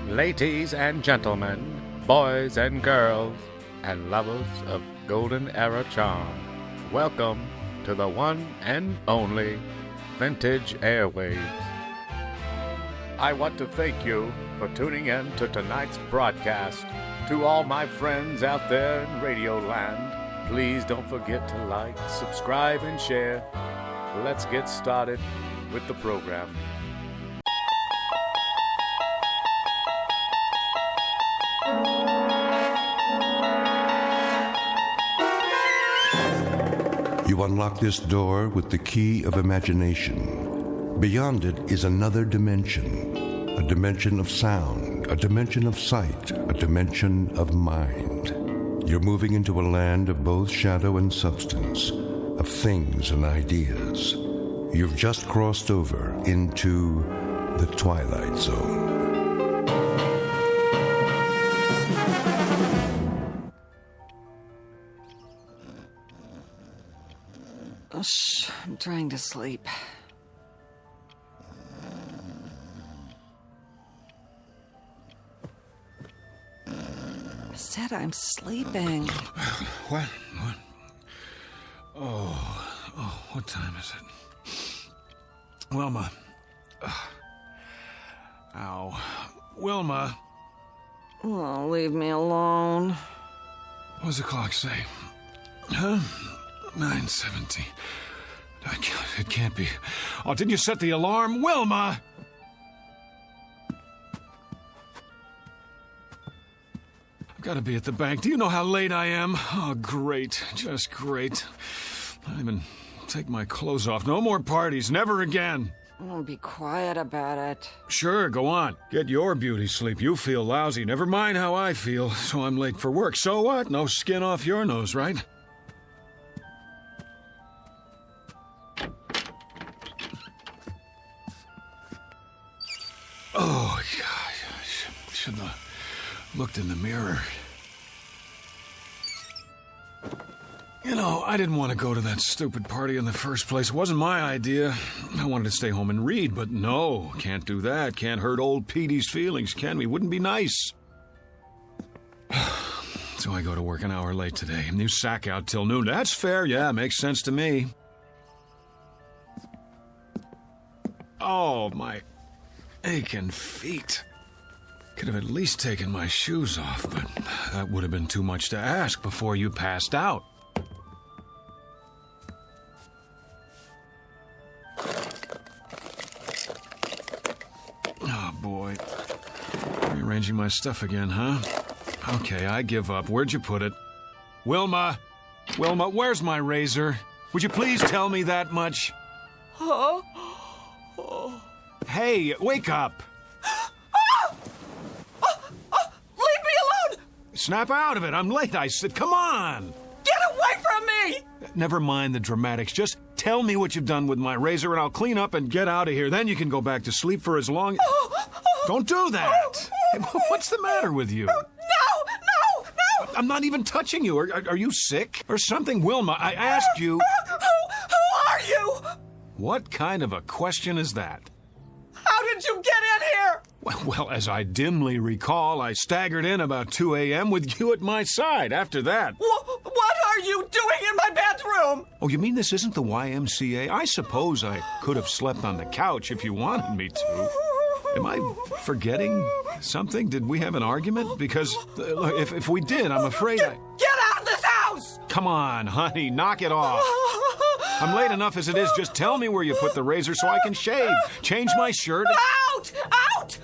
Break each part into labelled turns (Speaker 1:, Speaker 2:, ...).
Speaker 1: Ladies and gentlemen, boys and girls, and lovers of Golden Era charm, welcome to the one and only Vintage Airwaves. I want to thank you for tuning in to tonight's broadcast. To all my friends out there in Radio Land, please don't forget to like, subscribe, and share. Let's get started with the program.
Speaker 2: You unlock this door with the key of imagination. Beyond it is another dimension, a dimension of sound, a dimension of sight, a dimension of mind. You're moving into a land of both shadow and substance, of things and ideas. You've just crossed over into the Twilight Zone.
Speaker 3: Oh, shh, I'm trying to sleep. I said I'm sleeping.
Speaker 4: What? Oh, what time is it? Wilma. Ow. Wilma.
Speaker 3: Oh, leave me alone.
Speaker 4: What does the clock say? Huh? 9:17. It can't be. Oh, didn't you set the alarm? Wilma! I've got to be at the bank. Do you know how late I am? Oh, great. Just great. I don't even take my clothes off. No more parties. Never again.
Speaker 3: Oh, be quiet about it.
Speaker 4: Sure, go on. Get your beauty sleep. You feel lousy. Never mind how I feel. So I'm late for work. So what? No skin off your nose, right? Oh, God. I shouldn't have looked in the mirror. You know, I didn't want to go to that stupid party in the first place. It wasn't my idea. I wanted to stay home and read, but no, can't do that. Can't hurt old Petey's feelings, can we? Wouldn't be nice. So I go to work an hour late today, and you sack out till noon. That's fair, yeah, makes sense to me. Oh, my aching feet. Could have at least taken my shoes off, but that would have been too much to ask before you passed out. Oh, boy. Rearranging my stuff again, huh? Okay, I give up. Where'd you put it? Wilma! Wilma, where's my razor? Would you please tell me that much?
Speaker 3: Huh?
Speaker 4: Hey, wake up!
Speaker 3: Leave me alone!
Speaker 4: Snap out of it. I'm late, I said. Come on!
Speaker 3: Get away from me!
Speaker 4: Never mind the dramatics. Just tell me what you've done with my razor and I'll clean up and get out of here. Then you can go back to sleep for as long... Don't do that! What's the matter with you?
Speaker 3: No!
Speaker 4: I'm not even touching you. Are you sick or something? Wilma, I asked you...
Speaker 3: Who are you?
Speaker 4: What kind of a question is that?
Speaker 3: How did you get in here?
Speaker 4: Well, as I dimly recall, I staggered in about 2 a.m. with you at my side. After that...
Speaker 3: What are you doing in my bedroom?
Speaker 4: Oh, you mean this isn't the YMCA? I suppose I could have slept on the couch if you wanted me to. Am I forgetting something? Did we have an argument? Because if we did, I'm afraid I...
Speaker 3: Get out of this house!
Speaker 4: Come on, honey, knock it off. I'm late enough as it is. Just tell me where you put the razor so I can shave, change my shirt.
Speaker 3: Out! Out!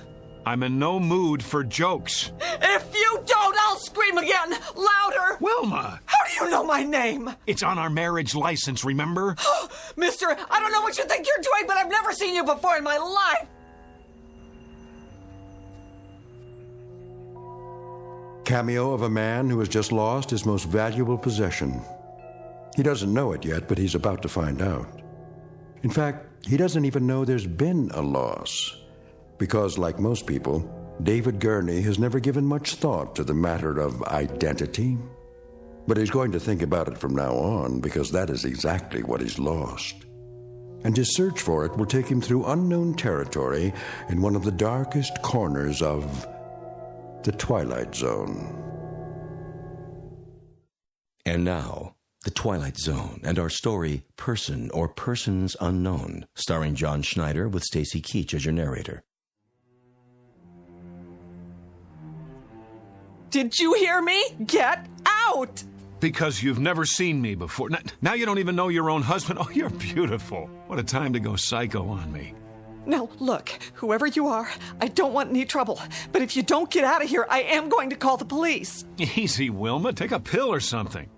Speaker 4: I'm in no mood for jokes.
Speaker 3: If you don't, I'll scream again, louder.
Speaker 4: Wilma!
Speaker 3: How do you know my name?
Speaker 4: It's on our marriage license, remember?
Speaker 3: Mister, I don't know what you think you're doing, but I've never seen you before in my life.
Speaker 2: Cameo of a man who has just lost his most valuable possession. He doesn't know it yet, but he's about to find out. In fact, he doesn't even know there's been a loss. Because, like most people, David Gurney has never given much thought to the matter of identity. But he's going to think about it from now on, because that is exactly what he's lost. And his search for it will take him through unknown territory in one of the darkest corners of The Twilight Zone.
Speaker 5: And now, The Twilight Zone and our story, Person or Persons Unknown, starring John Schneider with Stacy Keach as your narrator.
Speaker 3: Did you hear me? Get out!
Speaker 4: Because you've never seen me before. Now you don't even know your own husband. Oh, you're beautiful. What a time to go psycho on me.
Speaker 3: Now, look, whoever you are, I don't want any trouble. But if you don't get out of here, I am going to call the police.
Speaker 4: Easy, Wilma. Take a pill or something.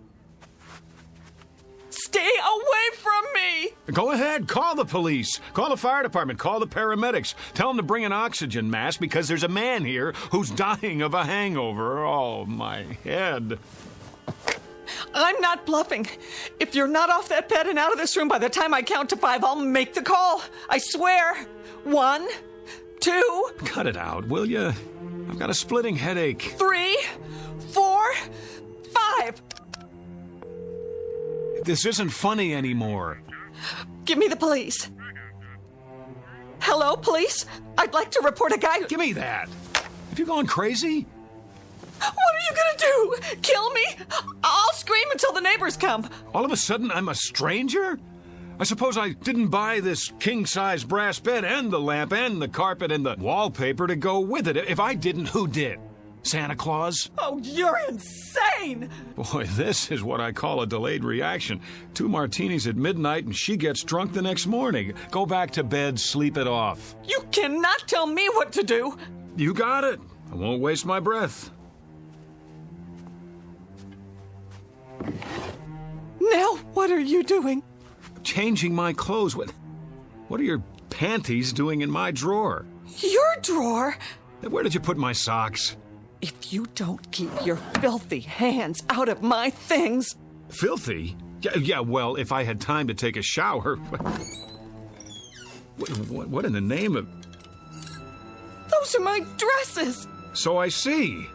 Speaker 3: Stay away from me!
Speaker 4: Go ahead. Call the police. Call the fire department. Call the paramedics. Tell them to bring an oxygen mask because there's a man here who's dying of a hangover. Oh, my head.
Speaker 3: I'm not bluffing. If you're not off that bed and out of this room by the time I count to 5, I'll make the call. I swear. 1, 2...
Speaker 4: Cut it out, will you? I've got a splitting headache.
Speaker 3: 3, 4, 5.
Speaker 4: This isn't funny anymore.
Speaker 3: Give me the police. Hello, police? I'd like to report a guy who...
Speaker 4: Give me that. Have you gone crazy?
Speaker 3: What are you gonna do? Kill me? I'll scream until the neighbors come.
Speaker 4: All of a sudden, I'm a stranger? I suppose I didn't buy this king-size brass bed and the lamp and the carpet and the wallpaper to go with it. If I didn't, who did? Santa Claus?
Speaker 3: Oh, you're insane!
Speaker 4: Boy, this is what I call a delayed reaction. 2 martinis at midnight and she gets drunk the next morning. Go back to bed, sleep it off.
Speaker 3: You cannot tell me what to do.
Speaker 4: You got it. I won't waste my breath.
Speaker 3: Now, what are you doing?
Speaker 4: Changing my clothes. What are your panties doing in my drawer?
Speaker 3: Your drawer?
Speaker 4: Where did you put my socks?
Speaker 3: If you don't keep your filthy hands out of my things...
Speaker 4: Filthy? Yeah, well, if I had time to take a shower... What in the name of...
Speaker 3: Those are my dresses!
Speaker 4: So I see.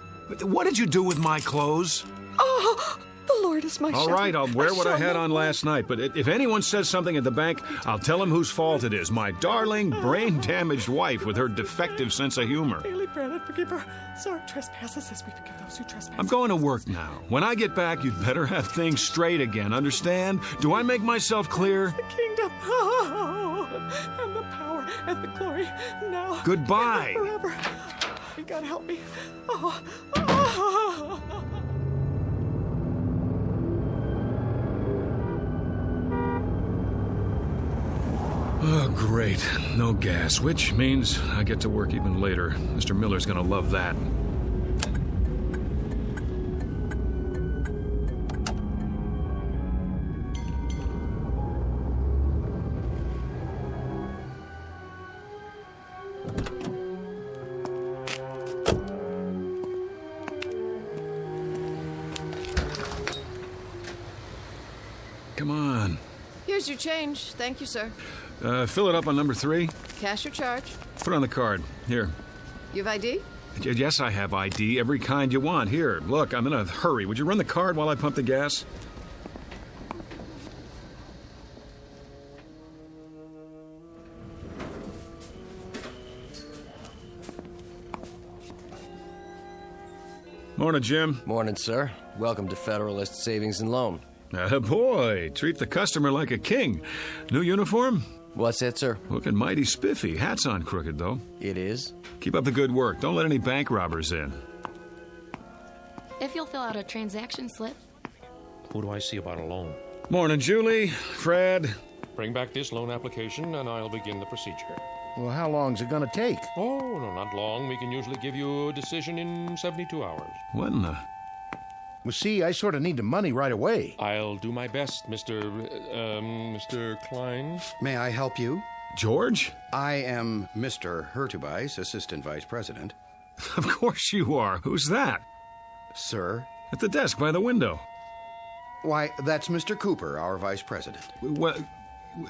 Speaker 4: What did you do with my clothes?
Speaker 3: Oh... The Lord is my shepherd.
Speaker 4: All right, I'll wear what I had on last night, but if anyone says something at the bank, I'll tell them whose fault it is. My darling, brain-damaged wife with her defective sense of humor.
Speaker 3: Daily bread and forgive her. Sorry, trespasses as we forgive those who trespass.
Speaker 4: I'm going to work now. When I get back, you'd better have things straight again, understand? Do I make myself clear?
Speaker 3: The kingdom, and the power, and the glory, now.
Speaker 4: Goodbye.
Speaker 3: And forever. God help me.
Speaker 4: Oh, great. No gas, which means I get to work even later. Mr. Miller's gonna love that. Come on.
Speaker 6: Here's your change. Thank you, sir.
Speaker 4: Fill it up on number 3.
Speaker 6: Cash or charge?
Speaker 4: Put it on the card. Here.
Speaker 6: You have ID?
Speaker 4: Yes, I have ID. Every kind you want. Here, look, I'm in a hurry. Would you run the card while I pump the gas? Morning, Jim.
Speaker 7: Morning, sir. Welcome to Federalist Savings and Loan.
Speaker 4: Boy, treat the customer like a king. New uniform?
Speaker 7: What's that, sir?
Speaker 4: Looking mighty spiffy. Hat's on crooked, though.
Speaker 7: It is?
Speaker 4: Keep up the good work. Don't let any bank robbers in.
Speaker 8: If you'll fill out a transaction slip.
Speaker 9: Who do I see about a loan?
Speaker 4: Morning, Julie. Fred.
Speaker 9: Bring back this loan application and I'll begin the procedure.
Speaker 10: Well, how long's it gonna take?
Speaker 9: Oh, no, not long. We can usually give you a decision in 72 hours.
Speaker 4: What in the...
Speaker 10: Well, see, I sort of need the money right away.
Speaker 9: I'll do my best, Mr. Klein.
Speaker 11: May I help you?
Speaker 4: George?
Speaker 11: I am Mr. Hurtubise, Assistant Vice President.
Speaker 4: Of course you are. Who's that?
Speaker 11: Sir?
Speaker 4: At the desk by the window.
Speaker 11: Why, that's Mr. Cooper, our Vice President.
Speaker 4: Well,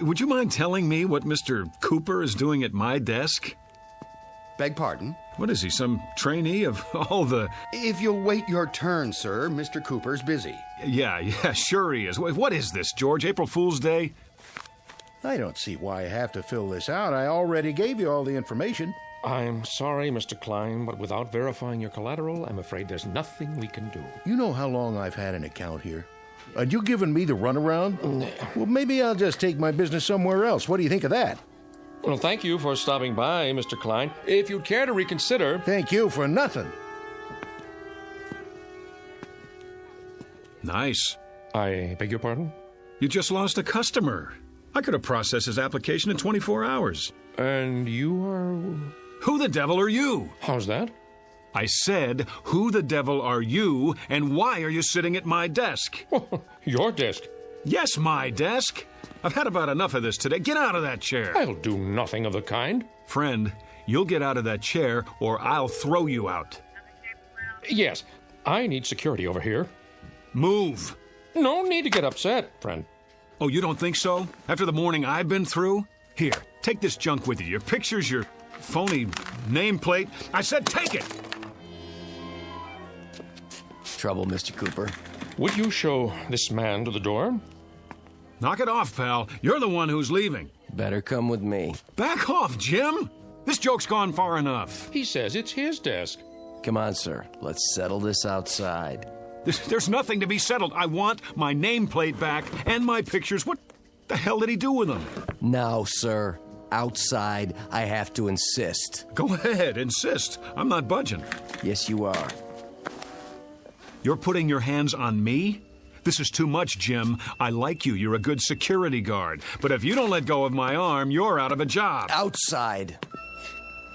Speaker 4: would you mind telling me what Mr. Cooper is doing at my desk?
Speaker 11: Beg pardon?
Speaker 4: What is he, some trainee of all the...
Speaker 11: If you'll wait your turn, sir, Mr. Cooper's busy.
Speaker 4: Yeah, sure he is. What is this, George? April Fool's Day?
Speaker 10: I don't see why I have to fill this out. I already gave you all the information.
Speaker 9: I'm sorry, Mr. Klein, but without verifying your collateral, I'm afraid there's nothing we can do.
Speaker 10: You know how long I've had an account here? And you giving me the runaround? Well, maybe I'll just take my business somewhere else. What do you think of that?
Speaker 9: Well, thank you for stopping by, Mr. Klein. If you'd care to reconsider...
Speaker 10: Thank you for nothing.
Speaker 4: Nice.
Speaker 9: I beg your pardon?
Speaker 4: You just lost a customer. I could have processed his application in 24 hours.
Speaker 9: And you are...
Speaker 4: Who the devil are you?
Speaker 9: How's that?
Speaker 4: I said, who the devil are you, and why are you sitting at my desk?
Speaker 9: Your desk?
Speaker 4: Yes, my desk. I've had about enough of this today. Get out of that chair.
Speaker 9: I'll do nothing of the kind.
Speaker 4: Friend, you'll get out of that chair, or I'll throw you out.
Speaker 9: Yes, I need security over here.
Speaker 4: Move.
Speaker 9: No need to get upset, friend.
Speaker 4: Oh, you don't think so? After the morning I've been through? Here, take this junk with you. Your pictures, your phony nameplate. I said take it!
Speaker 7: Trouble, Mr. Cooper.
Speaker 9: Would you show this man to the door?
Speaker 4: Knock it off, pal. You're the one who's leaving.
Speaker 7: Better come with me.
Speaker 4: Back off, Jim! This joke's gone far enough.
Speaker 9: He says it's his desk.
Speaker 7: Come on, sir. Let's settle this outside.
Speaker 4: There's nothing to be settled. I want my nameplate back and my pictures. What the hell did he do with them?
Speaker 7: Now, sir. Outside, I have to insist.
Speaker 4: Go ahead, insist. I'm not budging.
Speaker 7: Yes, you are.
Speaker 4: You're putting your hands on me? This is too much, Jim. I like you. You're a good security guard. But if you don't let go of my arm, you're out of a job.
Speaker 7: Outside.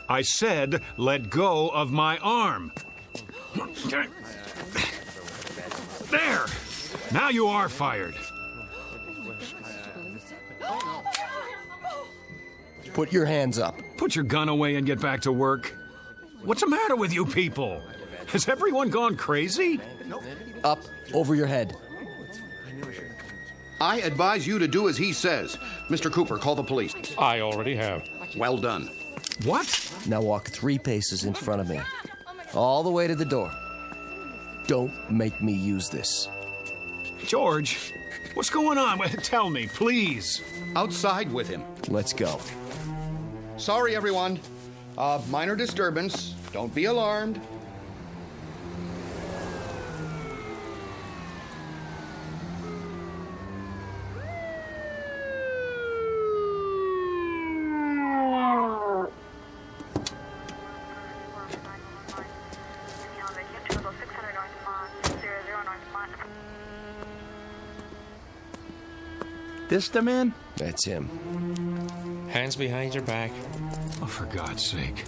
Speaker 4: I said, let go of my arm. There! Now you are fired.
Speaker 7: Put your hands up.
Speaker 4: Put your gun away and get back to work. What's the matter with you people? Has everyone gone crazy?
Speaker 7: Up over your head.
Speaker 11: I advise you to do as he says. Mr. Cooper, call the police.
Speaker 9: I already have.
Speaker 11: Well done.
Speaker 4: What?
Speaker 7: Now walk 3 paces in front of me. All the way to the door. Don't make me use this.
Speaker 4: George, what's going on? Tell me, please.
Speaker 11: Outside with him.
Speaker 7: Let's go.
Speaker 11: Sorry, everyone. Minor disturbance. Don't be alarmed.
Speaker 10: This the man?
Speaker 7: That's him.
Speaker 9: Hands behind your back.
Speaker 4: Oh, for God's sake.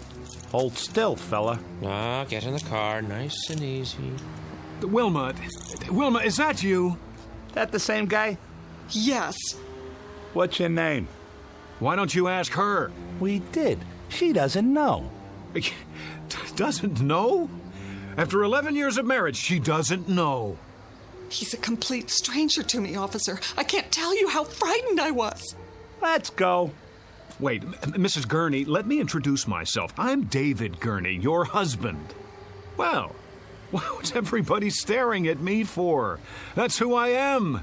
Speaker 10: Hold still, fella.
Speaker 9: Ah, get in the car, nice and easy.
Speaker 4: Wilma, is that you?
Speaker 10: That the same guy?
Speaker 3: Yes.
Speaker 10: What's your name?
Speaker 4: Why don't you ask her?
Speaker 10: We did. She doesn't know.
Speaker 4: Doesn't know? After 11 years of marriage, she doesn't know.
Speaker 3: He's a complete stranger to me, officer. I can't tell you how frightened I was.
Speaker 10: Let's go.
Speaker 4: Wait, Mrs. Gurney, let me introduce myself. I'm David Gurney, your husband. Well, what's everybody staring at me for? That's who I am.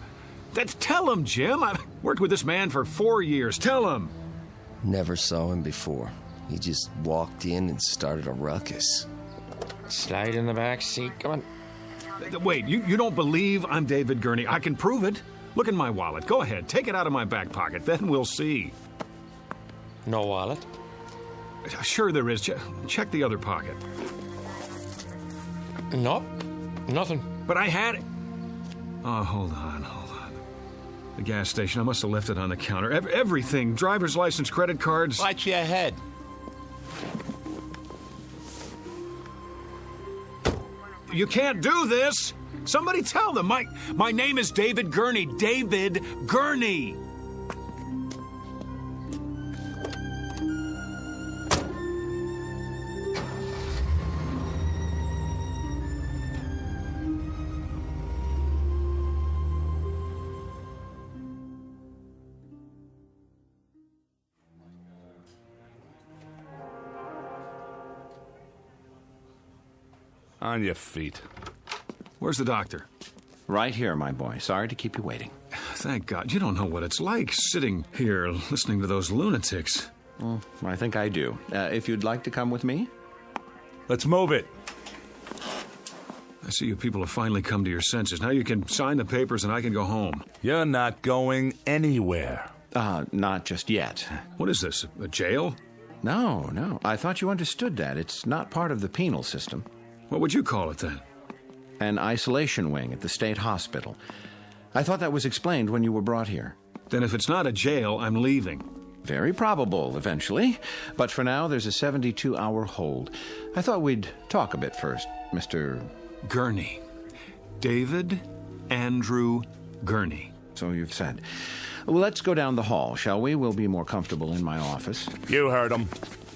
Speaker 4: Tell him, Jim. I've worked with this man for 4 years. Tell him.
Speaker 7: Never saw him before. He just walked in and started a ruckus.
Speaker 9: Slide in the back seat. Come on.
Speaker 4: Wait, you don't believe I'm David Gurney? I can prove it. Look in my wallet. Go ahead. Take it out of my back pocket. Then we'll see.
Speaker 9: No wallet?
Speaker 4: Sure there is. Check the other pocket.
Speaker 9: Nope. Nothing.
Speaker 4: But I had it. Oh, hold on. The gas station. I must have left it on the counter. Everything. Driver's license, credit cards.
Speaker 10: Watch your head.
Speaker 4: You can't do this. Somebody tell them. My name is David Gurney. David Gurney.
Speaker 12: On your feet.
Speaker 4: Where's the doctor?
Speaker 12: Right here, my boy. Sorry to keep you waiting.
Speaker 4: Thank God. You don't know what it's like sitting here listening to those lunatics.
Speaker 12: I think I do. If you'd like to come with me?
Speaker 4: Let's move it. I see you people have finally come to your senses. Now you can sign the papers and I can go home.
Speaker 13: You're not going anywhere.
Speaker 12: Not just yet.
Speaker 4: What is this, a jail?
Speaker 12: No. I thought you understood that. It's not part of the penal system.
Speaker 4: What would you call it then?
Speaker 12: An isolation wing at the state hospital. I thought that was explained when you were brought here.
Speaker 4: Then if it's not a jail, I'm leaving.
Speaker 12: Very probable, eventually. But for now, there's a 72-hour hold. I thought we'd talk a bit first, Mr.
Speaker 4: Gurney. David Andrew Gurney.
Speaker 12: So you've said. Well, let's go down the hall, shall we? We'll be more comfortable in my office.
Speaker 13: You heard him.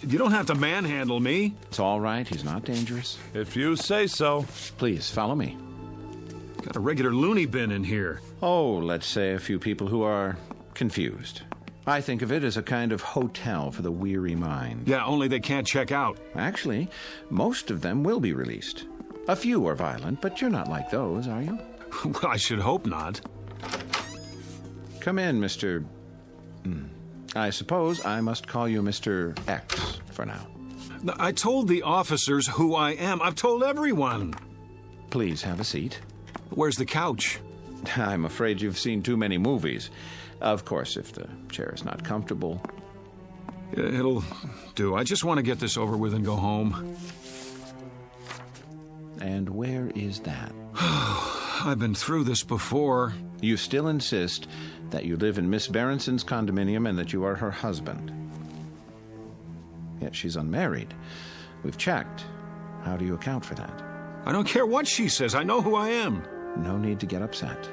Speaker 4: You don't have to manhandle me.
Speaker 12: It's all right. He's not dangerous.
Speaker 13: If you say so.
Speaker 12: Please, follow me.
Speaker 4: Got a regular loony bin in here.
Speaker 12: Oh, let's say a few people who are confused. I think of it as a kind of hotel for the weary mind.
Speaker 4: Yeah, only they can't check out.
Speaker 12: Actually, most of them will be released. A few are violent, but you're not like those, are you?
Speaker 4: Well, I should hope not.
Speaker 12: Come in, Mr. I suppose I must call you Mr. X for now.
Speaker 4: I told the officers who I am. I've told everyone.
Speaker 12: Please have a seat.
Speaker 4: Where's the couch?
Speaker 12: I'm afraid you've seen too many movies. Of course, if the chair is not comfortable.
Speaker 4: It'll do. I just want to get this over with and go home.
Speaker 12: And where is that?
Speaker 4: I've been through this before.
Speaker 12: You still insist that you live in Miss Berenson's condominium and that you are her husband. Yet she's unmarried. We've checked. How do you account for that?
Speaker 4: I don't care what she says. I know who I am.
Speaker 12: No need to get upset.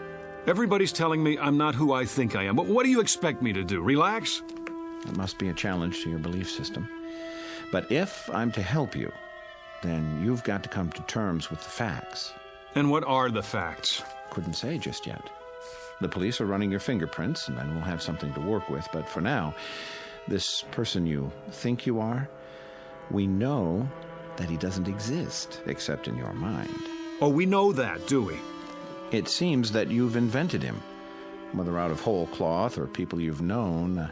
Speaker 4: Everybody's telling me I'm not who I think I am. But what do you expect me to do? Relax?
Speaker 12: It must be a challenge to your belief system. But if I'm to help you, then you've got to come to terms with the facts.
Speaker 4: And what are the facts?
Speaker 12: Couldn't say just yet. The police are running your fingerprints, and then we'll have something to work with. But for now, this person you think you are, we know that he doesn't exist, except in your mind.
Speaker 4: Oh, we know that, do we?
Speaker 12: It seems that you've invented him, whether out of whole cloth or people you've known.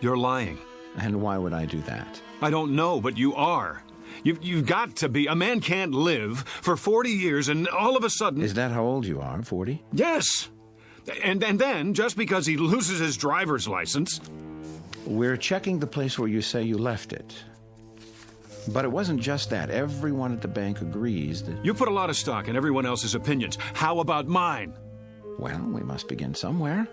Speaker 4: You're lying.
Speaker 12: And why would I do that?
Speaker 4: I don't know, but you are. You've got to be. A man can't live for 40 years and all of a sudden...
Speaker 12: Is that how old you are, 40?
Speaker 4: Yes. And then, just because he loses his driver's license...
Speaker 12: We're checking the place where you say you left it. But it wasn't just that. Everyone at the bank agrees that...
Speaker 4: You put a lot of stock in everyone else's opinions. How about mine?
Speaker 12: Well, we must begin somewhere.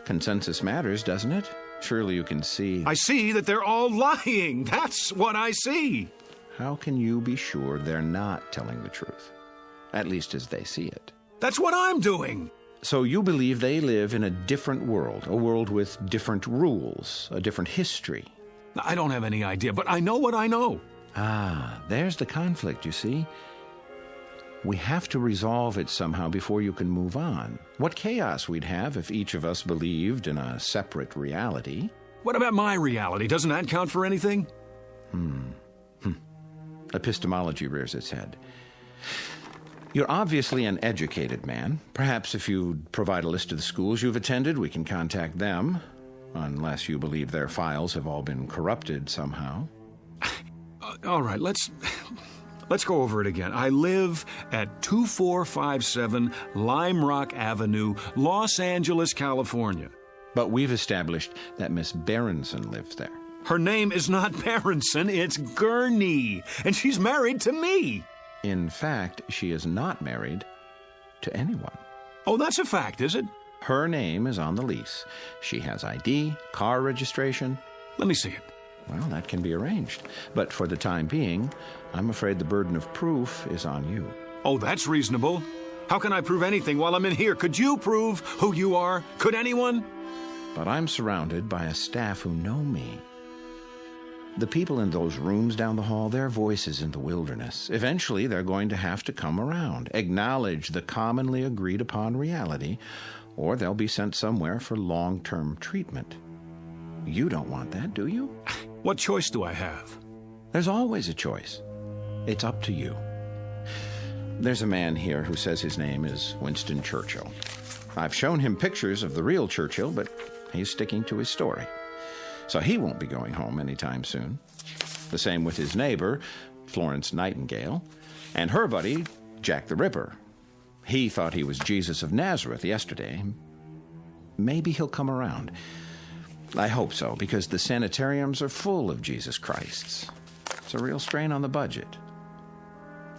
Speaker 12: Consensus matters, doesn't it? Surely you can see...
Speaker 4: I see that they're all lying. That's what I see.
Speaker 12: How can you be sure they're not telling the truth? At least as they see it.
Speaker 4: That's what I'm doing.
Speaker 12: So you believe they live in a different world, a world with different rules, a different history.
Speaker 4: I don't have any idea, but I know what I know.
Speaker 12: Ah, there's the conflict, you see. We have to resolve it somehow before you can move on. What chaos we'd have if each of us believed in a separate reality.
Speaker 4: What about my reality? Doesn't that count for anything?
Speaker 12: Epistemology rears its head. You're obviously an educated man. Perhaps if you'd provide a list of the schools you've attended, we can contact them. Unless you believe their files have all been corrupted somehow.
Speaker 4: All right, let's go over it again. I live at 2457 Lime Rock Avenue, Los Angeles, California.
Speaker 12: But we've established that Miss Berenson lives there.
Speaker 4: Her name is not Berenson, it's Gurney, and she's married to me.
Speaker 12: In fact, she is not married to anyone.
Speaker 4: Oh, that's a fact, is it?
Speaker 12: Her name is on the lease. She has ID, car registration.
Speaker 4: Let me see it.
Speaker 12: Well, that can be arranged. But for the time being, I'm afraid the burden of proof is on you.
Speaker 4: Oh, that's reasonable. How can I prove anything while I'm in here? Could you prove who you are? Could anyone?
Speaker 12: But I'm surrounded by a staff who know me. The people in those rooms down the hall, their voices in the wilderness. Eventually, they're going to have to come around, acknowledge the commonly agreed upon reality, or they'll be sent somewhere for long-term treatment. You don't want that, do you?
Speaker 4: What choice do I have?
Speaker 12: There's always a choice. It's up to you. There's a man here who says his name is Winston Churchill. I've shown him pictures of the real Churchill, but he's sticking to his story. so he won't be going home anytime soon. The same with his neighbor, Florence Nightingale, and her buddy, Jack the Ripper. He thought he was Jesus of Nazareth yesterday. Maybe he'll come around. I hope so, because the sanitariums are full of Jesus Christs. It's a real strain on the budget.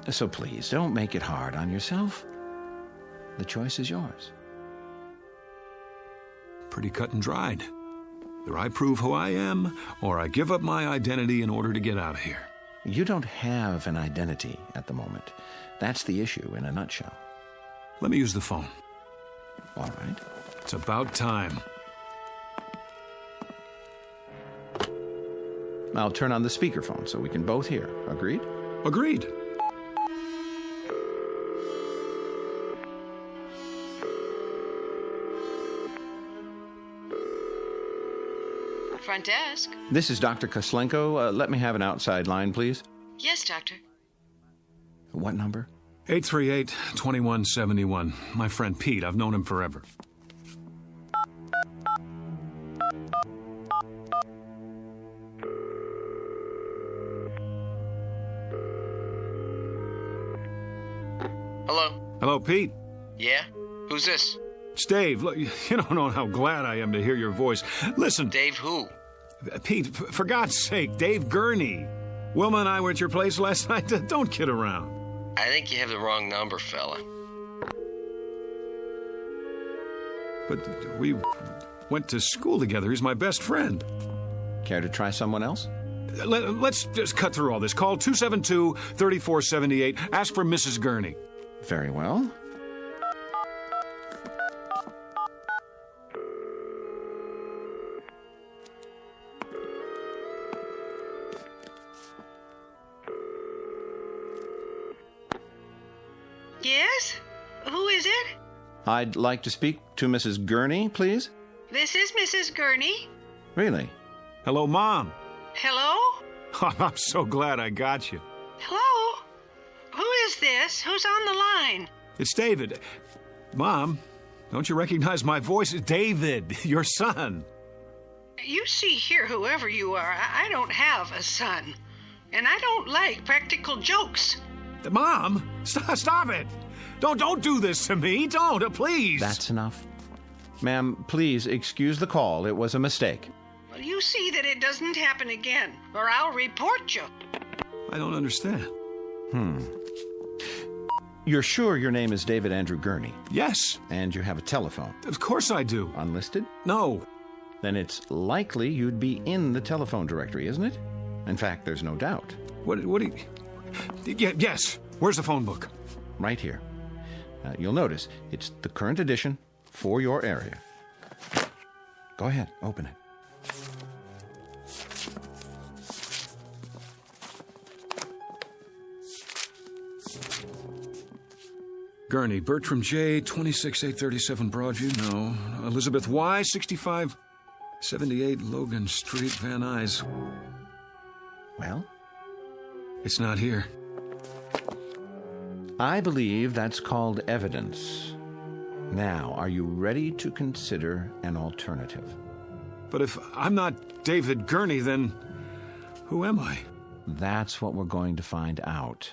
Speaker 12: So please, don't make it hard on yourself. The choice is yours.
Speaker 4: Pretty cut and dried. Either I prove who I am, or I give up my identity in order to get out of here.
Speaker 12: You don't have an identity at the moment. That's the issue in a nutshell.
Speaker 4: Let me use the phone.
Speaker 12: All right.
Speaker 4: It's about time.
Speaker 12: I'll turn on the speakerphone so we can both hear. Agreed?
Speaker 4: Agreed.
Speaker 6: Front desk.
Speaker 12: This is Dr. Koslenko. Let me have an outside line, please.
Speaker 6: Yes, doctor.
Speaker 12: What number?
Speaker 4: 838-2171. My friend Pete. I've known him forever.
Speaker 14: Hello?
Speaker 4: Hello, Pete.
Speaker 14: Yeah? Who's this?
Speaker 4: It's Dave. Look, you don't know how glad I am to hear your voice. Listen.
Speaker 14: Dave who?
Speaker 4: Pete, for God's sake, Dave Gurney. Wilma and I were at your place last night. Don't kid around.
Speaker 14: I think you have the wrong number, fella.
Speaker 4: But we went to school together. He's my best friend.
Speaker 12: Care to try someone else?
Speaker 4: Let's just cut through all this. Call 272-3478. Ask for Mrs. Gurney.
Speaker 12: Very well.
Speaker 15: Yes? Who is it?
Speaker 12: I'd like to speak to Mrs. Gurney, please.
Speaker 15: This is Mrs. Gurney.
Speaker 12: Really?
Speaker 4: Hello, Mom.
Speaker 15: Hello?
Speaker 4: Oh, I'm so glad I got you.
Speaker 15: Hello? Who is this? Who's on the line?
Speaker 4: It's David. Mom, don't you recognize my voice? David, your son.
Speaker 15: You see here, whoever you are, I don't have a son. And I don't like practical jokes.
Speaker 4: Mom, stop it. Don't do this to me. Don't, please.
Speaker 12: That's enough. Ma'am, please excuse the call. It was a mistake.
Speaker 15: Well, you see that it doesn't happen again, or I'll report you.
Speaker 4: I don't understand.
Speaker 12: You're sure your name is David Andrew Gurney?
Speaker 4: Yes.
Speaker 12: And you have a telephone?
Speaker 4: Of course I do.
Speaker 12: Unlisted?
Speaker 4: No.
Speaker 12: Then it's likely you'd be in the telephone directory, isn't it? In fact, there's no doubt.
Speaker 4: What do you... Yes. Where's the phone book?
Speaker 12: Right here. You'll notice it's the current edition for your area. Go ahead, open it.
Speaker 4: Gurney, Bertram J, 26837 Broadview, no. Elizabeth Y, 6578 Logan Street, Van Nuys.
Speaker 12: Well?
Speaker 4: It's not here.
Speaker 12: I believe that's called evidence. Now, are you ready to consider an alternative?
Speaker 4: But if I'm not David Gurney, then who am I?
Speaker 12: That's what we're going to find out.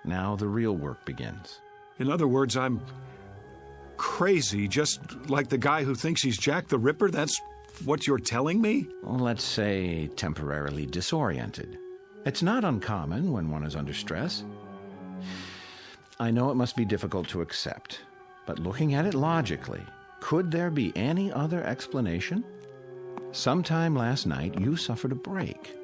Speaker 12: Now the real work begins.
Speaker 4: In other words, I'm crazy, just like the guy who thinks he's Jack the Ripper? That's what you're telling me?
Speaker 12: Well, let's say temporarily disoriented. It's not uncommon when one is under stress. I know it must be difficult to accept, but looking at it logically, could there be any other explanation? Sometime last night, you suffered a break,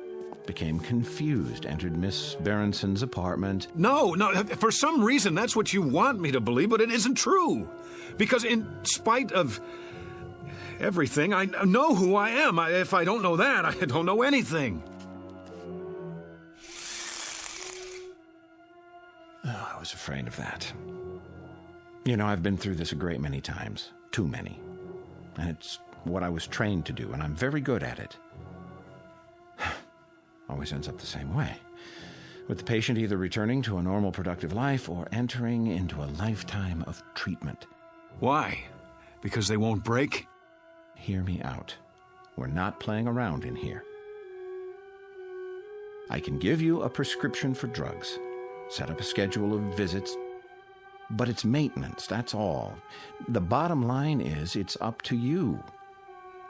Speaker 12: became confused, entered Miss Berenson's apartment.
Speaker 4: No, for some reason that's what you want me to believe, but it isn't true. Because in spite of everything, I know who I am. If I don't know that, I don't know anything.
Speaker 12: Oh, I was afraid of that. You know, I've been through this a great many times. Too many. And it's what I was trained to do, and I'm very good at it. Always ends up the same way. With the patient either returning to a normal, productive life or entering into a lifetime of treatment.
Speaker 4: Why? Because they won't break?
Speaker 12: Hear me out. We're not playing around in here. I can give you a prescription for drugs, set up a schedule of visits, but it's maintenance, that's all. The bottom line is it's up to you.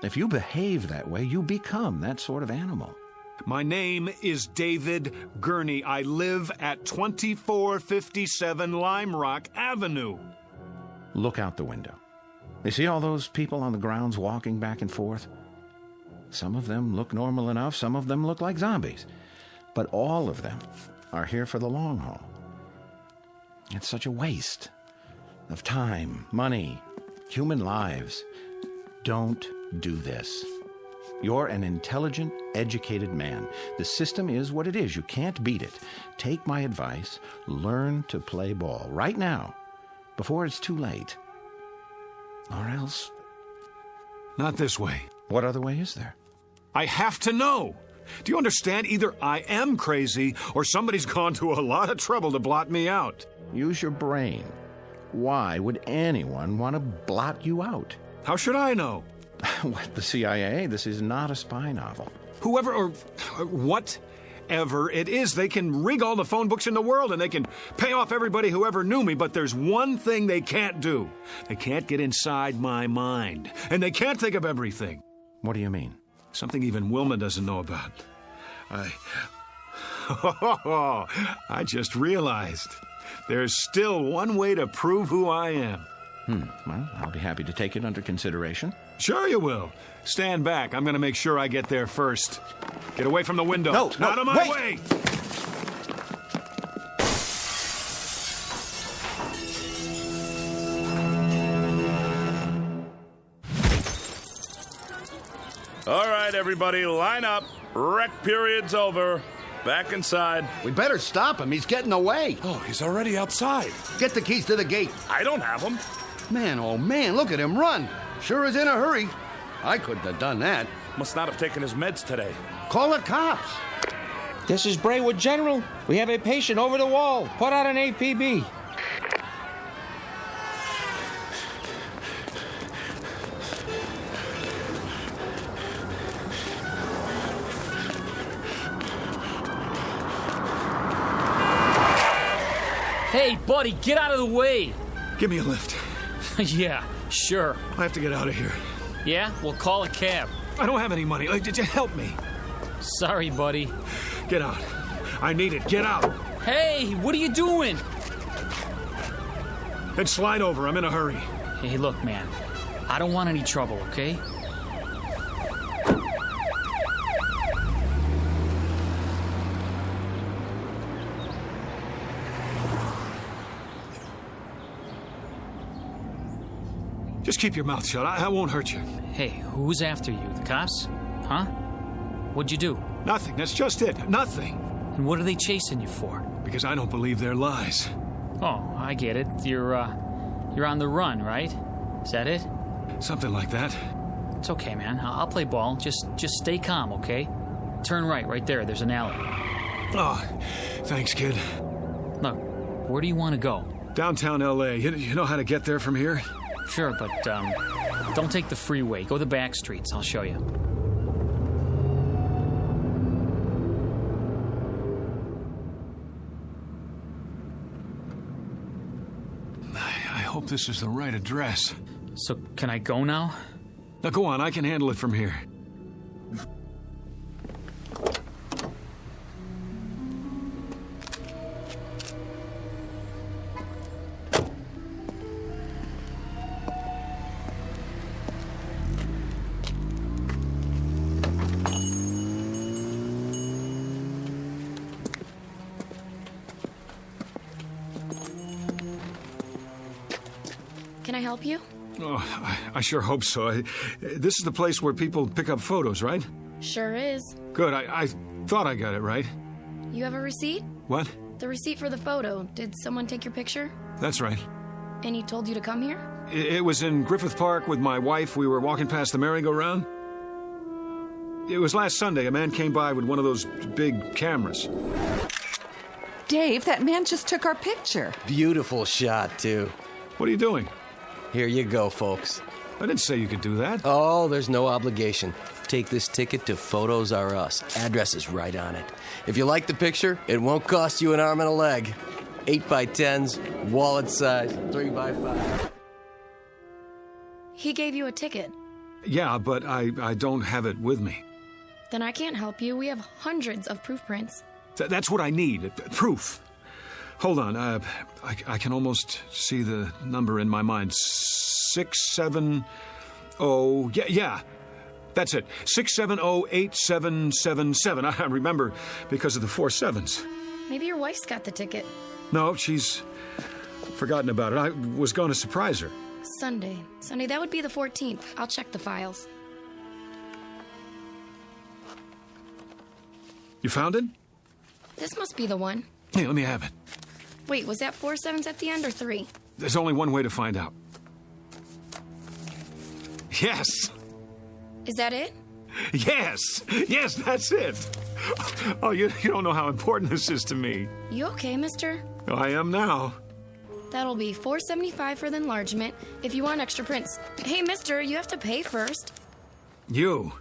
Speaker 12: If you behave that way, you become that sort of animal.
Speaker 4: My name is David Gurney. I live at 2457 Lime Rock Avenue.
Speaker 12: Look out the window. You see all those people on the grounds walking back and forth? Some of them look normal enough, some of them look like zombies. But all of them are here for the long haul. It's such a waste of time, money, human lives. Don't do this. You're an intelligent, educated man. The system is what it is. You can't beat it. Take my advice. Learn to play ball right now, before it's too late. Or else...
Speaker 4: Not this way.
Speaker 12: What other way is there?
Speaker 4: I have to know. Do you understand? Either I am crazy or somebody's gone to a lot of trouble to blot me out.
Speaker 12: Use your brain. Why would anyone want to blot you out?
Speaker 4: How should I know?
Speaker 12: What, the CIA? This is not a spy novel.
Speaker 4: Whoever or whatever it is, they can rig all the phone books in the world and they can pay off everybody who ever knew me, but there's one thing they can't do. They can't get inside my mind, and they can't think of everything.
Speaker 12: What do you mean?
Speaker 4: Something even Wilma doesn't know about. I just realized there's still one way to prove who I am.
Speaker 12: Well, I'll be happy to take it under consideration.
Speaker 4: Sure you will. Stand back. I'm going to make sure I get there first. Get away from the window.
Speaker 12: No,
Speaker 4: out of my
Speaker 12: wait.
Speaker 4: way!
Speaker 13: All right, everybody, line up. Rec period's over. Back inside.
Speaker 10: We better stop him. He's getting away.
Speaker 13: Oh, he's already outside.
Speaker 10: Get the keys to the gate.
Speaker 13: I don't have them.
Speaker 10: Man, oh man, look at him run. Sure is in a hurry. I couldn't have done that.
Speaker 13: Must not have taken his meds today.
Speaker 10: Call the cops.
Speaker 16: This is Braywood General. We have a patient over the wall. Put out an APB.
Speaker 17: Hey, buddy, get out of the way.
Speaker 4: Give me a lift.
Speaker 17: Yeah, sure.
Speaker 4: I have to get out of here.
Speaker 17: Yeah? We'll call a cab.
Speaker 4: I don't have any money. Did you help me?
Speaker 17: Sorry, buddy.
Speaker 4: Get out. I need it. Get out.
Speaker 17: Hey, what are you doing?
Speaker 4: Then slide over. I'm in a hurry.
Speaker 17: Hey, look, man. I don't want any trouble, okay?
Speaker 4: Just keep your mouth shut. I won't hurt you.
Speaker 17: Hey, who's after you? The cops? Huh? What'd you do?
Speaker 4: Nothing. That's just it. Nothing.
Speaker 17: And what are they chasing you for?
Speaker 4: Because I don't believe their lies.
Speaker 17: Oh, I get it. You're on the run, right? Is that it?
Speaker 4: Something like that.
Speaker 17: It's okay, man. I'll play ball. Just stay calm, okay? Turn right there. There's an alley.
Speaker 4: Oh, thanks, kid.
Speaker 17: Look, where do you want to go?
Speaker 4: Downtown L.A. You know how to get there from here?
Speaker 17: Sure, but don't take the freeway. Go the back streets. I'll show you.
Speaker 4: I hope this is the right address.
Speaker 17: So, can I go now?
Speaker 4: Now, go on. I can handle it from here.
Speaker 8: Can I help you?
Speaker 4: Oh, I sure hope so. This is the place where people pick up photos, right?
Speaker 8: Sure is.
Speaker 4: Good. I thought I got it right.
Speaker 8: You have a receipt?
Speaker 4: What?
Speaker 8: The receipt for the photo. Did someone take your picture?
Speaker 4: That's right.
Speaker 8: And he told you to come here?
Speaker 4: It was in Griffith Park with my wife. We were walking past the merry-go-round. It was last Sunday. A man came by with one of those big cameras.
Speaker 3: Dave, that man just took our picture.
Speaker 7: Beautiful shot, too.
Speaker 4: What are you doing?
Speaker 7: Here you go, folks.
Speaker 4: I didn't say you could do that.
Speaker 7: Oh, there's no obligation. Take this ticket to Photos R Us. Address is right on it. If you like the picture, it won't cost you an arm and a leg. 8x10s, wallet size, 3x5.
Speaker 8: He gave you a ticket.
Speaker 4: Yeah, but I don't have it with me.
Speaker 8: Then I can't help you. We have hundreds of proof prints.
Speaker 4: That's what I need. Proof. Hold on. I can almost see the number in my mind. 670. Yeah. That's it. 6708777. I remember because of the 4 sevens.
Speaker 8: Maybe your wife's got the ticket.
Speaker 4: No, she's forgotten about it. I was going to surprise her.
Speaker 8: Sunday, that would be the 14th. I'll check the files.
Speaker 4: You found it?
Speaker 8: This must be the one.
Speaker 4: Hey, let me have it.
Speaker 8: Wait, was that 4 sevens at the end or 3?
Speaker 4: There's only one way to find out. Yes.
Speaker 8: Is that it?
Speaker 4: Yes, that's it. Oh, you don't know how important this is to me.
Speaker 8: You okay, mister?
Speaker 4: I am now.
Speaker 8: That'll be $4.75 for the enlargement if you want extra prints. Hey, mister, you have to pay first.
Speaker 4: You.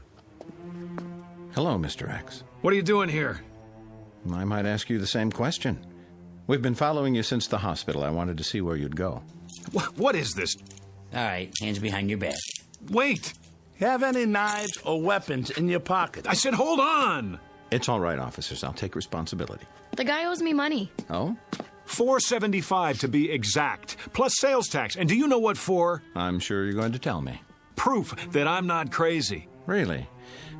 Speaker 12: Hello, Mr. X.
Speaker 4: What are you doing here?
Speaker 12: I might ask you the same question. We've been following you since the hospital. I wanted to see where you'd go.
Speaker 4: What is this?
Speaker 18: All right, hands behind your back.
Speaker 4: Wait.
Speaker 19: Have any knives or weapons in your pocket?
Speaker 4: I said hold on.
Speaker 12: It's all right, officers. I'll take responsibility.
Speaker 8: The guy owes me money.
Speaker 12: Oh?
Speaker 4: $4.75 to be exact, plus sales tax. And do you know what for?
Speaker 12: I'm sure you're going to tell me.
Speaker 4: Proof that I'm not crazy.
Speaker 12: Really?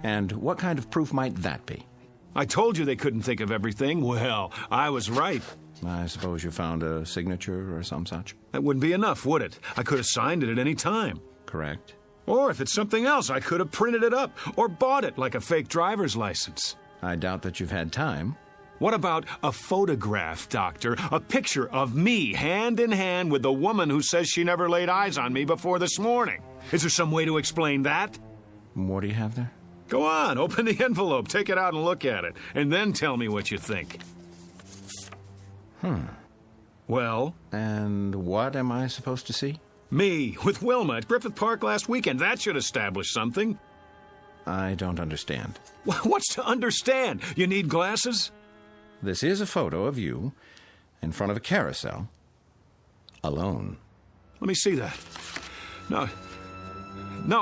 Speaker 12: And what kind of proof might that be?
Speaker 4: I told you they couldn't think of everything. Well, I was right.
Speaker 12: I suppose you found a signature or some such?
Speaker 4: That wouldn't be enough, would it? I could have signed it at any time.
Speaker 12: Correct.
Speaker 4: Or if it's something else, I could have printed it up or bought it like a fake driver's license.
Speaker 12: I doubt that you've had time.
Speaker 4: What about a photograph, Doctor? A picture of me hand in hand with the woman who says she never laid eyes on me before this morning. Is there some way to explain that?
Speaker 12: What do you have there?
Speaker 4: Go on, open the envelope, take it out and look at it, and then tell me what you think. Well?
Speaker 12: And what am I supposed to see?
Speaker 4: Me, with Wilma at Griffith Park last weekend. That should establish something.
Speaker 12: I don't understand.
Speaker 4: What's to understand? You need glasses?
Speaker 12: This is a photo of you in front of a carousel, alone.
Speaker 4: Let me see that. No,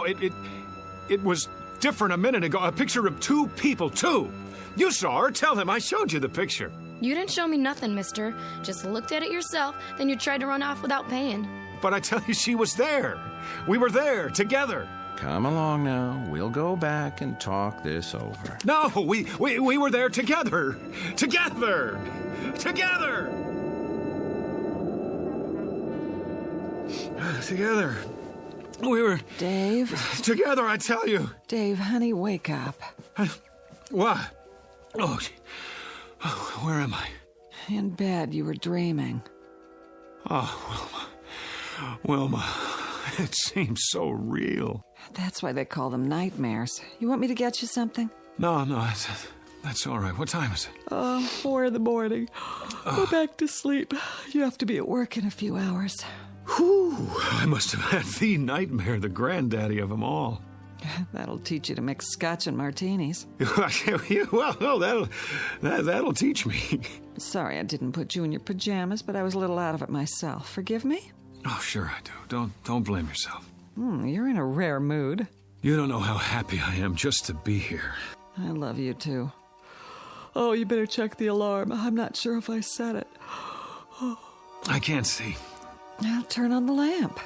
Speaker 4: it was different a minute ago. A picture of 2 people, 2. You saw her. Tell him I showed you the picture.
Speaker 8: You didn't show me nothing, mister. Just looked at it yourself, then you tried to run off without paying.
Speaker 4: But I tell you, she was there. We were there, together.
Speaker 12: Come along now. We'll go back and talk this over.
Speaker 4: No, we were there together. Together. Together. Together. We were...
Speaker 3: Dave?
Speaker 4: Together, I tell you.
Speaker 3: Dave, honey, wake up.
Speaker 4: What? Oh, where am I?
Speaker 3: In bed, you were dreaming.
Speaker 4: Oh, Wilma, it seems so real.
Speaker 3: That's why they call them nightmares. You want me to get you something?
Speaker 4: No, that's all right. What time is it?
Speaker 3: 4 in the morning. Go back to sleep. You have to be at work in a few hours.
Speaker 4: Whew, I must have had the nightmare, the granddaddy of them all.
Speaker 3: That'll teach you to mix scotch and martinis.
Speaker 4: Well, no, that'll teach me.
Speaker 3: Sorry I didn't put you in your pajamas, but I was a little out of it myself. Forgive me?
Speaker 4: Oh, sure I do. Don't blame yourself.
Speaker 3: You're in a rare mood.
Speaker 4: You don't know how happy I am just to be here.
Speaker 3: I love you, too. Oh, you better check the alarm. I'm not sure if I set it.
Speaker 4: I can't see.
Speaker 3: Now turn on the lamp.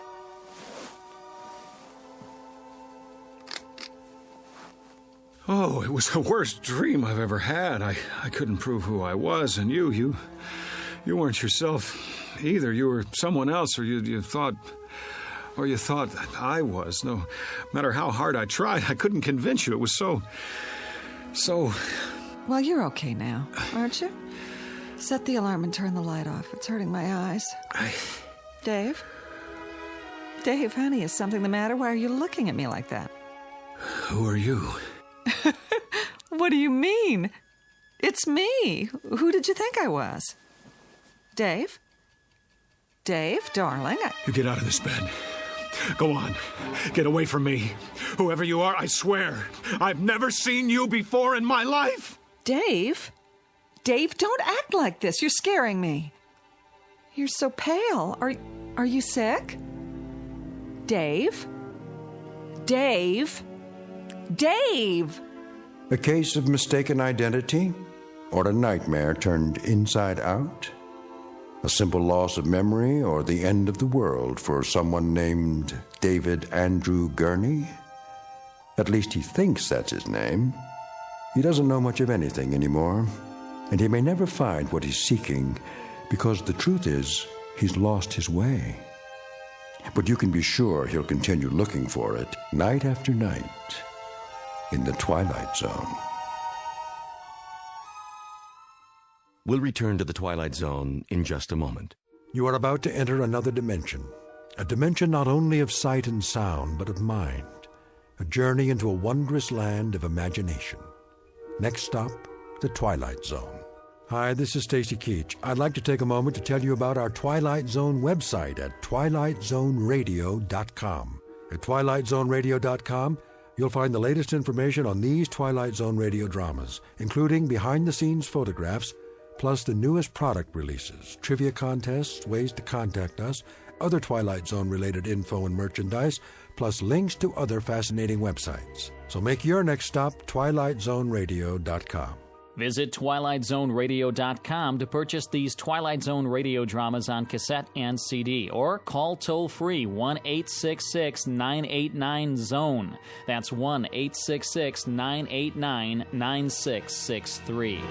Speaker 4: Oh, it was the worst dream I've ever had. I couldn't prove who I was, and you weren't yourself either. You were someone else, or you thought that I was. No matter how hard I tried, I couldn't convince you. It was so...
Speaker 3: Well, you're okay now, aren't you? Set the alarm and turn the light off. It's hurting my eyes. Dave? Dave, honey, is something the matter? Why are you looking at me like that?
Speaker 4: Who are you?
Speaker 3: What do you mean? It's me. Who did you think I was? Dave? Dave, darling,
Speaker 4: You get out of this bed. Go on. Get away from me. Whoever you are, I swear, I've never seen you before in my life.
Speaker 3: Dave? Dave, don't act like this. You're scaring me. You're so pale. Are you sick? Dave? Dave? Dave!
Speaker 2: A case of mistaken identity? Or a nightmare turned inside out? A simple loss of memory or the end of the world for someone named David Andrew Gurney? At least he thinks that's his name. He doesn't know much of anything anymore, and he may never find what he's seeking because the truth is he's lost his way. But you can be sure he'll continue looking for it night after night in the Twilight Zone.
Speaker 5: We'll return to the Twilight Zone in just a moment.
Speaker 2: You are about to enter another dimension, a dimension not only of sight and sound, but of mind, a journey into a wondrous land of imagination. Next stop, the Twilight Zone. Hi, this is Stacy Keach. I'd like to take a moment to tell you about our Twilight Zone website at twilightzoneradio.com. At twilightzoneradio.com, you'll find the latest information on these Twilight Zone radio dramas, including behind-the-scenes photographs, plus the newest product releases, trivia contests, ways to contact us, other Twilight Zone-related info and merchandise, plus links to other fascinating websites. So make your next stop twilightzoneradio.com.
Speaker 17: Visit twilightzoneradio.com to purchase these Twilight Zone radio dramas on cassette and CD, or call toll-free 1-866-989-ZONE. That's 1-866-989-9663.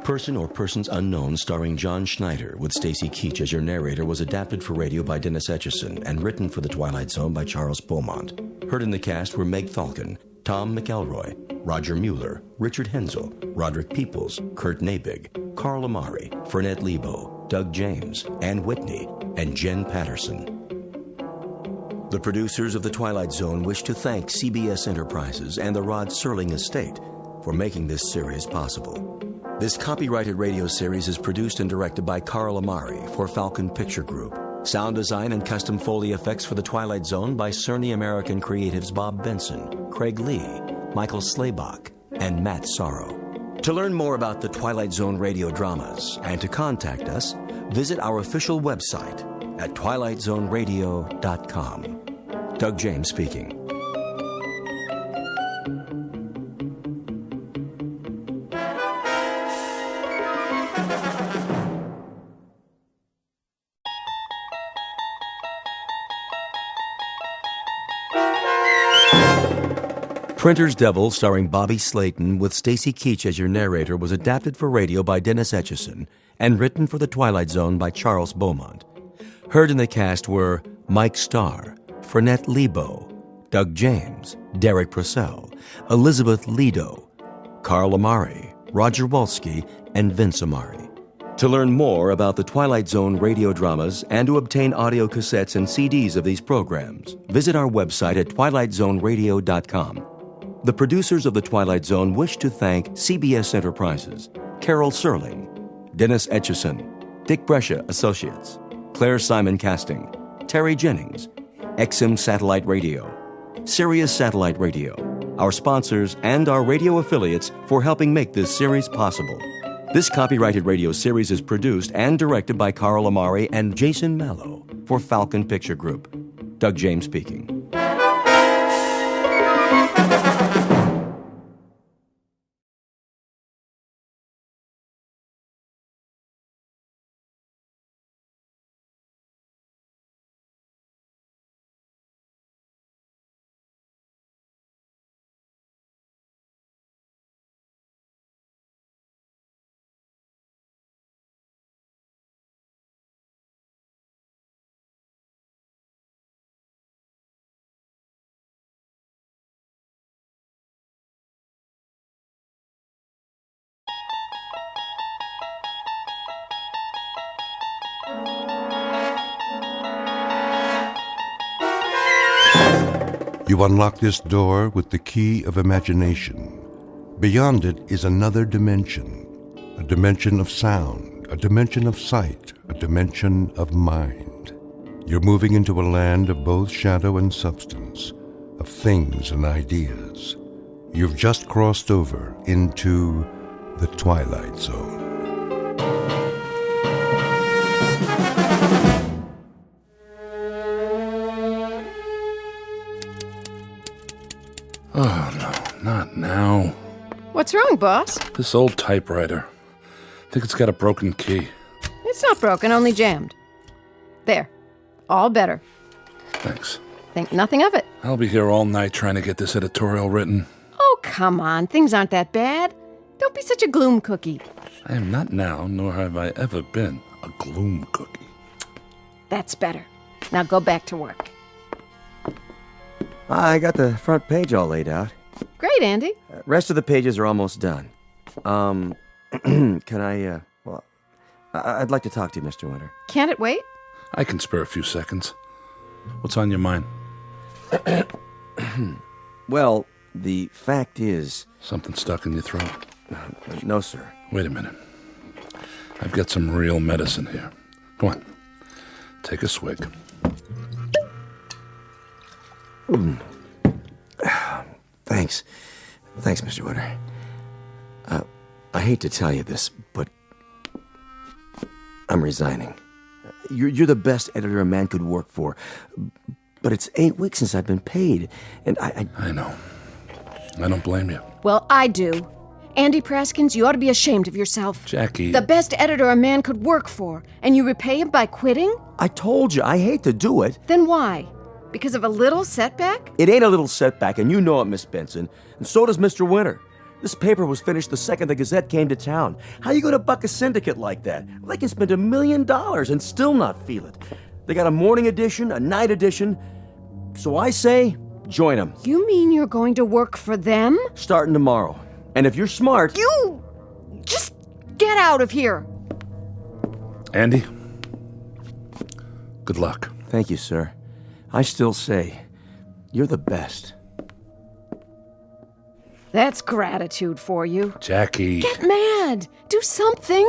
Speaker 5: Person or Persons Unknown, starring John Schneider, with Stacy Keach as your narrator, was adapted for radio by Dennis Etchison and written for The Twilight Zone by Charles Beaumont. Heard in the cast were Meg Falcon, Tom McElroy, Roger Mueller, Richard Hensel, Roderick Peoples, Kurt Nabig, Carl Amari, Fernette Lebo, Doug James, Ann Whitney, and Jen Patterson. The producers of The Twilight Zone wish to thank CBS Enterprises and the Rod Serling Estate for making this series possible. This copyrighted radio series is produced and directed by Carl Amari for Falcon Picture Group. Sound design and custom Foley effects for The Twilight Zone by Cerny American Creatives Bob Benson, Craig Lee, Michael Slaybach, and Matt Sorrow. To learn more about the Twilight Zone radio dramas and to contact us, visit our official website at twilightzoneradio.com. Doug James speaking. Printer's Devil, starring Bobby Slayton, with Stacy Keach as your narrator, was adapted for radio by Dennis Etchison and written for The Twilight Zone by Charles Beaumont. Heard in the cast were Mike Starr, Fernette Lebo, Doug James, Derek Purcell, Elizabeth Lido, Carl Amari, Roger Wolski, and Vince Amari. To learn more about the Twilight Zone radio dramas and to obtain audio cassettes and CDs of these programs, visit our website at twilightzoneradio.com. The producers of The Twilight Zone wish to thank CBS Enterprises, Carol Serling, Dennis Etchison, Dick Brescia Associates, Claire Simon Casting, Terry Jennings, XM Satellite Radio, Sirius Satellite Radio, our sponsors, and our radio affiliates for helping make this series possible. This copyrighted radio series is produced and directed by Carl Amari and Jason Mallow for Falcon Picture Group. Doug James speaking.
Speaker 2: You unlock this door with the key of imagination. Beyond it is another dimension, a dimension of sound, a dimension of sight, a dimension of mind. You're moving into a land of both shadow and substance, of things and ideas. You've just crossed over into the Twilight Zone.
Speaker 13: Oh, no, not now.
Speaker 20: What's wrong, boss?
Speaker 13: This old typewriter. I think it's got a broken key.
Speaker 20: It's not broken, only jammed. There. All better.
Speaker 13: Thanks.
Speaker 20: Think nothing of it.
Speaker 13: I'll be here all night trying to get this editorial written.
Speaker 20: Oh, come on. Things aren't that bad. Don't be such a gloom cookie.
Speaker 13: I am not now, nor have I ever been, a gloom cookie.
Speaker 20: That's better. Now go back to work.
Speaker 5: I got the front page all laid out.
Speaker 20: Great, Andy.
Speaker 5: Rest of the pages are almost done. Can I, I'd like to talk to you, Mr. Winter.
Speaker 20: Can't it wait?
Speaker 13: I can spare a few seconds. What's on your mind?
Speaker 5: Well, the fact is...
Speaker 13: Something stuck in your throat?
Speaker 5: No, sir.
Speaker 13: Wait a minute. I've got some real medicine here. Come on. Take a swig.
Speaker 5: Thanks. Thanks, Mr. Winter. I hate to tell you this, but I'm resigning. You're the best editor a man could work for, but it's 8 weeks since I've been paid, and
Speaker 13: I know. I don't blame you.
Speaker 20: Well, I do. Andy Praskins, you ought to be ashamed of yourself.
Speaker 13: Jackie...
Speaker 20: The best editor a man could work for, and you repay him by quitting?
Speaker 5: I told you, I hate to do it.
Speaker 20: Then why? Because of a little setback?
Speaker 5: It ain't a little setback, and you know it, Miss Benson. And so does Mr. Winter. This paper was finished the second the Gazette came to town. How you gonna buck a syndicate like that? They can spend $1 million and still not feel it. They got a morning edition, a night edition. So I say, join them.
Speaker 20: You mean you're going to work for them?
Speaker 5: Starting tomorrow. And if you're smart...
Speaker 20: You... just get out of here.
Speaker 13: Andy, good luck.
Speaker 5: Thank you, sir. I still say, you're the best.
Speaker 20: That's gratitude for you.
Speaker 13: Jackie.
Speaker 20: Get mad. Do something.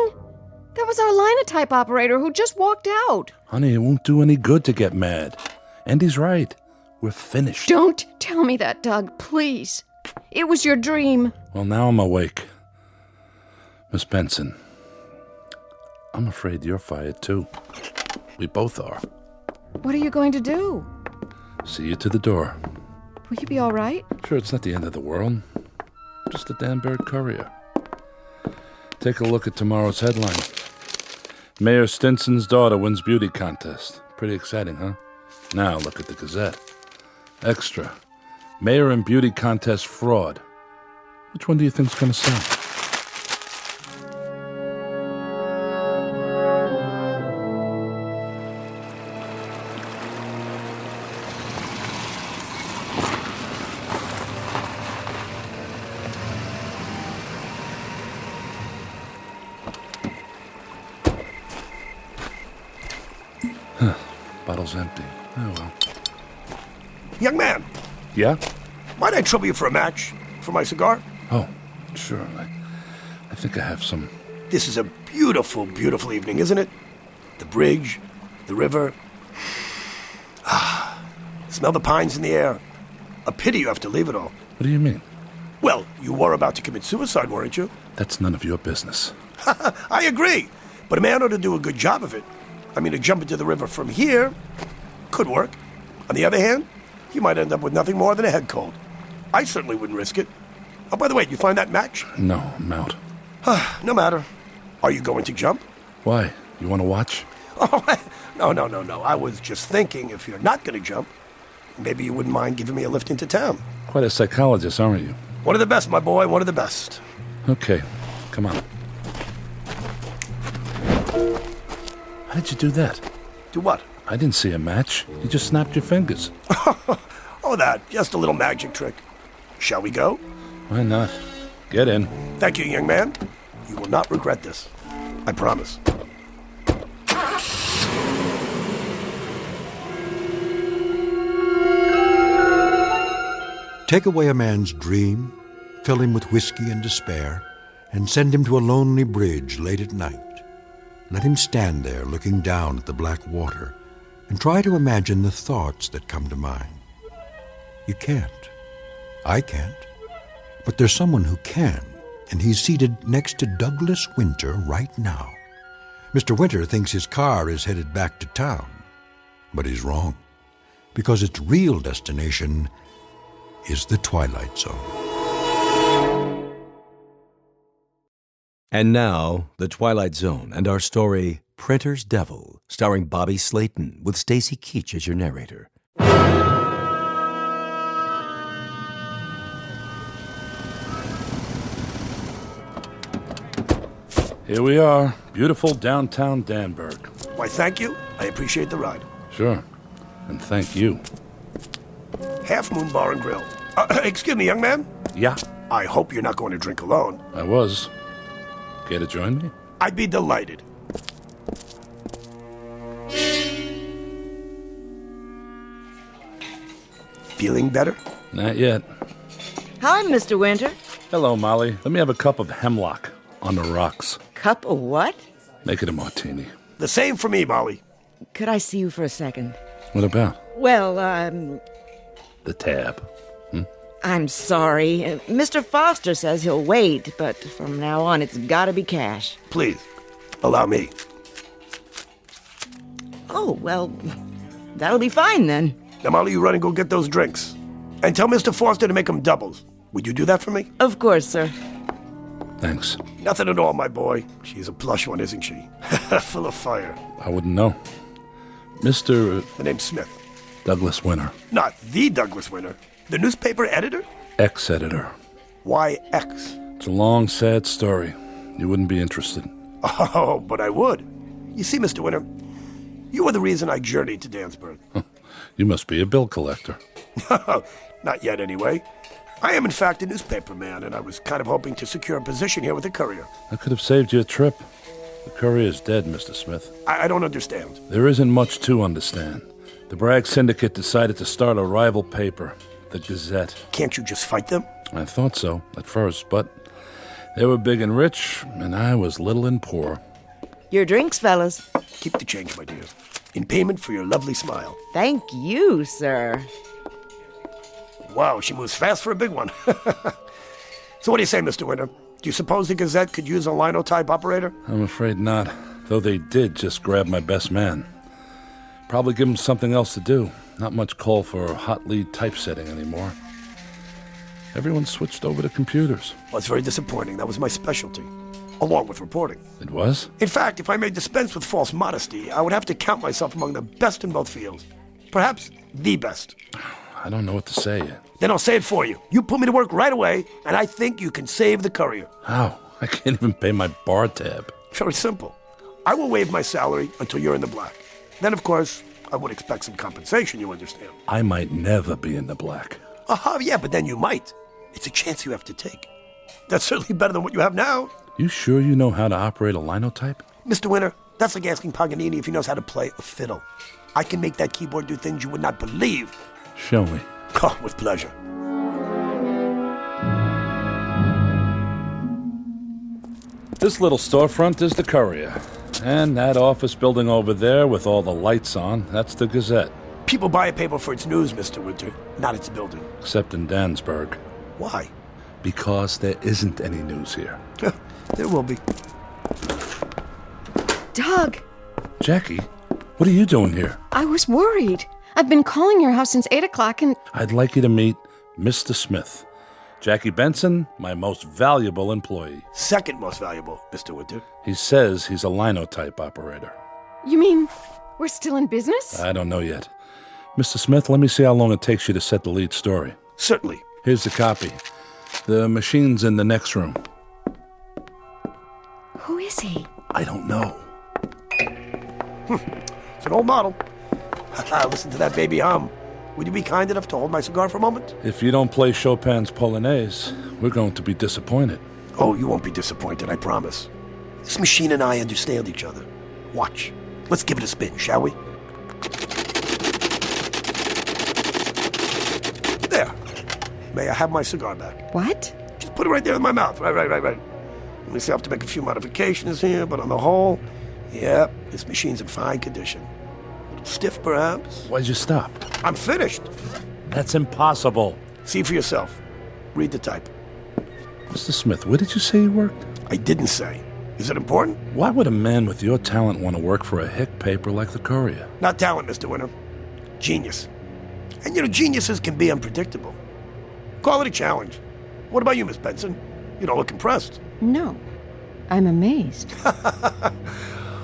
Speaker 20: That was our linotype operator who just walked out.
Speaker 13: Honey, it won't do any good to get mad. Andy's right. We're finished.
Speaker 20: Don't tell me that, Doug, please. It was your dream.
Speaker 13: Well, now I'm awake. Miss Benson, I'm afraid you're fired too. We both are.
Speaker 20: What are you going to do?
Speaker 13: See you to the door.
Speaker 20: Will you be all right?
Speaker 13: Sure, it's not the end of the world. Just a Danbury Courier. Take a look at tomorrow's headline. Mayor Stinson's daughter wins beauty contest. Pretty exciting, huh? Now look at the Gazette. Extra. Mayor and beauty contest fraud. Which one do you think's going to sell? Bottle's empty. Oh, well.
Speaker 21: Young man.
Speaker 13: Yeah?
Speaker 21: Might I trouble you for a match? For my cigar?
Speaker 13: Oh, sure. I think I have some.
Speaker 21: This is a beautiful, beautiful evening, isn't it? The bridge, the river. Smell the pines in the air. A pity you have to leave it all.
Speaker 13: What do you mean?
Speaker 21: Well, you were about to commit suicide, weren't you?
Speaker 13: That's none of your business.
Speaker 21: I agree. But a man ought to do a good job of it. I mean, to jump into the river from here could work. On the other hand, you might end up with nothing more than a head cold. I certainly wouldn't risk it. Oh, by the way, did you find that match?
Speaker 13: No, I'm out.
Speaker 21: No matter. Are you going to jump?
Speaker 13: Why? You want to watch?
Speaker 21: Oh, no. I was just thinking, if you're not going to jump, maybe you wouldn't mind giving me a lift into town.
Speaker 13: Quite a psychologist, aren't you?
Speaker 21: One of the best, my boy, one of the best.
Speaker 13: Okay, come on. How did you do that?
Speaker 21: Do what?
Speaker 13: I didn't see a match. You just snapped your fingers.
Speaker 21: Oh, that. Just a little magic trick. Shall we go?
Speaker 13: Why not? Get in.
Speaker 21: Thank you, young man. You will not regret this. I promise.
Speaker 2: Take away a man's dream, fill him with whiskey and despair, and send him to a lonely bridge late at night. Let him stand there looking down at the black water and try to imagine the thoughts that come to mind. You can't. I can't. But there's someone who can, and he's seated next to Douglas Winter right now. Mr. Winter thinks his car is headed back to town, but he's wrong, because its real destination is the Twilight Zone.
Speaker 5: And now, The Twilight Zone and our story, Printer's Devil, starring Bobby Slayton, with Stacy Keach as your narrator.
Speaker 13: Here we are, beautiful downtown Danburg.
Speaker 21: Why, thank you. I appreciate the ride.
Speaker 13: Sure, and thank you.
Speaker 21: Half Moon Bar and Grill. Excuse me, young man?
Speaker 13: Yeah?
Speaker 21: I hope you're not going to drink alone.
Speaker 13: I was. Care to join me?
Speaker 21: I'd be delighted. Feeling better?
Speaker 13: Not yet.
Speaker 1: Hi, Mr. Winter.
Speaker 13: Hello, Molly. Let me have a cup of hemlock on the rocks.
Speaker 1: Cup of what?
Speaker 13: Make it a martini.
Speaker 21: The same for me, Molly.
Speaker 1: Could I see you for a second?
Speaker 13: What about?
Speaker 1: Well,
Speaker 13: The tab.
Speaker 1: I'm sorry. Mr. Foster says he'll wait, but from now on it's gotta be cash.
Speaker 21: Please, allow me.
Speaker 1: Oh, well, that'll be fine then.
Speaker 21: Now, Molly, you run and go get those drinks. And tell Mr. Foster to make them doubles. Would you do that for me?
Speaker 1: Of course, sir.
Speaker 13: Thanks.
Speaker 21: Nothing at all, my boy. She's a plush one, isn't she? Full of fire.
Speaker 13: I wouldn't know. Mr.
Speaker 21: The name's Smith.
Speaker 13: Douglas Winter.
Speaker 21: Not the Douglas Winter. The newspaper editor?
Speaker 13: Ex-editor.
Speaker 21: Why X?
Speaker 13: It's a long, sad story. You wouldn't be interested.
Speaker 21: Oh, but I would. You see, Mr. Winter, you were the reason I journeyed to Danburg.
Speaker 13: You must be a bill collector.
Speaker 21: Not yet, anyway. I am, in fact, a newspaper man, and I was kind of hoping to secure a position here with the Courier.
Speaker 13: I could have saved you a trip. The Courier's dead, Mr. Smith.
Speaker 21: I don't understand.
Speaker 13: There isn't much to understand. The Bragg Syndicate decided to start a rival paper, the Gazette.
Speaker 21: Can't you just fight them?
Speaker 13: I thought so, at first, but they were big and rich, and I was little and poor.
Speaker 1: Your drinks, fellas.
Speaker 21: Keep the change, my dear. In payment for your lovely smile.
Speaker 1: Thank you, sir.
Speaker 21: Wow, she moves fast for a big one. So what do you say, Mr. Winter? Do you suppose the Gazette could use a linotype operator?
Speaker 13: I'm afraid not, though they did just grab my best man. Probably give him something else to do. Not much call for hot lead typesetting anymore. Everyone switched over to computers.
Speaker 21: Well, it's very disappointing. That was my specialty, along with reporting.
Speaker 13: It was?
Speaker 21: In fact, if I may dispense with false modesty, I would have to count myself among the best in both fields. Perhaps the best.
Speaker 13: I don't know what to say yet.
Speaker 21: Then I'll say it for you. You put me to work right away, and I think you can save the Courier.
Speaker 13: How? I can't even pay my bar tab.
Speaker 21: Very simple. I will waive my salary until you're in the black. Then, of course, I would expect some compensation, you understand.
Speaker 13: I might never be in the black.
Speaker 21: Yeah, but then you might. It's a chance you have to take. That's certainly better than what you have now.
Speaker 13: You sure you know how to operate a linotype?
Speaker 21: Mr. Winter, that's like asking Paganini if he knows how to play a fiddle. I can make that keyboard do things you would not believe.
Speaker 13: Show me.
Speaker 21: Oh, with pleasure.
Speaker 13: This little storefront is the Courier. And that office building over there with all the lights on, that's the Gazette.
Speaker 21: People buy a paper for its news, Mr. Winter, not its building.
Speaker 13: Except in Danburg.
Speaker 21: Why?
Speaker 13: Because there isn't any news here.
Speaker 21: There will be.
Speaker 20: Doug!
Speaker 13: Jackie, what are you doing here?
Speaker 20: I was worried. I've been calling your house since 8 o'clock and...
Speaker 13: I'd like you to meet Mr. Smith. Jackie Benson, my most valuable employee.
Speaker 21: Second most valuable, Mr. Winter.
Speaker 13: He says he's a linotype operator.
Speaker 20: You mean we're still in business?
Speaker 13: I don't know yet. Mr. Smith, let me see how long it takes you to set the lead story.
Speaker 21: Certainly.
Speaker 13: Here's the copy. The machine's in the next room.
Speaker 20: Who is he?
Speaker 13: I don't know.
Speaker 21: It's an old model. Listen to that baby hum. Would you be kind enough to hold my cigar for a moment?
Speaker 13: If you don't play Chopin's Polonaise, we're going to be disappointed.
Speaker 21: Oh, you won't be disappointed, I promise. This machine and I understand each other. Watch. Let's give it a spin, shall we? There. May I have my cigar back?
Speaker 3: What?
Speaker 21: Just put it right there in my mouth. Right. Let me see, I have to make a few modifications here, but on the whole, yeah, this machine's in fine condition. A little stiff, perhaps.
Speaker 13: Why'd you stop?
Speaker 21: I'm finished.
Speaker 13: That's impossible.
Speaker 21: See for yourself. Read the type.
Speaker 13: Mr. Smith, where did you say you worked?
Speaker 21: I didn't say. Is it important?
Speaker 13: Why would a man with your talent want to work for a hick paper like the Courier?
Speaker 21: Not talent, Mr. Winter. Genius. And geniuses can be unpredictable. Call it a challenge. What about you, Miss Benson? You don't look impressed.
Speaker 3: No. I'm amazed.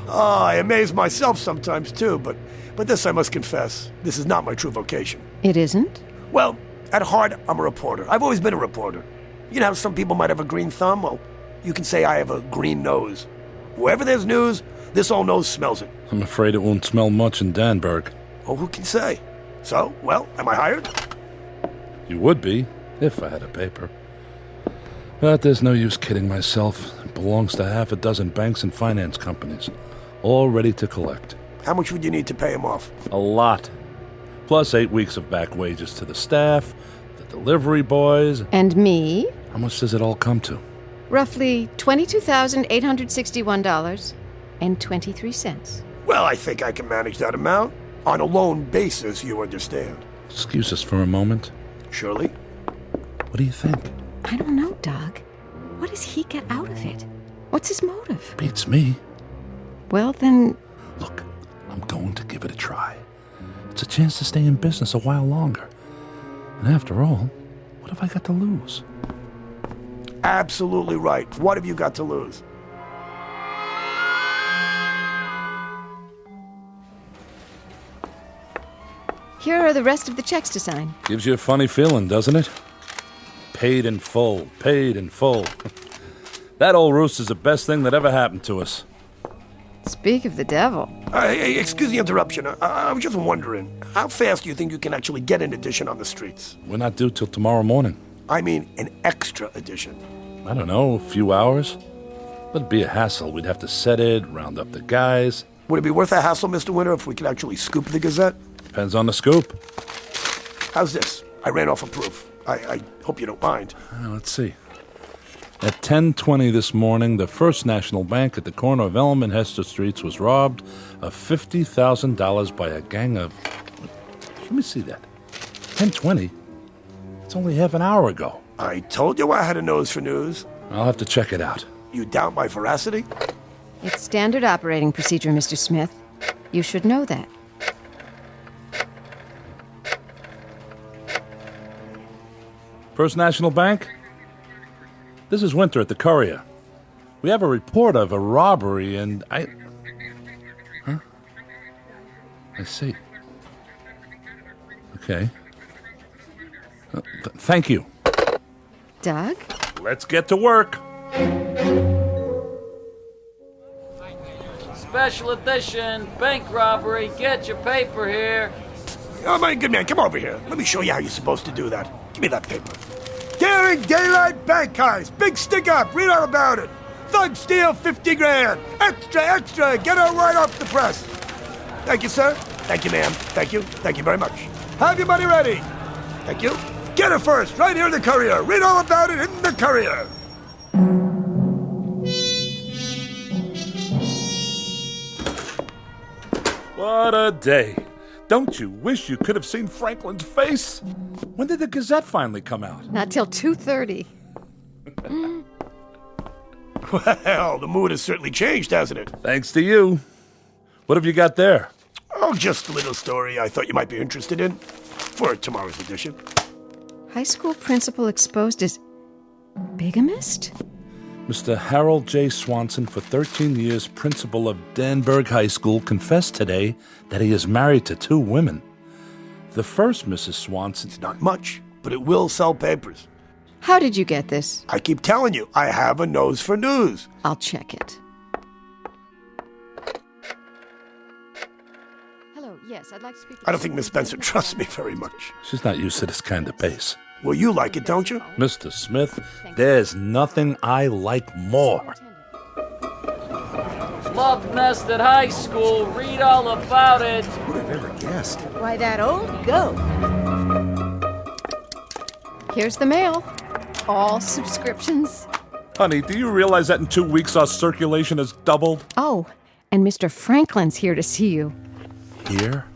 Speaker 21: I amaze myself sometimes, too, but this, I must confess, this is not my true vocation.
Speaker 3: It isn't?
Speaker 21: Well, at heart, I'm a reporter. I've always been a reporter. You know how some people might have a green thumb? Well, you can say I have a green nose. Wherever there's news, this old nose smells it.
Speaker 13: I'm afraid it won't smell much in Danburg.
Speaker 21: Oh, who can say? So, well, am I hired?
Speaker 13: You would be, if I had a paper. But there's no use kidding myself. It belongs to half a dozen banks and finance companies, all ready to collect.
Speaker 21: How much would you need to pay him off?
Speaker 13: A lot. Plus 8 weeks of back wages to the staff, the delivery boys.
Speaker 3: And me?
Speaker 13: How much does it all come to?
Speaker 3: Roughly $22,861.23.
Speaker 21: Well, I think I can manage that amount. On a loan basis, you understand.
Speaker 13: Excuse us for a moment.
Speaker 21: Surely.
Speaker 13: What do you think?
Speaker 3: I don't know, Doug. What does he get out of it? What's his motive?
Speaker 13: Beats me.
Speaker 3: Well, then...
Speaker 13: Look, I'm going to give it a try. It's a chance to stay in business a while longer. And after all, what have I got to lose?
Speaker 21: Absolutely right. What have you got to lose?
Speaker 3: Here are the rest of the checks to sign.
Speaker 13: Gives you a funny feeling, doesn't it? Paid in full, paid in full. That old rooster's the best thing that ever happened to us.
Speaker 3: Speak of the devil.
Speaker 21: Hey, excuse the interruption. I was just wondering, how fast do you think you can actually get an edition on the streets?
Speaker 13: We're not due till tomorrow morning.
Speaker 21: I mean, an extra edition.
Speaker 13: I don't know, a few hours. But it'd be a hassle. We'd have to set it, round up the guys.
Speaker 21: Would it be worth a hassle, Mr. Winter, if we could actually scoop the Gazette?
Speaker 13: Depends on the scoop.
Speaker 21: How's this? I ran off a proof. I hope you don't mind.
Speaker 13: Let's see. At 10:20 this morning, the First National Bank at the corner of Elm and Hester Streets was robbed of $50,000 by a gang of... Let me see that. 10:20? It's only half an hour ago.
Speaker 21: I told you I had a nose for news.
Speaker 13: I'll have to check it out.
Speaker 21: You doubt my veracity?
Speaker 3: It's standard operating procedure, Mr. Smith. You should know that.
Speaker 13: First National Bank? This is Winter at the Courier. We have a report of a robbery and Huh? I see. Okay. Thank you.
Speaker 3: Doug?
Speaker 13: Let's get to work.
Speaker 11: Special edition, bank robbery, get your paper here.
Speaker 21: Oh, my good man, come over here. Let me show you how you're supposed to do that. Give me that paper. Daring daylight bank heist. Big stick up. Read all about it. Thug steal 50 grand. Extra, extra. Get her right off the press. Thank you, sir. Thank you, ma'am. Thank you. Thank you very much. Have your money ready. Thank you. Get her first. Right here in the Courier. Read all about it in the Courier.
Speaker 13: What a day. Don't you wish you could have seen Franklin's face? When did the Gazette finally come out?
Speaker 3: Not till 2:30.
Speaker 21: Well, the mood has certainly changed, hasn't it?
Speaker 13: Thanks to you. What have you got there?
Speaker 21: Oh, just a little story I thought you might be interested in for tomorrow's edition.
Speaker 3: High school principal exposed as bigamist?
Speaker 13: Mr. Harold J. Swanson, for 13 years principal of Danburg High School, confessed today that he is married to 2 women. The first, Mrs. Swanson...
Speaker 21: It's not much, but it will sell papers.
Speaker 3: How did you get this?
Speaker 21: I keep telling you, I have a nose for news.
Speaker 3: I'll check it. Hello, yes, I'd like to speak...
Speaker 21: I don't think Miss Benson trusts me very much.
Speaker 13: She's not used to this kind of pace.
Speaker 21: Well, you like it, don't you?
Speaker 13: Mr. Smith, there's nothing I like more.
Speaker 11: Love Nest at high school. Read all about it.
Speaker 1: Why, that old goat.
Speaker 20: Here's the mail. All subscriptions.
Speaker 13: Honey, do you realize that in 2 weeks our circulation has doubled?
Speaker 20: Oh, and Mr. Franklin's here to see you.
Speaker 13: Here?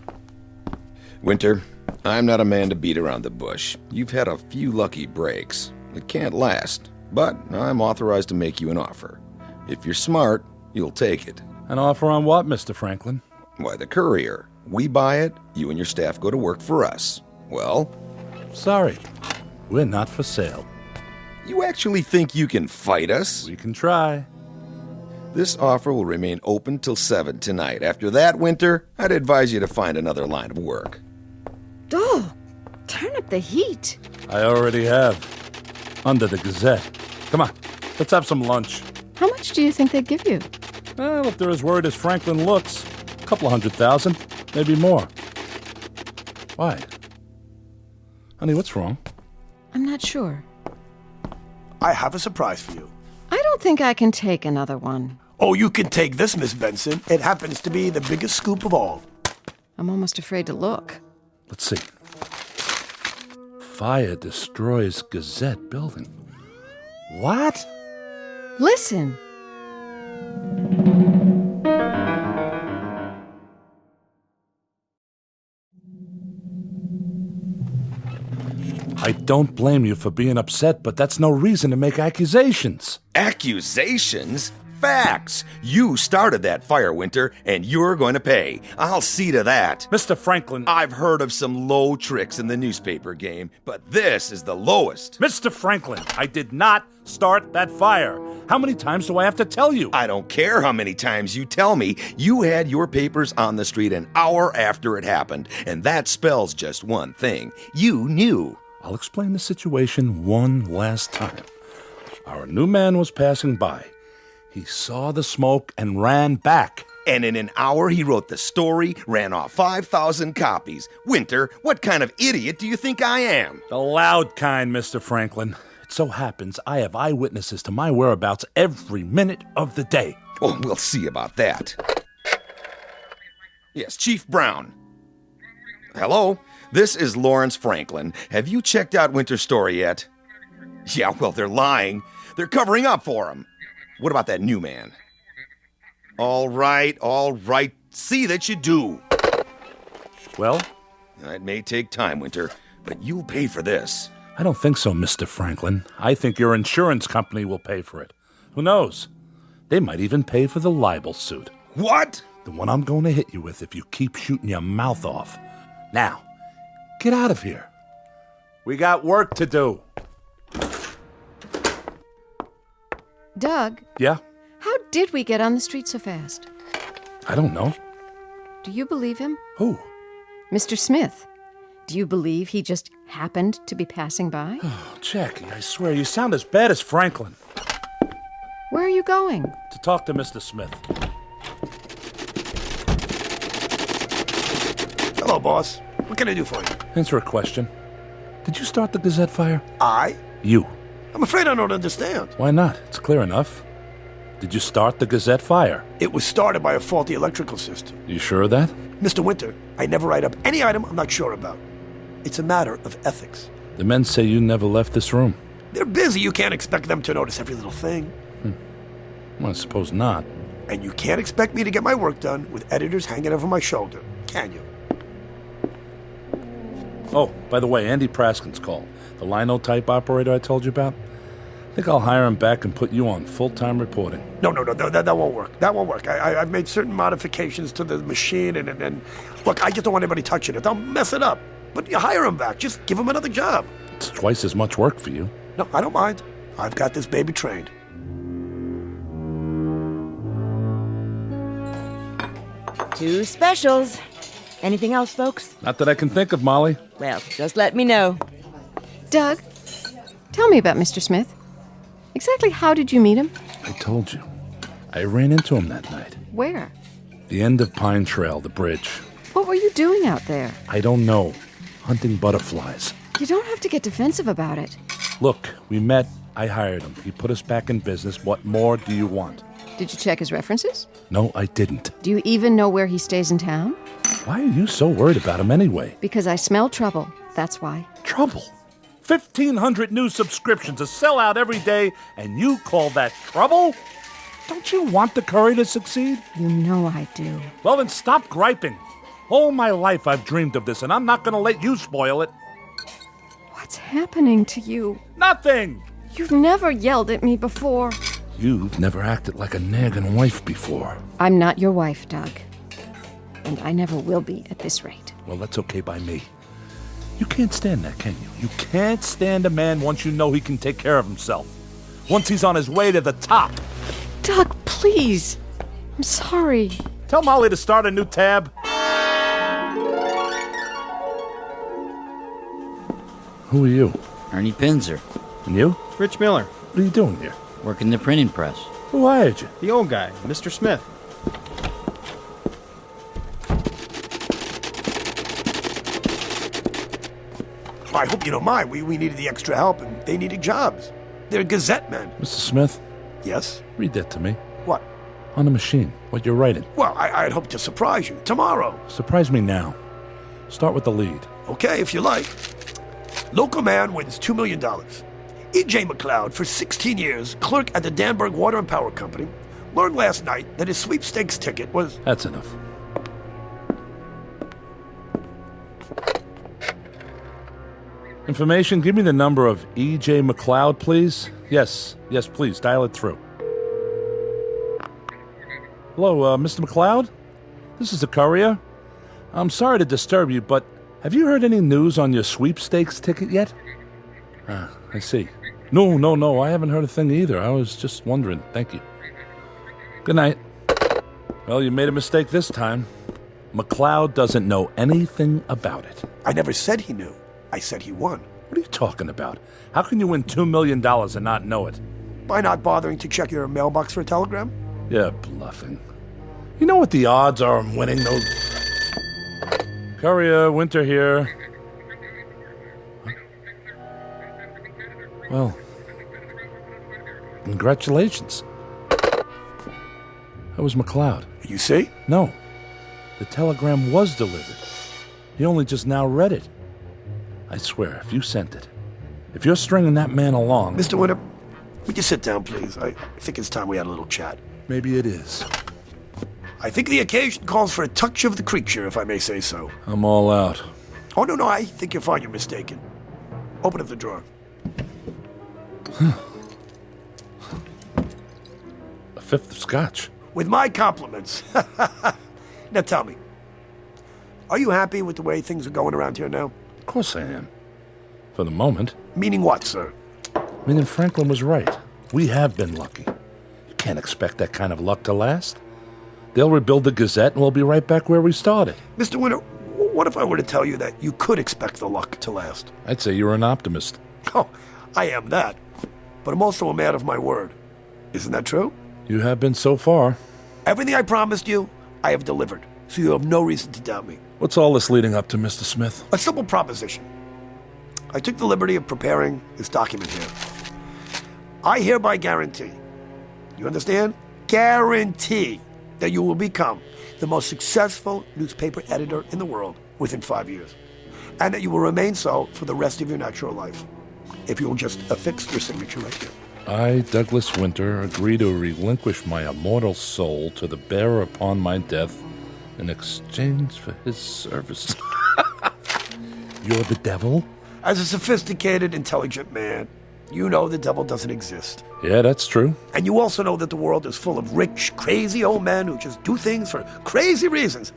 Speaker 9: Winter, I'm not a man to beat around the bush. You've had a few lucky breaks. It can't last, but I'm authorized to make you an offer. If you're smart, you'll take it.
Speaker 13: An offer on what, Mr. Franklin?
Speaker 9: Why, the courier. We buy it, you and your staff go to work for us. Well?
Speaker 13: Sorry, we're not for sale.
Speaker 9: You actually think you can fight us?
Speaker 13: We can try.
Speaker 9: This offer will remain open till 7 tonight. After that, Winter, I'd advise you to find another line of work.
Speaker 20: Oh, turn up the heat.
Speaker 13: I already have. Under the Gazette. Come on, let's have some lunch.
Speaker 20: How much do you think they'd give you?
Speaker 13: Well, if they're as worried as Franklin looks, a couple of 100,000, maybe more. Why? Honey, what's wrong?
Speaker 20: I'm not sure.
Speaker 21: I have a surprise for you.
Speaker 20: I don't think I can take another one.
Speaker 21: Oh, you can take this, Miss Benson. It happens to be the biggest scoop of all.
Speaker 20: I'm almost afraid to look.
Speaker 13: Let's see. Fire destroys Gazette building. What?
Speaker 20: Listen.
Speaker 13: I don't blame you for being upset, but that's no reason to make accusations.
Speaker 9: Accusations? Facts! You started that fire, Winter, and you're going to pay. I'll see to that.
Speaker 13: Mr. Franklin.
Speaker 9: I've heard of some low tricks in the newspaper game, but this is the lowest.
Speaker 13: Mr. Franklin, I did not start that fire. How many times do I have to tell you?
Speaker 9: I don't care how many times you tell me. You had your papers on the street an hour after it happened, and that spells just one thing. You knew.
Speaker 13: I'll explain the situation one last time. Our new man was passing by. He saw the smoke and ran back.
Speaker 9: And in an hour, he wrote the story, ran off 5,000 copies. Winter, what kind of idiot do you think I am?
Speaker 13: The loud kind, Mr. Franklin. It so happens I have eyewitnesses to my whereabouts every minute of the day.
Speaker 9: Oh, we'll see about that. Yes, Chief Brown. Hello? This is Lawrence Franklin. Have you checked out Winter's story yet? Yeah, well, they're lying. They're covering up for him. What about that new man? All right. See that you do.
Speaker 13: Well?
Speaker 9: It may take time, Winter, but you'll pay for this.
Speaker 13: I don't think so, Mr. Franklin. I think your insurance company will pay for it. Who knows? They might even pay for the libel suit.
Speaker 9: What?
Speaker 13: The one I'm going to hit you with if you keep shooting your mouth off. Now, get out of here. We got work to do.
Speaker 20: Doug?
Speaker 13: Yeah?
Speaker 20: How did we get on the street so fast?
Speaker 13: I don't know.
Speaker 20: Do you believe him?
Speaker 13: Who?
Speaker 20: Mr. Smith. Do you believe he just happened to be passing by?
Speaker 13: Oh, Jackie, I swear you sound as bad as Franklin.
Speaker 20: Where are you going?
Speaker 13: To talk to Mr. Smith.
Speaker 21: Hello, boss. What can I do for you?
Speaker 13: Answer a question. Did you start the Gazette fire?
Speaker 21: I?
Speaker 13: You.
Speaker 21: I'm afraid I don't understand.
Speaker 13: Why not? It's clear enough. Did you start the Gazette fire?
Speaker 21: It was started by a faulty electrical system.
Speaker 13: You sure of that?
Speaker 21: Mr. Winter, I never write up any item I'm not sure about. It's a matter of ethics.
Speaker 13: The men say you never left this room.
Speaker 21: They're busy. You can't expect them to notice every little thing.
Speaker 13: Well, I suppose not.
Speaker 21: And you can't expect me to get my work done with editors hanging over my shoulder, can you?
Speaker 13: Oh, by the way, Andy Praskin's called. The linotype operator I told you about. I think I'll hire him back and put you on full-time reporting.
Speaker 21: No, that won't work. That won't work. I've made certain modifications to the machine, and look, I just don't want anybody touching it. They'll mess it up. But you hire him back. Just give him another job.
Speaker 13: It's twice as much work for you.
Speaker 21: No, I don't mind. I've got this baby trained.
Speaker 1: Two specials. Anything else, folks?
Speaker 13: Not that I can think of, Molly.
Speaker 1: Well, just let me know.
Speaker 20: Doug, tell me about Mr. Smith. Exactly how did you meet him?
Speaker 13: I told you. I ran into him that night.
Speaker 20: Where?
Speaker 13: The end of Pine Trail, the bridge.
Speaker 20: What were you doing out there?
Speaker 13: I don't know. Hunting butterflies.
Speaker 20: You don't have to get defensive about it.
Speaker 13: Look, we met. I hired him. He put us back in business. What more do you want?
Speaker 20: Did you check his references?
Speaker 13: No, I didn't.
Speaker 20: Do you even know where he stays in town?
Speaker 13: Why are you so worried about him anyway?
Speaker 20: Because I smell trouble. That's why.
Speaker 13: Trouble? 1,500 new subscriptions, a sellout every day, and you call that trouble? Don't you want the Curry to succeed?
Speaker 20: You know I do.
Speaker 13: Well, then stop griping. All my life I've dreamed of this, and I'm not going to let you spoil it.
Speaker 20: What's happening to you?
Speaker 13: Nothing!
Speaker 20: You've never yelled at me before.
Speaker 13: You've never acted like a nagging wife before.
Speaker 20: I'm not your wife, Doug. And I never will be at this rate.
Speaker 13: Well, that's okay by me. You can't stand that, can you? You can't stand a man once you know he can take care of himself. Once he's on his way to the top.
Speaker 20: Doug, please. I'm sorry.
Speaker 13: Tell Molly to start a new tab. Who are you?
Speaker 18: Ernie Pinzer.
Speaker 13: And you?
Speaker 6: Rich Miller.
Speaker 13: What are you doing here?
Speaker 18: Working the printing press.
Speaker 13: Who hired you?
Speaker 6: The old guy, Mr. Smith.
Speaker 21: I hope you don't mind. We needed the extra help, and they needed jobs. They're Gazette men.
Speaker 13: Mr. Smith?
Speaker 21: Yes?
Speaker 13: Read that to me.
Speaker 21: What?
Speaker 13: On the machine, what you're writing.
Speaker 21: Well, I'd hope to surprise you. Tomorrow.
Speaker 13: Surprise me now. Start with the lead.
Speaker 21: Okay, if you like. Local man wins $2 million. E.J. McLeod, for 16 years, clerk at the Danburg Water and Power Company, learned last night that his sweepstakes ticket was...
Speaker 13: That's enough. Information, give me the number of E.J. McLeod, please. Yes, please, dial it through. Hello, Mr. McLeod? This is the courier. I'm sorry to disturb you, but have you heard any news on your sweepstakes ticket yet? I see. No, I haven't heard a thing either. I was just wondering. Thank you. Good night. Well, you made a mistake this time. McLeod doesn't know anything about it.
Speaker 21: I never said he knew. I said he won.
Speaker 13: What are you talking about? How can you win $2 million and not know it?
Speaker 21: By not bothering to check your mailbox for a telegram?
Speaker 13: You're bluffing. You know what the odds are of winning those... Courier, Winter here. Well, congratulations. That was McLeod.
Speaker 21: You see?
Speaker 13: No. The telegram was delivered. He only just now read it. I swear, if you sent it, if you're stringing that man along...
Speaker 21: Mr. Winter, would you sit down, please? I think it's time we had a little chat.
Speaker 13: Maybe it is.
Speaker 21: I think the occasion calls for a touch of the creature, if I may say so.
Speaker 13: I'm all out.
Speaker 21: Oh, no, I think you'll find you're mistaken. Open up the drawer.
Speaker 13: A fifth of scotch.
Speaker 21: With my compliments. Now tell me, are you happy with the way things are going around here now?
Speaker 13: Of course I am. For the moment.
Speaker 21: Meaning what, sir?
Speaker 13: Meaning Franklin was right. We have been lucky. You can't expect that kind of luck to last. They'll rebuild the Gazette and we'll be right back where we started.
Speaker 21: Mr. Winter, what if I were to tell you that you could expect the luck to last?
Speaker 13: I'd say you're an optimist.
Speaker 21: Oh, I am that. But I'm also a man of my word. Isn't that true?
Speaker 13: You have been so far.
Speaker 21: Everything I promised you, I have delivered. So you have no reason to doubt me.
Speaker 13: What's all this leading up to, Mr. Smith?
Speaker 21: A simple proposition. I took the liberty of preparing this document here. I hereby guarantee, you understand? Guarantee that you will become the most successful newspaper editor in the world within 5 years. And that you will remain so for the rest of your natural life. If you will just affix your signature right here.
Speaker 13: I, Douglas Winter, agree to relinquish my immortal soul to the bearer upon my death in exchange for his service. You're the devil?
Speaker 21: As a sophisticated, intelligent man, you know the devil doesn't exist.
Speaker 13: Yeah, that's true.
Speaker 21: And you also know that the world is full of rich, crazy old men who just do things for crazy reasons.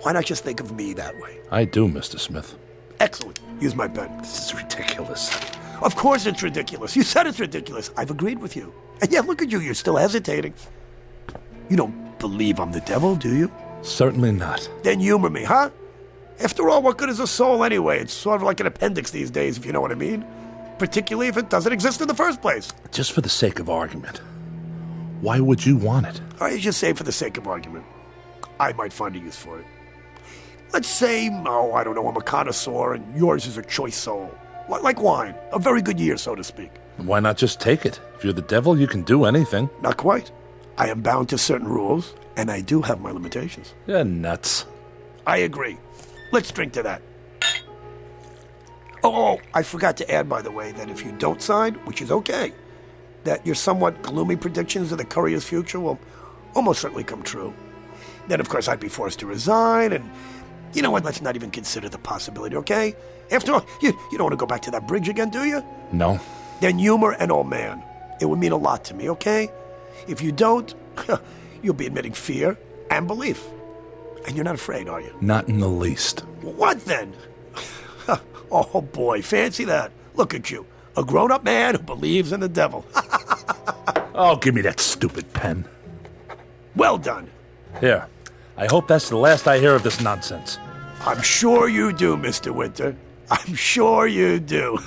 Speaker 21: Why not just think of me that way?
Speaker 13: I do, Mr. Smith.
Speaker 21: Excellent. Use my pen.
Speaker 13: This is ridiculous.
Speaker 21: Of course it's ridiculous. You said it's ridiculous. I've agreed with you. And yet, look at you. You're still hesitating. You don't believe I'm the devil, do you?
Speaker 13: Certainly not.
Speaker 21: Then humor me, huh? After all, what good is a soul anyway? It's sort of like an appendix these days, if you know what I mean. Particularly if it doesn't exist in the first place.
Speaker 13: Just for the sake of argument. Why would you want it?
Speaker 21: I just say for the sake of argument. I might find a use for it. Let's say, I don't know, I'm a connoisseur and yours is a choice soul. Like wine. A very good year, so to speak.
Speaker 13: Why not just take it? If you're the devil, you can do anything.
Speaker 21: Not quite. I am bound to certain rules, and I do have my limitations.
Speaker 13: You're nuts.
Speaker 21: I agree. Let's drink to that. Oh, I forgot to add, by the way, that if you don't sign, which is okay, that your somewhat gloomy predictions of the courier's future will almost certainly come true. Then, of course, I'd be forced to resign, and you know what? Let's not even consider the possibility, okay? After all, you don't want to go back to that bridge again, do you?
Speaker 13: No.
Speaker 21: Then humor an old man. It would mean a lot to me, okay? If you don't, you'll be admitting fear and belief. And you're not afraid, are you?
Speaker 13: Not in the least.
Speaker 21: What then? Oh, boy, fancy that. Look at you. A grown-up man who believes in the devil.
Speaker 13: Oh, give me that stupid pen.
Speaker 21: Well done.
Speaker 13: Here. I hope that's the last I hear of this nonsense.
Speaker 21: I'm sure you do, Mr. Winter. I'm sure you do.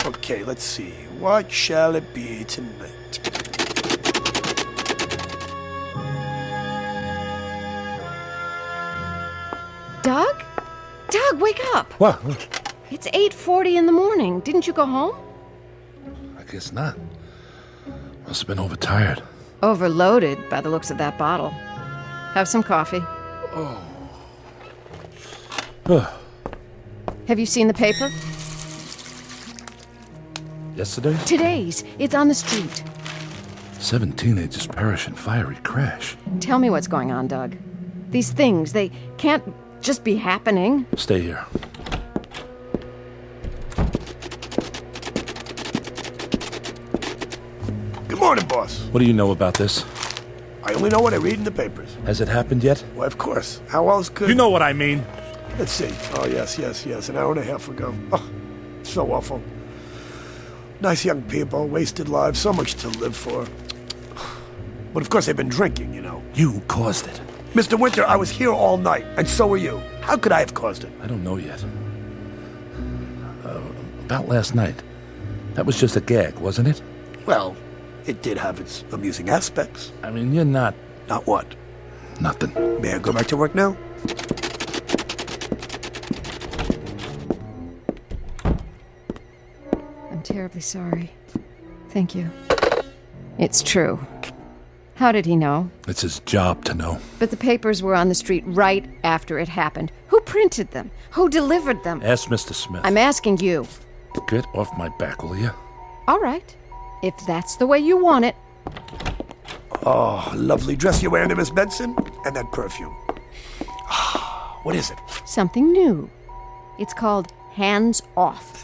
Speaker 21: Okay, let's see. What shall it be tonight?
Speaker 20: Doug? Doug, wake up!
Speaker 13: What?
Speaker 20: It's 8:40 in the morning. Didn't you go home?
Speaker 13: I guess not. Must have been overtired.
Speaker 20: Overloaded by the looks of that bottle. Have some coffee.
Speaker 13: Oh.
Speaker 20: Have you seen the paper?
Speaker 13: Yesterday?
Speaker 20: Today's. It's on the street.
Speaker 13: 7 teenagers perish in fiery crash.
Speaker 20: Tell me what's going on, Doug. These things, they can't just be happening.
Speaker 13: Stay here.
Speaker 21: Good morning, boss.
Speaker 13: What do you know about this?
Speaker 21: I only know what I read in the papers.
Speaker 13: Has it happened yet?
Speaker 21: Well, of course. How else could...
Speaker 13: You know what I mean.
Speaker 21: Let's see. Oh, yes. An hour and a half ago. Oh, so awful. Nice young people, wasted lives, so much to live for. But of course they've been drinking, you know.
Speaker 13: You caused it.
Speaker 21: Mr. Winter, I was here all night, and so were you. How could I have caused it?
Speaker 13: I don't know yet. About last night. That was just a gag, wasn't it?
Speaker 21: Well, it did have its amusing aspects.
Speaker 13: I mean, you're not...
Speaker 21: Not what?
Speaker 13: Nothing.
Speaker 21: May I go back to work now?
Speaker 20: I'm terribly sorry. Thank you. It's true. How did he know?
Speaker 13: It's his job to know.
Speaker 20: But the papers were on the street right after it happened. Who printed them? Who delivered them?
Speaker 13: Ask Mr. Smith.
Speaker 20: I'm asking you.
Speaker 13: Get off my back, will you?
Speaker 20: All right. If that's the way you want it.
Speaker 21: Oh, lovely dress you're wearing there, Miss Benson. And that perfume. What is it?
Speaker 20: Something new. It's called Hands Off.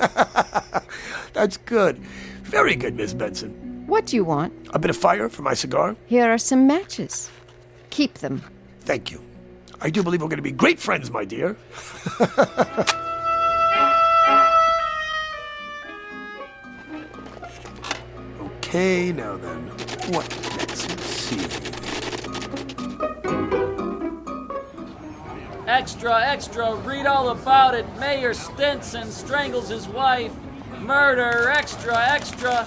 Speaker 21: That's good. Very good, Miss Benson.
Speaker 20: What do you want?
Speaker 21: A bit of fire for my cigar?
Speaker 20: Here are some matches. Keep them.
Speaker 21: Thank you. I do believe we're going to be great friends, my dear. Okay, now then. What next? Let's see.
Speaker 11: Extra, read all about it. Mayor Stinson strangles his wife. Murder, extra.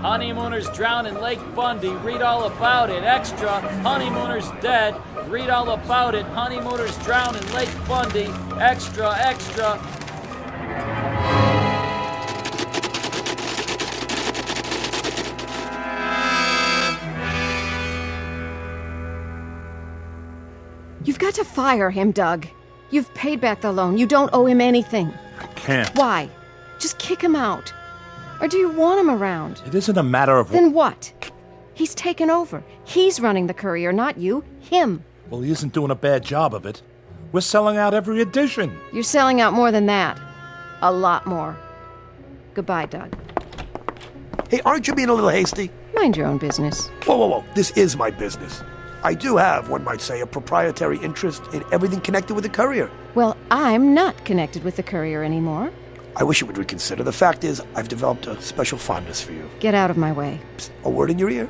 Speaker 11: Honeymooners drowned in Lake Bundy. Read all about it. Extra. Honeymooners dead. Read all about it. Honeymooners drowned in Lake Bundy. Extra.
Speaker 20: You've got to fire him, Doug. You've paid back the loan. You don't owe him anything.
Speaker 13: I can't.
Speaker 20: Why? Just kick him out. Or do you want him around?
Speaker 13: It isn't a matter of...
Speaker 20: Then what? He's taken over. He's running the Courier, not you. Him.
Speaker 13: Well, he isn't doing a bad job of it. We're selling out every edition.
Speaker 20: You're selling out more than that. A lot more. Goodbye, Doug.
Speaker 21: Hey, aren't you being a little hasty?
Speaker 20: Mind your own business.
Speaker 21: Whoa. This is my business. I do have, one might say, a proprietary interest in everything connected with the Courier.
Speaker 20: Well, I'm not connected with the Courier anymore.
Speaker 21: I wish you would reconsider. The fact is, I've developed a special fondness for you.
Speaker 20: Get out of my way.
Speaker 21: Psst, a word in your ear?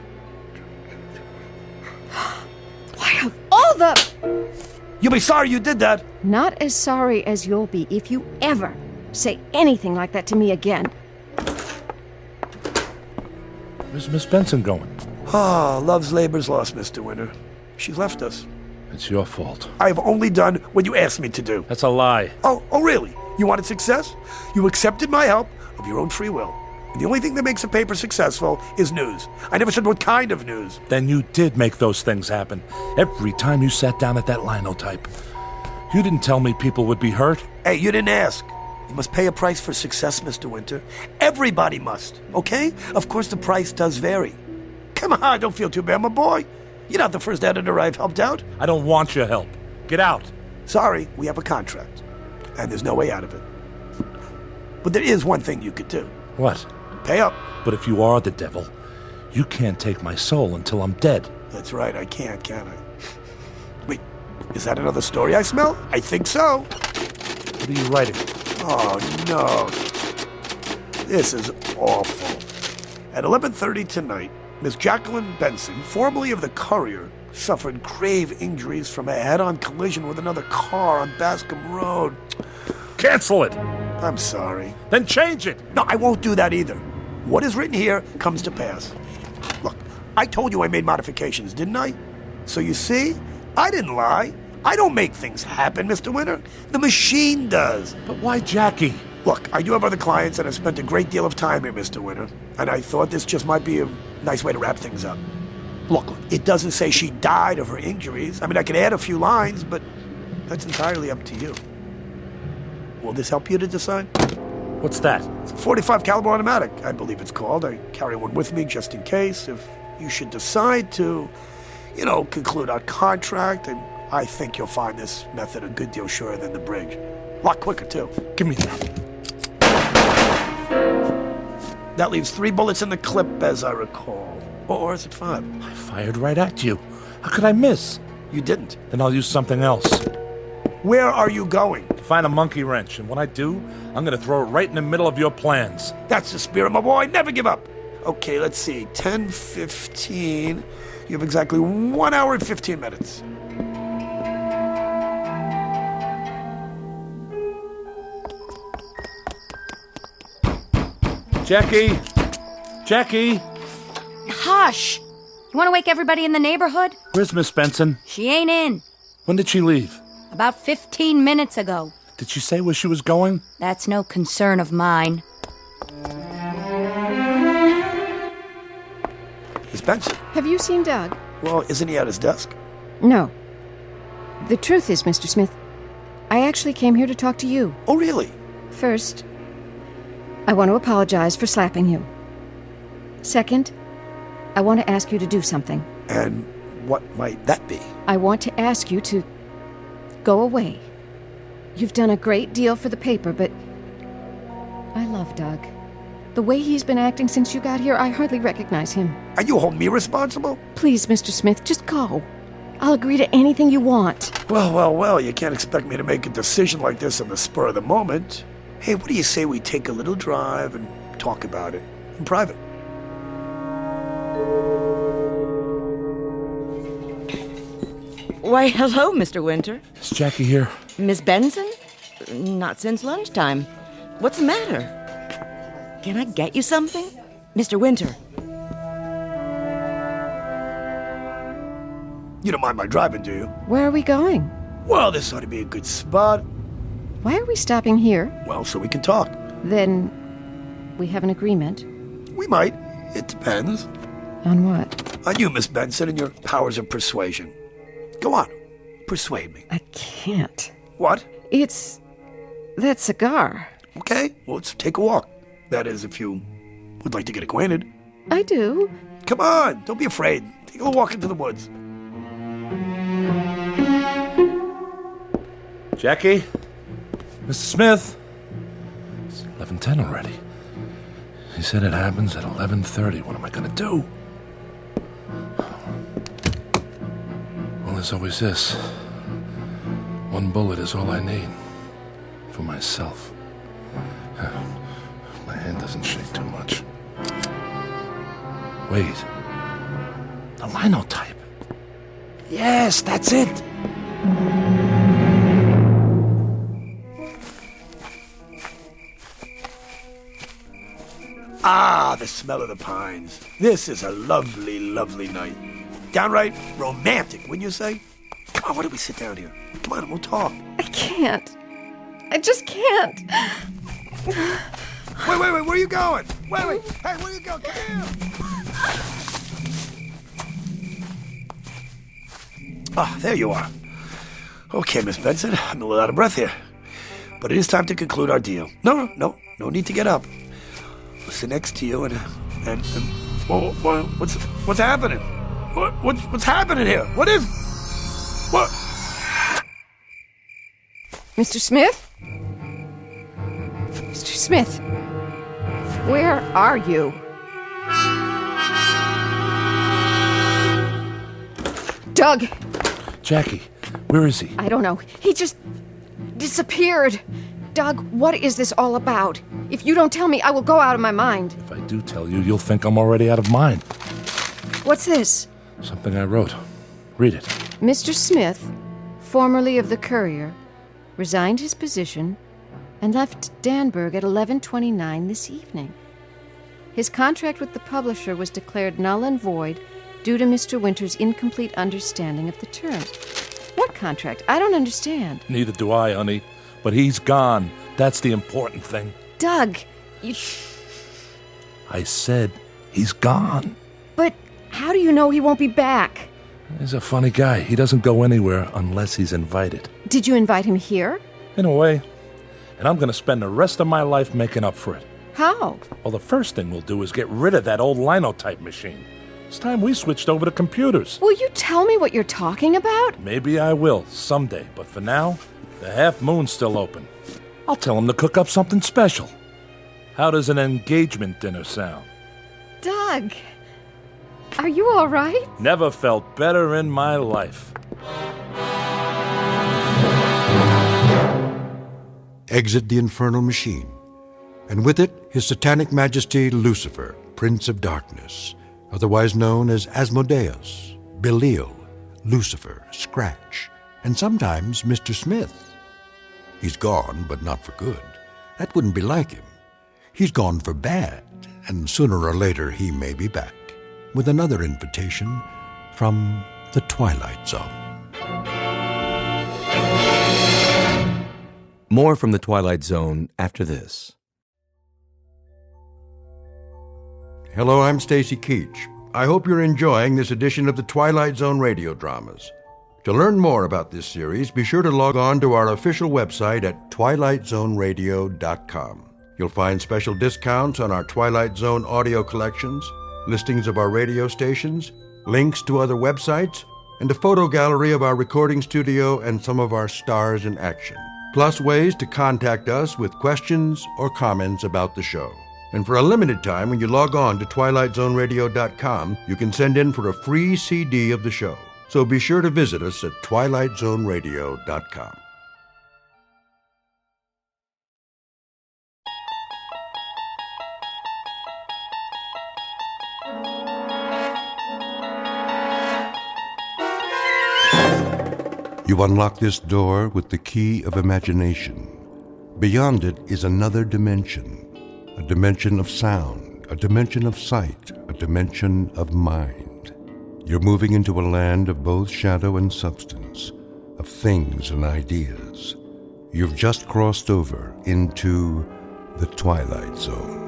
Speaker 20: Why, of all the...
Speaker 21: You'll be sorry you did that.
Speaker 20: Not as sorry as you'll be if you ever say anything like that to me again.
Speaker 13: Where's Miss Benson going?
Speaker 21: Ah, love's labor's lost, Mr. Winter. She's left us.
Speaker 13: It's your fault.
Speaker 21: I've only done what you asked me to do.
Speaker 13: That's a lie.
Speaker 21: Oh, really? You wanted success? You accepted my help of your own free will. And the only thing that makes a paper successful is news. I never said what kind of news.
Speaker 13: Then you did make those things happen. Every time you sat down at that linotype. You didn't tell me people would be hurt.
Speaker 21: Hey, you didn't ask. You must pay a price for success, Mr. Winter. Everybody must, okay? Of course, the price does vary. Come on, don't feel too bad, my boy. You're not the first editor I've helped out.
Speaker 13: I don't want your help. Get out.
Speaker 21: Sorry, we have a contract, and there's no way out of it. But there is one thing you could do.
Speaker 13: What?
Speaker 21: Pay up.
Speaker 13: But if you are the devil, you can't take my soul until I'm dead.
Speaker 21: That's right, I can't, can I? Wait, is that another story I smell? I think so.
Speaker 13: What are you writing?
Speaker 21: Oh, no. This is awful. At 11:30 tonight, Miss Jacqueline Benson, formerly of the Courier, suffered grave injuries from a head-on collision with another car on Bascom Road.
Speaker 13: Cancel it!
Speaker 21: I'm sorry.
Speaker 13: Then change it!
Speaker 21: No, I won't do that either. What is written here comes to pass. Look, I told you I made modifications, didn't I? So you see, I didn't lie. I don't make things happen, Mr. Winter. The machine does.
Speaker 13: But why Jackie?
Speaker 21: Look, I do have other clients, and I've spent a great deal of time here, Mr. Winter. And I thought this just might be a nice way to wrap things up. Look, it doesn't say she died of her injuries. I mean, I could add a few lines, but that's entirely up to you. Will this help you to decide?
Speaker 13: What's that?
Speaker 21: It's a .45 caliber automatic, I believe it's called. I carry one with me just in case. If you should decide to, conclude our contract, and I think you'll find this method a good deal surer than the bridge. A lot quicker, too.
Speaker 13: Give me that.
Speaker 21: That leaves 3 bullets in the clip, as I recall. Or is it 5?
Speaker 13: I fired right at you. How could I miss?
Speaker 21: You didn't.
Speaker 13: Then I'll use something else.
Speaker 21: Where are you going?
Speaker 13: Find a monkey wrench, and when I do, I'm going to throw it right in the middle of your plans.
Speaker 21: That's the spirit, my boy. Never give up. Okay, let's see. 10:15. You have exactly 1 hour and 15 minutes.
Speaker 13: Jackie! Jackie!
Speaker 6: Hush! You want to wake everybody in the neighborhood?
Speaker 13: Where's Miss Benson?
Speaker 6: She ain't in.
Speaker 13: When did she leave?
Speaker 6: About 15 minutes ago.
Speaker 13: Did she say where she was going?
Speaker 6: That's no concern of mine.
Speaker 21: Miss Benson?
Speaker 20: Have you seen Doug?
Speaker 21: Well, isn't he at his desk?
Speaker 20: No. The truth is, Mr. Smith, I actually came here to talk to you.
Speaker 21: Oh, really?
Speaker 20: First, I want to apologize for slapping you. Second, I want to ask you to do something.
Speaker 21: And what might that be?
Speaker 20: I want to ask you to go away. You've done a great deal for the paper, but I love Doug. The way he's been acting since you got here, I hardly recognize him.
Speaker 21: Are you holding me responsible?
Speaker 20: Please, Mr. Smith, just go. I'll agree to anything you want.
Speaker 21: Well, you can't expect me to make a decision like this on the spur of the moment. Hey, what do you say we take a little drive and talk about it in private?
Speaker 1: Why, hello, Mr. Winter.
Speaker 13: Is Jackie here?
Speaker 1: Miss Benson? Not since lunchtime. What's the matter? Can I get you something? Mr. Winter.
Speaker 21: You don't mind my driving, do you?
Speaker 20: Where are we going?
Speaker 21: Well, this ought to be a good spot.
Speaker 20: Why are we stopping here?
Speaker 21: Well, so we can talk.
Speaker 20: Then we have an agreement.
Speaker 21: We might. It depends.
Speaker 20: On what?
Speaker 21: On you, Miss Benson, and your powers of persuasion. Go on. Persuade me.
Speaker 20: I can't.
Speaker 21: What?
Speaker 20: It's that cigar.
Speaker 21: Okay, well, let's take a walk. That is, if you would like to get acquainted.
Speaker 20: I do.
Speaker 21: Come on, don't be afraid. Take a little walk into the woods.
Speaker 13: Jackie? Mr. Smith? It's 11:10 already. He said it happens at 11:30. What am I going to do? Well, there's always this. One bullet is all I need. For myself. My hand doesn't shake too much. Wait. The linotype. Yes, that's it.
Speaker 21: Ah, the smell of the pines. This is a lovely, lovely night. Downright romantic, wouldn't you say? Come on, why don't we sit down here? Come on, we'll talk.
Speaker 20: I can't. I just can't.
Speaker 21: Wait, where are you going? Wait. Hey, where you go? Come here. Ah, there you are. Okay, Miss Benson, I'm a little out of breath here. But it is time to conclude our deal. No need to get up. I'll sit next to you and what's happening? What's happening here? What is... What?
Speaker 20: Mr. Smith? Mr. Smith, where are you? Doug!
Speaker 13: Jackie, where is he?
Speaker 20: I don't know. He just disappeared. Doug, what is this all about? If you don't tell me, I will go out of my mind.
Speaker 13: If I do tell you, you'll think I'm already out of mine.
Speaker 20: What's this?
Speaker 13: Something I wrote. Read it.
Speaker 20: Mr. Smith, formerly of the Courier, resigned his position and left Danburg at 11:29 this evening. His contract with the publisher was declared null and void due to Mr. Winter's incomplete understanding of the terms. What contract? I don't understand.
Speaker 13: Neither do I, honey. But he's gone. That's the important thing.
Speaker 20: Doug, you...
Speaker 13: I said he's gone.
Speaker 20: But how do you know he won't be back?
Speaker 13: He's a funny guy. He doesn't go anywhere unless he's invited.
Speaker 20: Did you invite him here?
Speaker 13: In a way. And I'm going to spend the rest of my life making up for it.
Speaker 20: How?
Speaker 13: Well, the first thing we'll do is get rid of that old linotype machine. It's time we switched over to computers.
Speaker 20: Will you tell me what you're talking about?
Speaker 13: Maybe I will, someday. But for now, the Half Moon's still open. I'll tell him to cook up something special. How does an engagement dinner sound?
Speaker 20: Doug, are you all right?
Speaker 13: Never felt better in my life.
Speaker 2: Exit the infernal machine, and with it, His Satanic Majesty Lucifer, Prince of Darkness, otherwise known as Asmodeus, Belial, Lucifer, Scratch, and sometimes Mr. Smith. He's gone, but not for good. That wouldn't be like him. He's gone for bad, and sooner or later he may be back with another invitation from the Twilight Zone.
Speaker 5: More from the Twilight Zone after this.
Speaker 2: Hello, I'm Stacy Keach. I hope you're enjoying this edition of the Twilight Zone radio dramas. To learn more about this series, be sure to log on to our official website at twilightzoneradio.com. You'll find special discounts on our Twilight Zone audio collections, listings of our radio stations, links to other websites, and a photo gallery of our recording studio and some of our stars in action. Plus ways to contact us with questions or comments about the show. And for a limited time, when you log on to twilightzoneradio.com, you can send in for a free CD of the show. So be sure to visit us at twilightzoneradio.com. You unlock this door with the key of imagination. Beyond it is another dimension. A dimension of sound, a dimension of sight, a dimension of mind. You're moving into a land of both shadow and substance, of things and ideas. You've just crossed over into the Twilight Zone.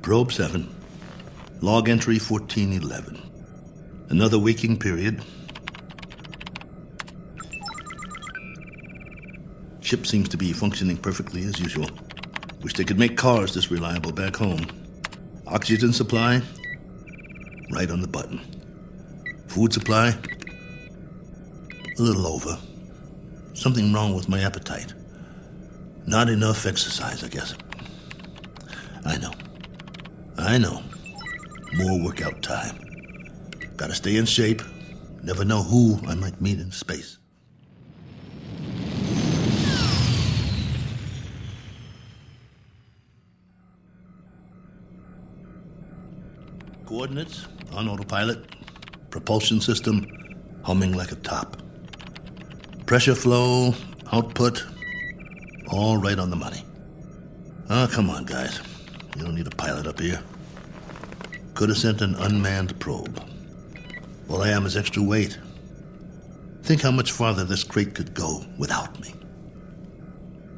Speaker 14: Probe 7. Log entry 1411. Another waking period. Ship seems to be functioning perfectly as usual. Wish they could make cars this reliable back home. Oxygen supply, right on the button. Food supply, a little over. Something wrong with my appetite. Not enough exercise, I guess. I know. More workout time. Gotta stay in shape. Never know who I might meet in space. Coordinates on autopilot. Propulsion system humming like a top. Pressure flow, output, all right on the money. Oh, come on, guys. You don't need a pilot up here. Could have sent an unmanned probe. All I am is extra weight. Think how much farther this crate could go without me.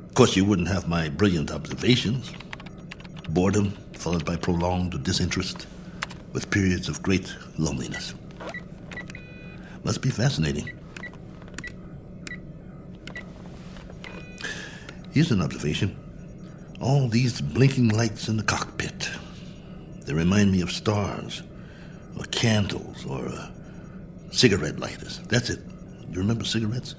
Speaker 14: Of course, you wouldn't have my brilliant observations. Boredom followed by prolonged disinterest, with periods of great loneliness. Must be fascinating. Here's an observation. All these blinking lights in the cockpit. They remind me of stars, or candles, or cigarette lighters. That's it. You remember cigarettes?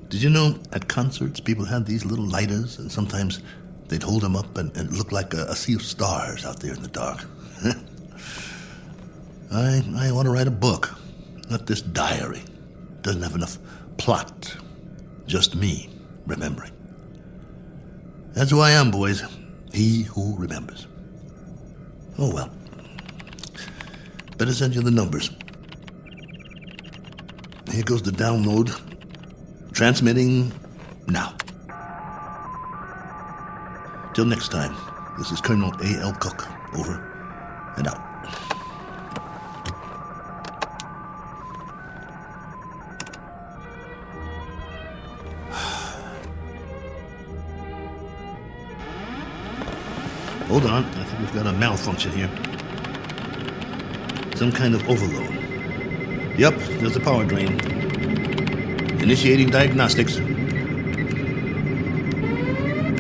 Speaker 14: Did you know at concerts people had these little lighters, and sometimes they'd hold them up and it looked like a sea of stars out there in the dark? I want to write a book, not this diary. Doesn't have enough plot. Just me remembering. That's who I am, boys. He who remembers. Oh, well. Better send you the numbers. Here goes the download. Transmitting now. Till next time, this is Colonel A.L. Cook. Over and out. Hold on, I think we've got a malfunction here. Some kind of overload. Yep, there's a power drain. Initiating diagnostics.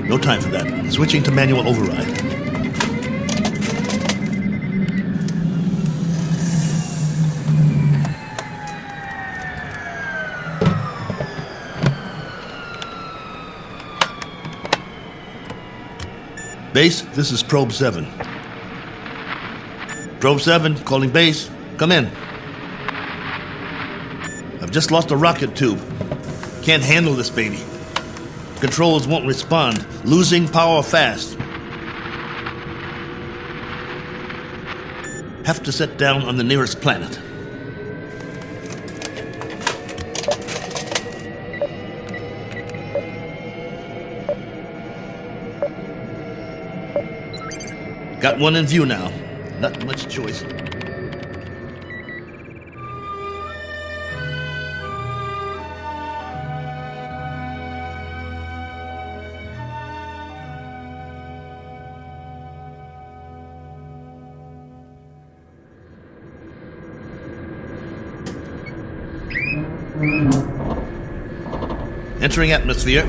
Speaker 14: No time for that. Switching to manual override. Base, this is Probe 7. Probe 7, calling base. Come in. I've just lost a rocket tube. Can't handle this baby. Controls won't respond. Losing power fast. Have to set down on the nearest planet. Got one in view now. Not much choice. Entering atmosphere.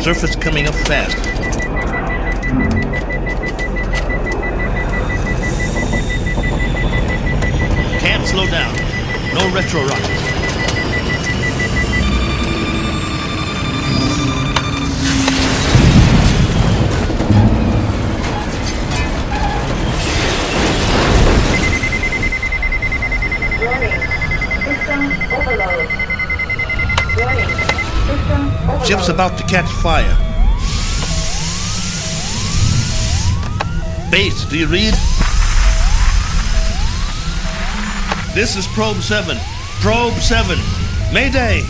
Speaker 14: Surface coming up fast. Can't slow down. No retro rockets. Ship's about to catch fire. Base, do you read? This is Probe 7. Probe 7. Mayday!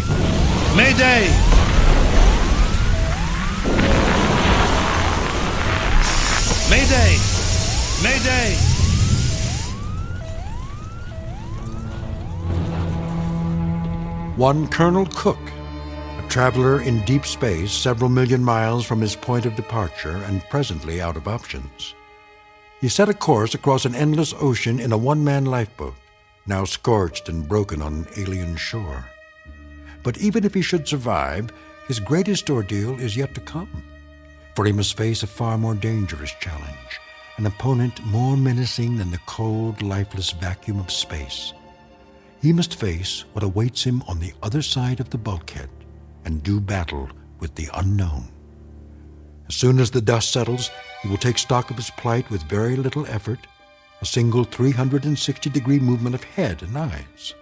Speaker 14: Mayday! Mayday! Mayday!
Speaker 2: One Colonel Cook, traveler in deep space several million miles from his point of departure and presently out of options. He set a course across an endless ocean in a one-man lifeboat, now scorched and broken on an alien shore. But even if he should survive, his greatest ordeal is yet to come, for he must face a far more dangerous challenge, an opponent more menacing than the cold, lifeless vacuum of space. He must face what awaits him on the other side of the bulkhead and do battle with the unknown. As soon as the dust settles, he will take stock of his plight with very little effort, a single 360-degree movement of head and eyes.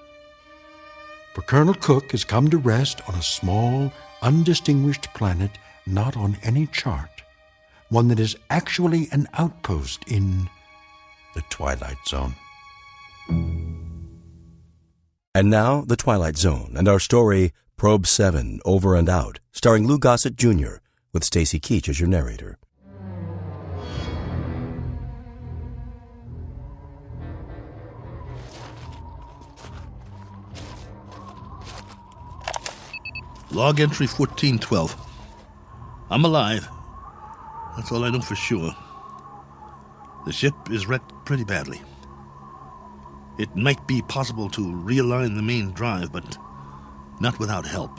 Speaker 2: For Colonel Cook has come to rest on a small, undistinguished planet not on any chart, one that is actually an outpost in the Twilight Zone.
Speaker 5: And now, The Twilight Zone, and our story, Probe 7, Over and Out, starring Lou Gossett Jr., with Stacy Keach as your narrator.
Speaker 14: Log entry 1412. I'm alive. That's all I know for sure. The ship is wrecked pretty badly. It might be possible to realign the main drive, but not without help.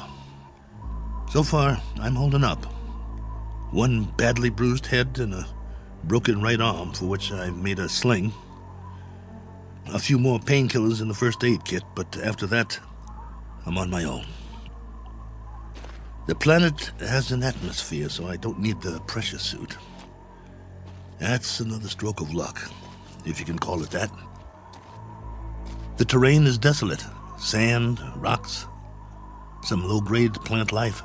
Speaker 14: So far, I'm holding up. One badly bruised head and a broken right arm for which I made a sling. A few more painkillers in the first aid kit, but after that, I'm on my own. The planet has an atmosphere, so I don't need the pressure suit. That's another stroke of luck, if you can call it that. The terrain is desolate. Sand, rocks, some low-grade plant life.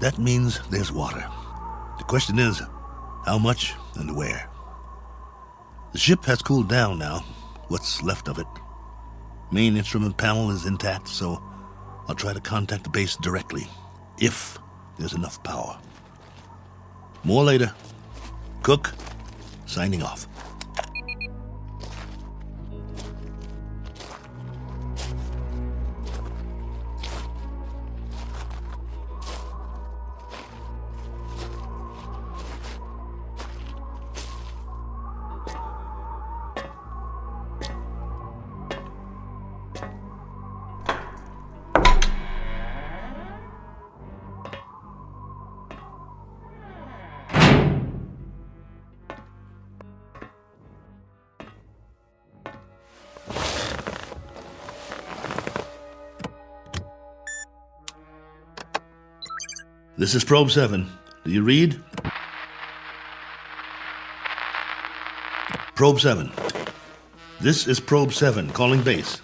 Speaker 14: That means there's water. The question is, how much and where? The ship has cooled down now, what's left of it. Main instrument panel is intact, so I'll try to contact the base directly, if there's enough power. More later. Cook, signing off. This is Probe 7. Do you read? Probe 7. This is Probe 7, calling base.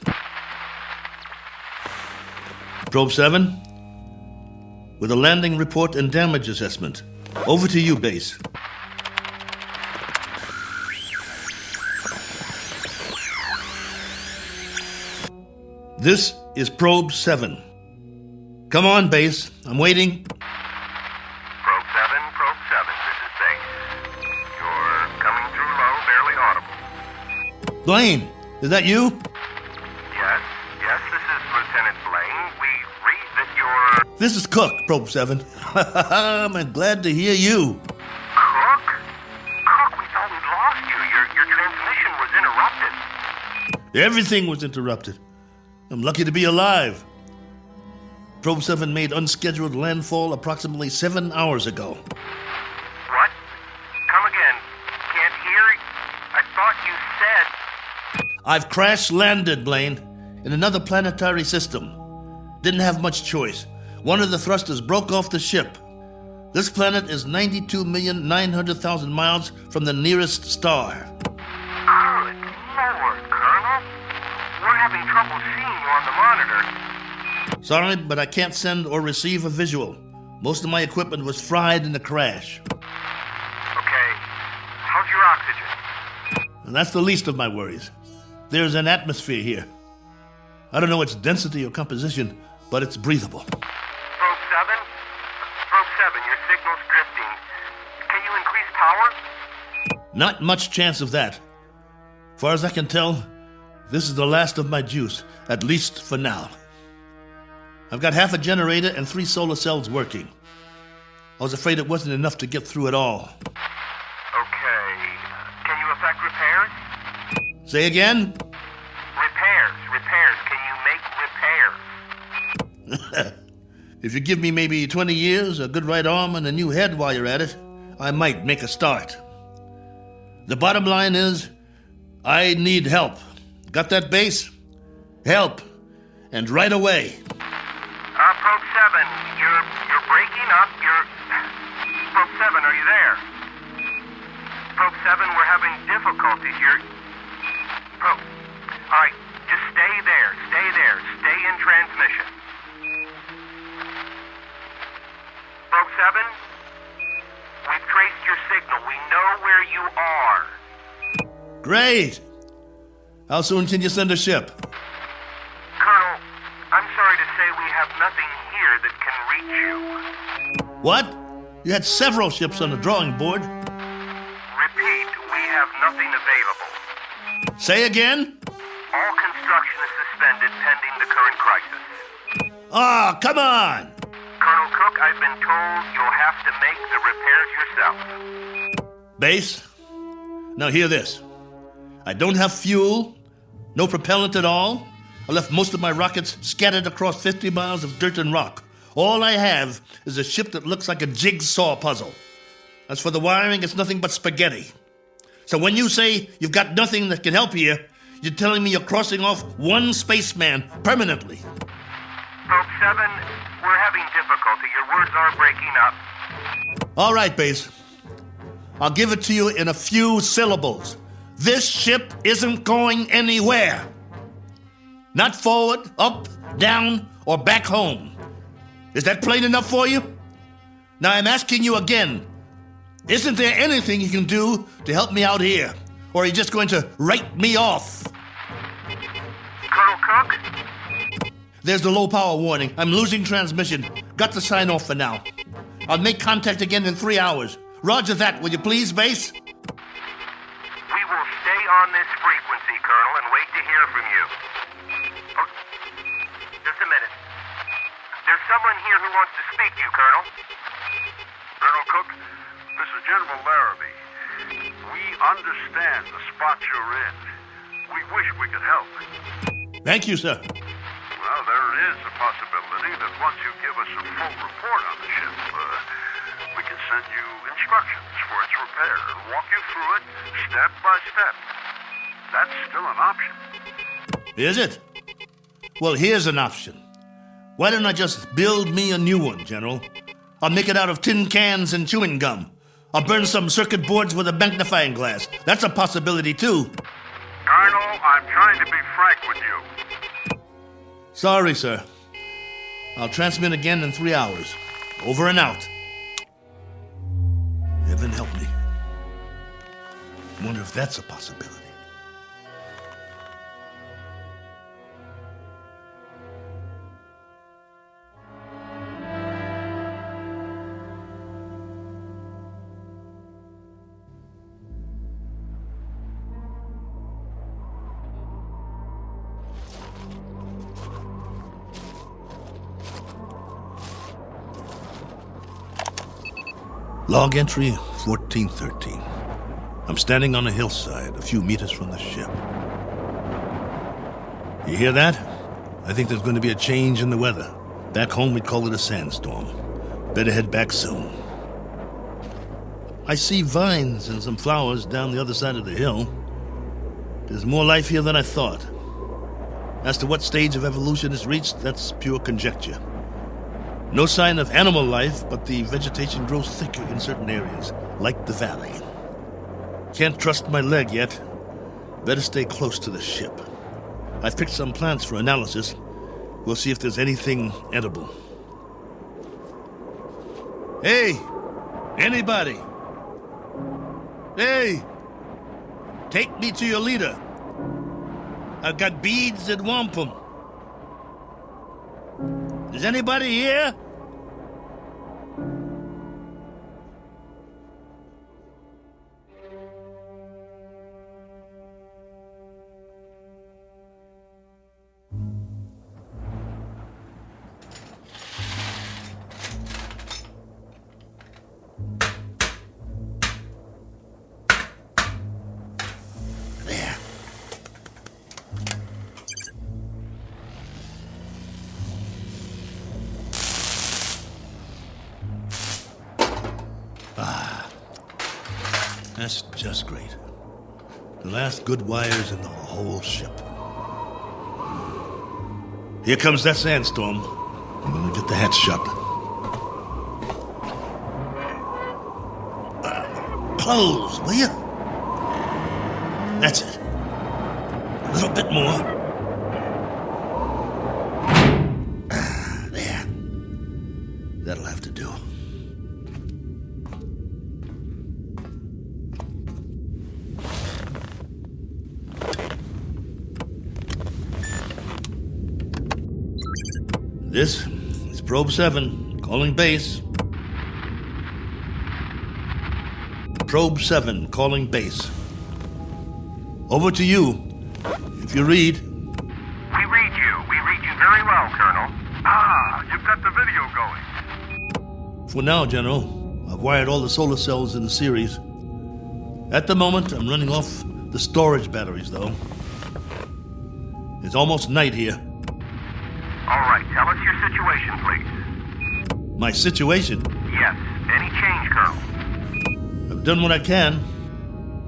Speaker 14: Probe 7, with a landing report and damage assessment. Over to you, base. This is Probe 7. Come on, base. I'm waiting.
Speaker 15: Probe 7, this is base. You're coming through low, barely audible.
Speaker 14: Blaine, is that you?
Speaker 15: Yes, this is Lieutenant Blaine. We read that you're...
Speaker 14: This is Cook, Probe 7. I'm glad to hear you.
Speaker 15: Cook? Cook, we thought we'd lost you. Your transmission was interrupted.
Speaker 14: Everything was interrupted. I'm lucky to be alive. Probe 7 made unscheduled landfall approximately 7 hours ago.
Speaker 15: What? Come again. Can't hear. I thought you said...
Speaker 14: I've crash-landed, Blaine, in another planetary system. Didn't have much choice. One of the thrusters broke off the ship. This planet is 92,900,000 miles from the nearest star.
Speaker 15: Good Lord, Colonel. We're having trouble seeing you on the monitor.
Speaker 14: Sorry, but I can't send or receive a visual. Most of my equipment was fried in the crash.
Speaker 15: Okay. How's your oxygen?
Speaker 14: And that's the least of my worries. There's an atmosphere here. I don't know its density or composition, but it's breathable.
Speaker 15: Probe 7? Probe 7, your signal's drifting. Can you increase power?
Speaker 14: Not much chance of that. Far as I can tell, this is the last of my juice, at least for now. I've got half a generator and 3 solar cells working. I was afraid it wasn't enough to get through it all.
Speaker 15: Okay. Can you effect repairs?
Speaker 14: Say again?
Speaker 15: Repairs. Can you make repairs?
Speaker 14: If you give me maybe 20 years, a good right arm, and a new head while you're at it, I might make a start. The bottom line is, I need help. Got that, Base? Help. And right away.
Speaker 15: Probe 7, you're breaking up. Probe 7, are you there? Probe 7, we're having difficulties. Probe. All right, just stay there. Stay in transmission. Probe 7, we've traced your signal. We know where you are.
Speaker 14: Great. How soon can you send a ship?
Speaker 15: Colonel, I'm sorry to say we have nothing here that can reach you.
Speaker 14: What? You had several ships on the drawing board.
Speaker 15: Repeat, we have nothing available.
Speaker 14: Say again?
Speaker 15: All construction is suspended pending the current crisis.
Speaker 14: Ah, come on!
Speaker 15: Colonel Cook, I've been told you'll have to make the repairs yourself.
Speaker 14: Base, now hear this. I don't have fuel, no propellant at all. I left most of my rockets scattered across 50 miles of dirt and rock. All I have is a ship that looks like a jigsaw puzzle. As for the wiring, it's nothing but spaghetti. So when you say you've got nothing that can help here, you're telling me you're crossing off one spaceman permanently.
Speaker 15: Probe 7, we're having difficulty. Your words are breaking up.
Speaker 14: All right, Base. I'll give it to you in a few syllables. This ship isn't going anywhere. Not forward, up, down, or back home. Is that plain enough for you? Now I'm asking you again. Isn't there anything you can do to help me out here? Or are you just going to write me off?
Speaker 15: Colonel Cook?
Speaker 14: There's the low power warning. I'm losing transmission. Got to sign off for now. I'll make contact again in 3 hours. Roger that, will you please, Base?
Speaker 15: We will stay on this frequency, Colonel, and wait to hear from you. Oh, just a minute. There's someone here who wants to speak to you, Colonel.
Speaker 10: Colonel Cook, this is General Larrabee. We understand the spot you're in. We wish we could help.
Speaker 14: Thank you, sir.
Speaker 10: Well, there is a possibility that once you give us a full report on the ship, we can send you instructions for its repair and walk you through it step by step. That's still an option.
Speaker 14: Is it? Well, here's an option. Why don't I just build me a new one, General? I'll make it out of tin cans and chewing gum. I'll burn some circuit boards with a magnifying glass. That's a possibility, too.
Speaker 10: Colonel, I'm trying to be frank with you.
Speaker 14: Sorry, sir. I'll transmit again in 3 hours. Over and out. Heaven help me. Wonder if that's a possibility. Log entry 1413. I'm standing on a hillside a few meters from the ship. You hear that? I think there's going to be a change in the weather. Back home we'd call it a sandstorm. Better head back soon. I see vines and some flowers down the other side of the hill. There's more life here than I thought. As to what stage of evolution it's reached, that's pure conjecture. No sign of animal life, but the vegetation grows thicker in certain areas, like the valley. Can't trust my leg yet. Better stay close to the ship. I've picked some plants for analysis. We'll see if there's anything edible. Hey! Anybody! Hey! Take me to your leader. I've got beads at wampum. Is anybody here? That's just great. The last good wires in the whole ship. Here comes that sandstorm. I'm gonna get the hatch shut. Close, will you? That's it. A little bit more. There. That'll have to do. This is Probe 7, calling base. Probe 7, calling base. Over to you. If you read.
Speaker 15: We read you. We read you very well, Colonel.
Speaker 10: Ah, you've got the video going.
Speaker 14: For now, General, I've wired all the solar cells in the series. At the moment, I'm running off the storage batteries, though. It's almost night here.
Speaker 15: All right, tell us your situation, please.
Speaker 14: My situation?
Speaker 15: Yes. Any change, Colonel?
Speaker 14: I've done what I can,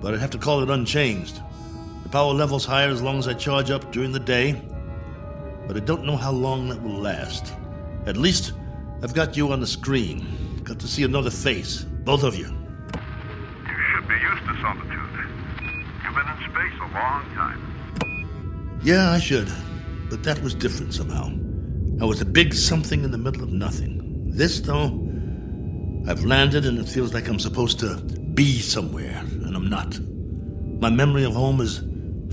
Speaker 14: but I'd have to call it unchanged. The power level's higher as long as I charge up during the day, but I don't know how long that will last. At least, I've got you on the screen. Got to see another face, both of you.
Speaker 10: You should be used to solitude. You've been in space a long time.
Speaker 14: Yeah, I should, but that was different somehow. I was a big something in the middle of nothing. This, though, I've landed and it feels like I'm supposed to be somewhere, and I'm not. My memory of home is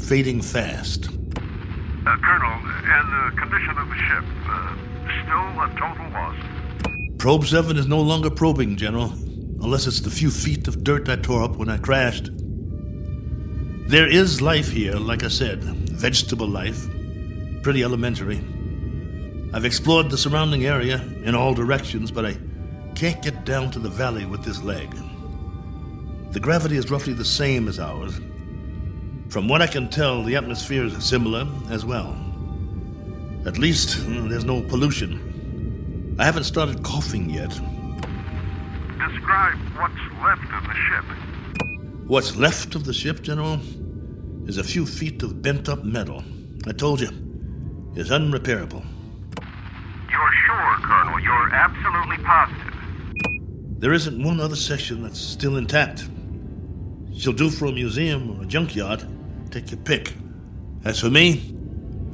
Speaker 14: fading fast.
Speaker 10: Colonel, and the condition of the ship, still a total loss.
Speaker 14: Probe 7 is no longer probing, General, unless it's the few feet of dirt I tore up when I crashed. There is life here, like I said, vegetable life, pretty elementary. I've explored the surrounding area in all directions, but I can't get down to the valley with this leg. The gravity is roughly the same as ours. From what I can tell, the atmosphere is similar as well. At least, there's no pollution. I haven't started coughing yet.
Speaker 10: Describe what's left of the ship.
Speaker 14: What's left of the ship, General, is a few feet of bent-up metal. I told you, it's unrepairable.
Speaker 15: You're sure, Colonel? You're absolutely positive?
Speaker 14: There isn't one other section that's still intact. She'll do for a museum or a junkyard. Take your pick. As for me,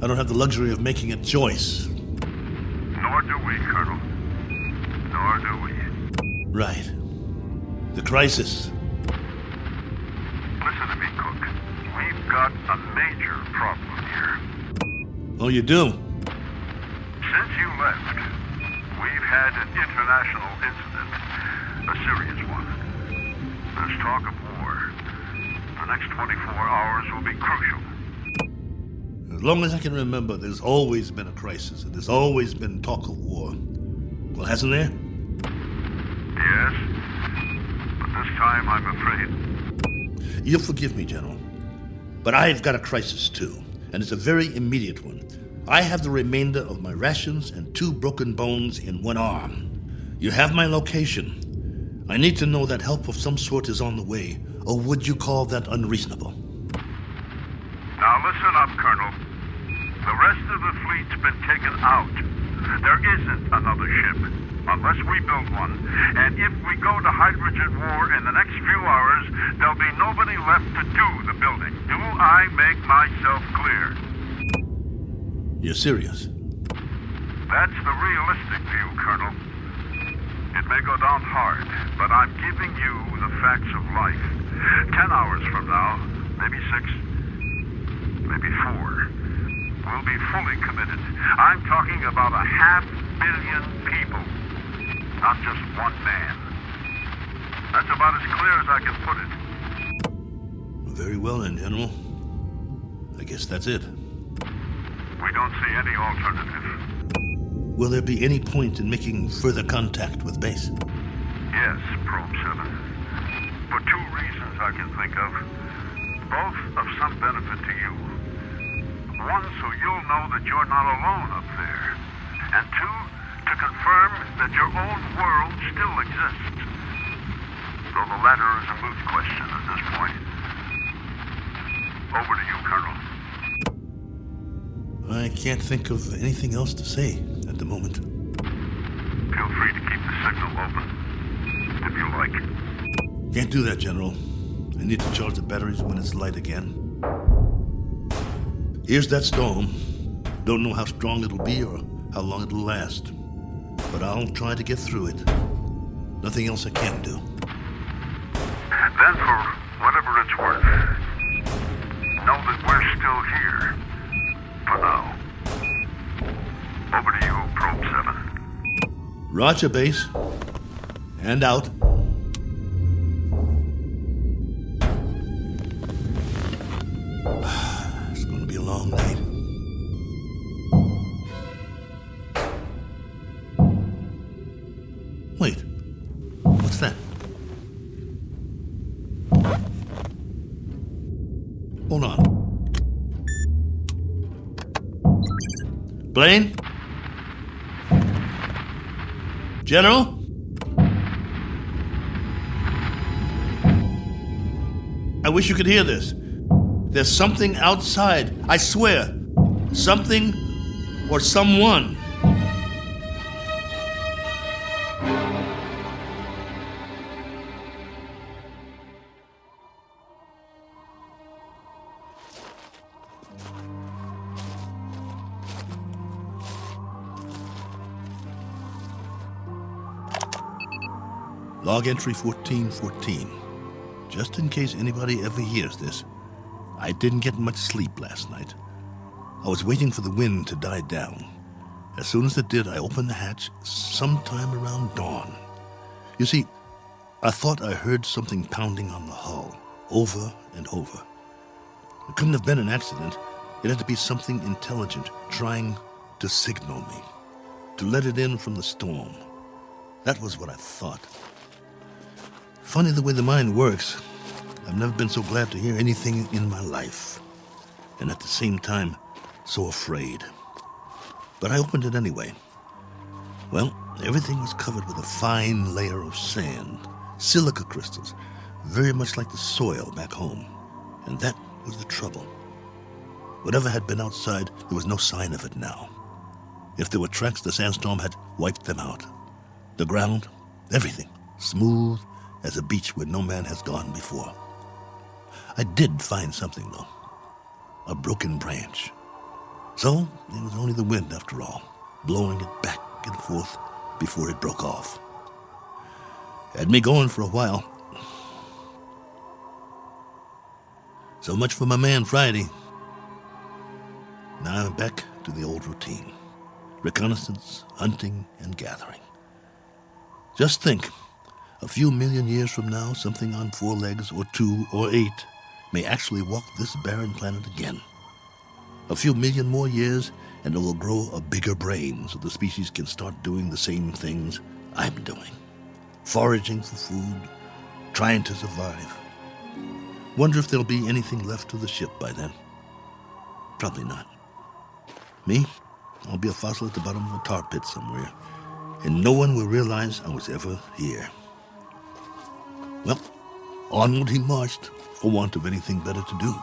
Speaker 14: I don't have the luxury of making a choice.
Speaker 10: Nor do we, Colonel. Nor do we.
Speaker 14: Right. The crisis.
Speaker 10: Listen to me, Cook. We've got a major problem here.
Speaker 14: Oh, you do?
Speaker 10: Since you left, we've had an international incident. A serious one. There's talk of war. The next 24 hours will be crucial.
Speaker 14: As long as I can remember, there's always been a crisis, and there's always been talk of war. Well, hasn't there?
Speaker 10: Yes, but this time I'm afraid.
Speaker 14: You'll forgive me, General, but I've got a crisis too, and it's a very immediate one. I have the remainder of my rations and 2 broken bones in one arm. You have my location. I need to know that help of some sort is on the way, or would you call that unreasonable?
Speaker 10: Now listen up, Colonel. The rest of the fleet's been taken out. There isn't another ship, unless we build one. And if we go to hydrogen war in the next few hours, there'll be nobody left to do the building. Do I make myself clear?
Speaker 14: You're serious?
Speaker 10: That's the realistic view, Colonel. It may go down hard, but I'm giving you the facts of life. 10 hours from now, maybe 6, maybe 4, we'll be fully committed. I'm talking about 500 million people, not just one man. That's about as clear as I can put it.
Speaker 14: Very well then, General. I guess that's it.
Speaker 10: We don't see any alternative.
Speaker 14: Will there be any point in making further contact with base?
Speaker 10: Yes, Probe 7. For 2 reasons I can think of. Both of some benefit to you. One, so you'll know that you're not alone up there. And 2, to confirm that your own world still exists. though the latter is a moot question at this point. Over to you, Colonel.
Speaker 14: I can't think of anything else to say at the moment.
Speaker 10: Feel free to keep the signal open, if you like.
Speaker 14: Can't do that, General. I need to charge the batteries when it's light again. Here's that storm. Don't know how strong it'll be or how long it'll last. But I'll try to get through it. Nothing else I can do.
Speaker 10: Then, for whatever it's worth, know that we're still here. For now. Over to you, Probe 7.
Speaker 14: Roger, base. And out. It's going to be a long night. Wait. What's that? Hold on. Blaine? General? I wish you could hear this. There's something outside, I swear. Something or someone. Log entry 1414. Just in case anybody ever hears this, I didn't get much sleep last night. I was waiting for the wind to die down. As soon as it did, I opened the hatch sometime around dawn. You see, I thought I heard something pounding on the hull, over and over. It couldn't have been an accident. It had to be something intelligent trying to signal me, to let it in from the storm. That was what I thought. Funny the way the mind works. I've never been so glad to hear anything in my life. And at the same time, so afraid. But I opened it anyway. Well, everything was covered with a fine layer of sand, silica crystals, very much like the soil back home. And that was the trouble. Whatever had been outside, there was no sign of it now. If there were tracks, the sandstorm had wiped them out. The ground, everything, smooth as a beach where no man has gone before. I did find something, though. A broken branch. So, it was only the wind, after all, blowing it back and forth before it broke off. Had me going for a while. So much for my man Friday. Now I'm back to the old routine. Reconnaissance, hunting, and gathering. Just think, a few million years from now, something on 4 legs, or 2, or 8, may actually walk this barren planet again. A few million more years, and it will grow a bigger brain so the species can start doing the same things I'm doing. Foraging for food, trying to survive. Wonder if there'll be anything left of the ship by then. Probably not. Me? I'll be a fossil at the bottom of a tar pit somewhere, and no one will realize I was ever here. Well, onward he marched, for want of anything better to do.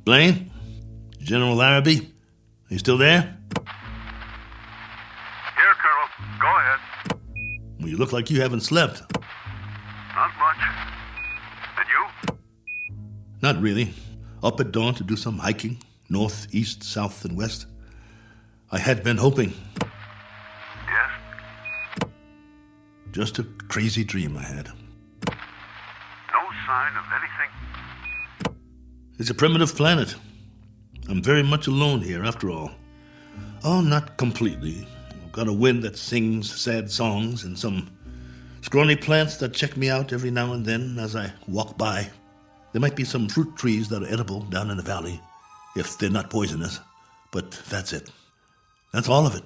Speaker 14: Blaine? General Larrabee? Are you still there?
Speaker 10: Here, Colonel. Go ahead.
Speaker 14: Well, you look like you haven't slept.
Speaker 10: Not much. And you?
Speaker 14: Not really. Up at dawn to do some hiking, north, east, south, and west. I had been hoping.
Speaker 10: Yes?
Speaker 14: Just a crazy dream I had.
Speaker 10: No sign of anything?
Speaker 14: It's a primitive planet. I'm very much alone here, after all. Oh, not completely. I've got a wind that sings sad songs and some scrawny plants that check me out every now and then as I walk by. There might be some fruit trees that are edible down in the valley, if they're not poisonous. But that's it. That's all of it.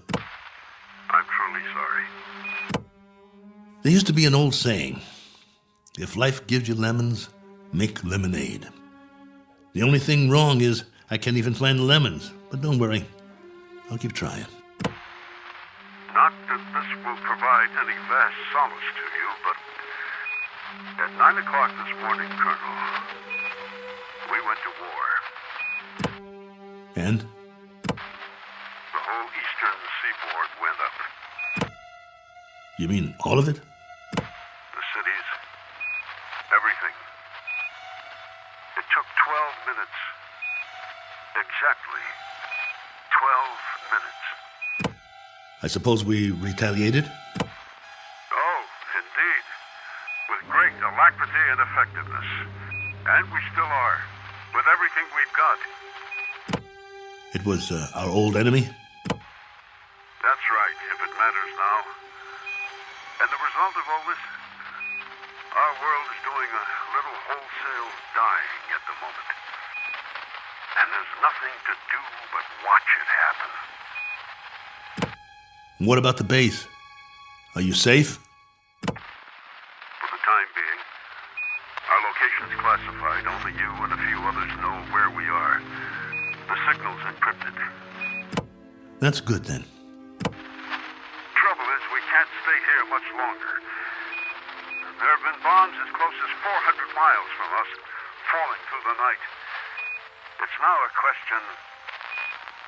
Speaker 10: I'm truly sorry.
Speaker 14: There used to be an old saying, if life gives you lemons, make lemonade. The only thing wrong is I can't even find the lemons. But don't worry, I'll keep trying.
Speaker 10: Not that this will provide any vast solace to you, but at 9 o'clock this morning, Colonel, we went to war.
Speaker 14: And?
Speaker 10: The whole eastern seaboard went up.
Speaker 14: You mean all of it?
Speaker 10: The cities, everything. It took 12 minutes. Exactly 12 minutes.
Speaker 14: I suppose we retaliated?
Speaker 10: Oh, indeed. With great alacrity and effectiveness. And we still are. With everything we've got.
Speaker 14: It was our old enemy?
Speaker 10: That's right, if it matters now. And the result of all this? Our world is doing a little wholesale dying at the moment. And there's nothing to do but watch it happen.
Speaker 14: What about the base? Are you safe?
Speaker 10: For the time being, our location's classified. Only you and a few others know where we are. The signal's encrypted.
Speaker 14: That's good then.
Speaker 10: Trouble is, we can't stay here much longer. There have been bombs as close as 400 miles from us, falling through the night. It's now a question,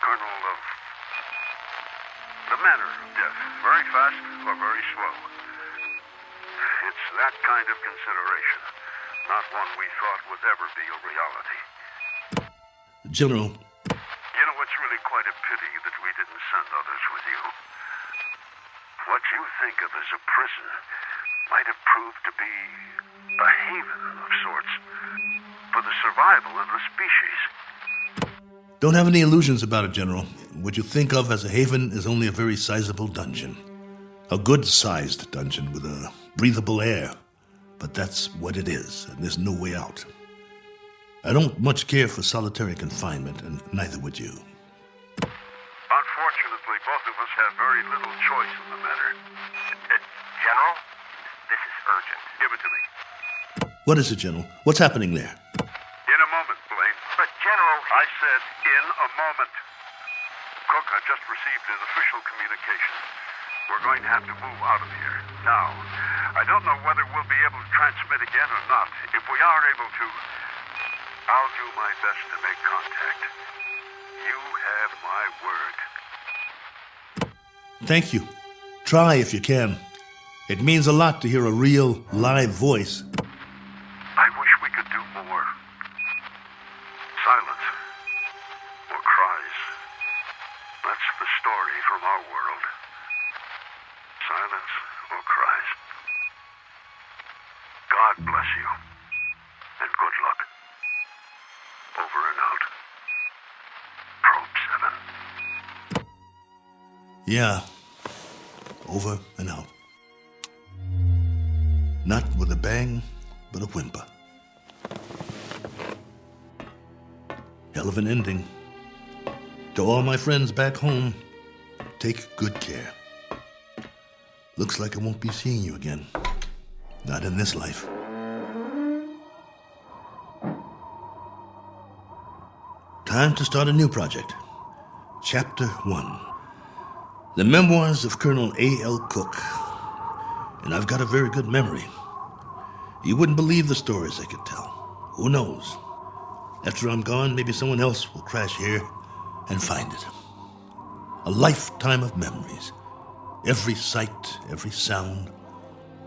Speaker 10: Colonel, of the manner of death. Very fast or very slow. It's that kind of consideration, not one we thought would ever be a reality.
Speaker 14: General.
Speaker 10: You know, it's really quite a pity that we didn't send others with you. What you think of as a prison might have proved to be a haven of sorts for the survival of the species.
Speaker 14: Don't have any illusions about it, General. What you think of as a haven is only a very sizable dungeon. A good-sized dungeon with a breathable air. But that's what it is, and there's no way out. I don't much care for solitary confinement, and neither would you.
Speaker 10: Unfortunately, both of us have very little choice in the matter.
Speaker 15: General, this is urgent.
Speaker 10: Give it to me.
Speaker 14: What is it, General? What's happening there?
Speaker 10: In a moment, Blaine.
Speaker 15: But, General...
Speaker 10: I said in a moment. Cook, I've just received an official communication. We're going to have to move out of here. Now, I don't know whether we'll be able to transmit again or not. If we are able to, I'll do my best to make contact. You have my word.
Speaker 14: Thank you. Try if you can. It means a lot to hear a real, live voice.
Speaker 10: I wish we could do more. Silence. Or cries. That's the story from our world. Silence or cries. God bless you. And good luck. Over and out. Probe 7.
Speaker 14: Yeah. Over and out. Not with a bang, but a whimper. Hell of an ending. To all my friends back home, take good care. Looks like I won't be seeing you again. Not in this life. Time to start a new project. Chapter 1. The Memoirs of Colonel A.L. Cook. And I've got a very good memory. You wouldn't believe the stories I could tell. Who knows? After I'm gone, maybe someone else will crash here and find it. A lifetime of memories. Every sight, every sound,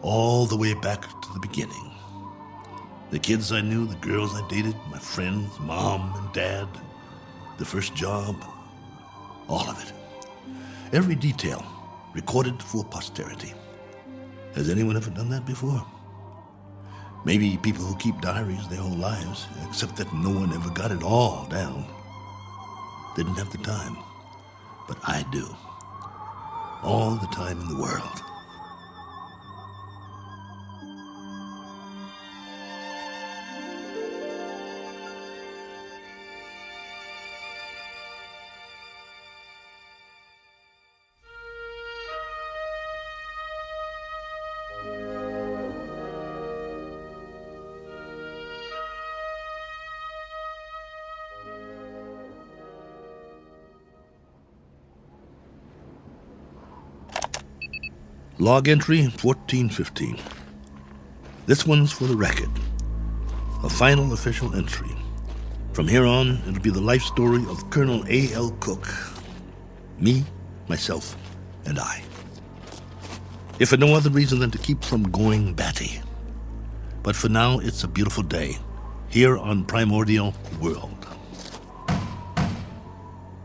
Speaker 14: all the way back to the beginning. The kids I knew, the girls I dated, my friends, mom and dad, the first job, all of it. Every detail recorded for posterity. Has anyone ever done that before? Maybe people who keep diaries their whole lives, except that no one ever got it all down. Didn't have the time. But I do. All the time in the world. Log entry 1415. This one's for the record. A final official entry. From here on, it'll be the life story of Colonel A.L. Cook. Me, myself, and I. If for no other reason than to keep from going batty. But for now, it's a beautiful day, here on Primordial World.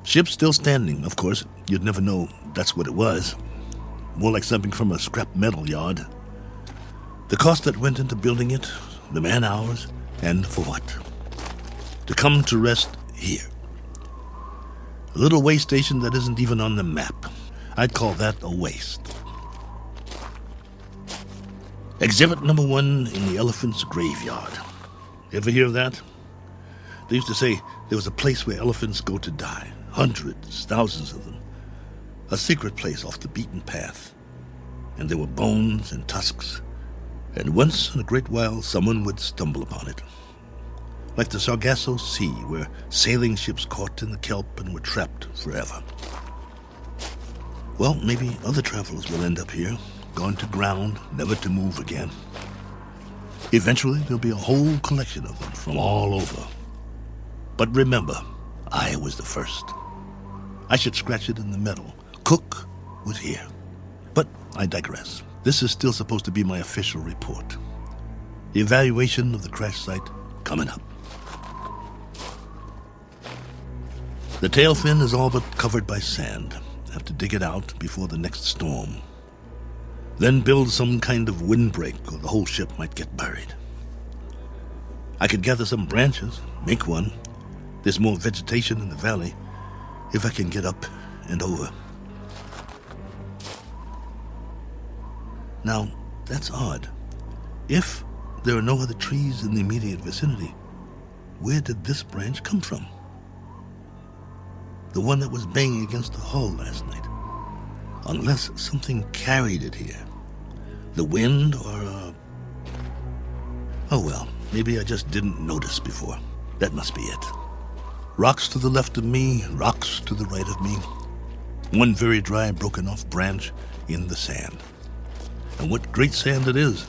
Speaker 14: Ship's still standing, of course. You'd never know that's what it was. More like something from a scrap metal yard. The cost that went into building it, the man-hours, and for what? To come to rest here. A little way station that isn't even on the map. I'd call that a waste. Exhibit number 1 in the elephant's graveyard. Ever hear of that? They used to say there was a place where elephants go to die. Hundreds, thousands of them. A secret place off the beaten path. And there were bones and tusks. And once in a great while, someone would stumble upon it. Like the Sargasso Sea, where sailing ships caught in the kelp and were trapped forever. Well, maybe other travelers will end up here, gone to ground, never to move again. Eventually, there'll be a whole collection of them from all over. But remember, I was the first. I should scratch it in the metal. Cook was here. But I digress. This is still supposed to be my official report. The evaluation of the crash site coming up. The tail fin is all but covered by sand. Have to dig it out before the next storm. Then build some kind of windbreak or the whole ship might get buried. I could gather some branches, make one. There's more vegetation in the valley if I can get up and over. Now, that's odd. If there are no other trees in the immediate vicinity, where did this branch come from? The one that was banging against the hull last night. Unless something carried it here. The wind or Oh well, maybe I just didn't notice before. That must be it. Rocks to the left of me, rocks to the right of me. One very dry, broken off branch in the sand. And what great sand it is.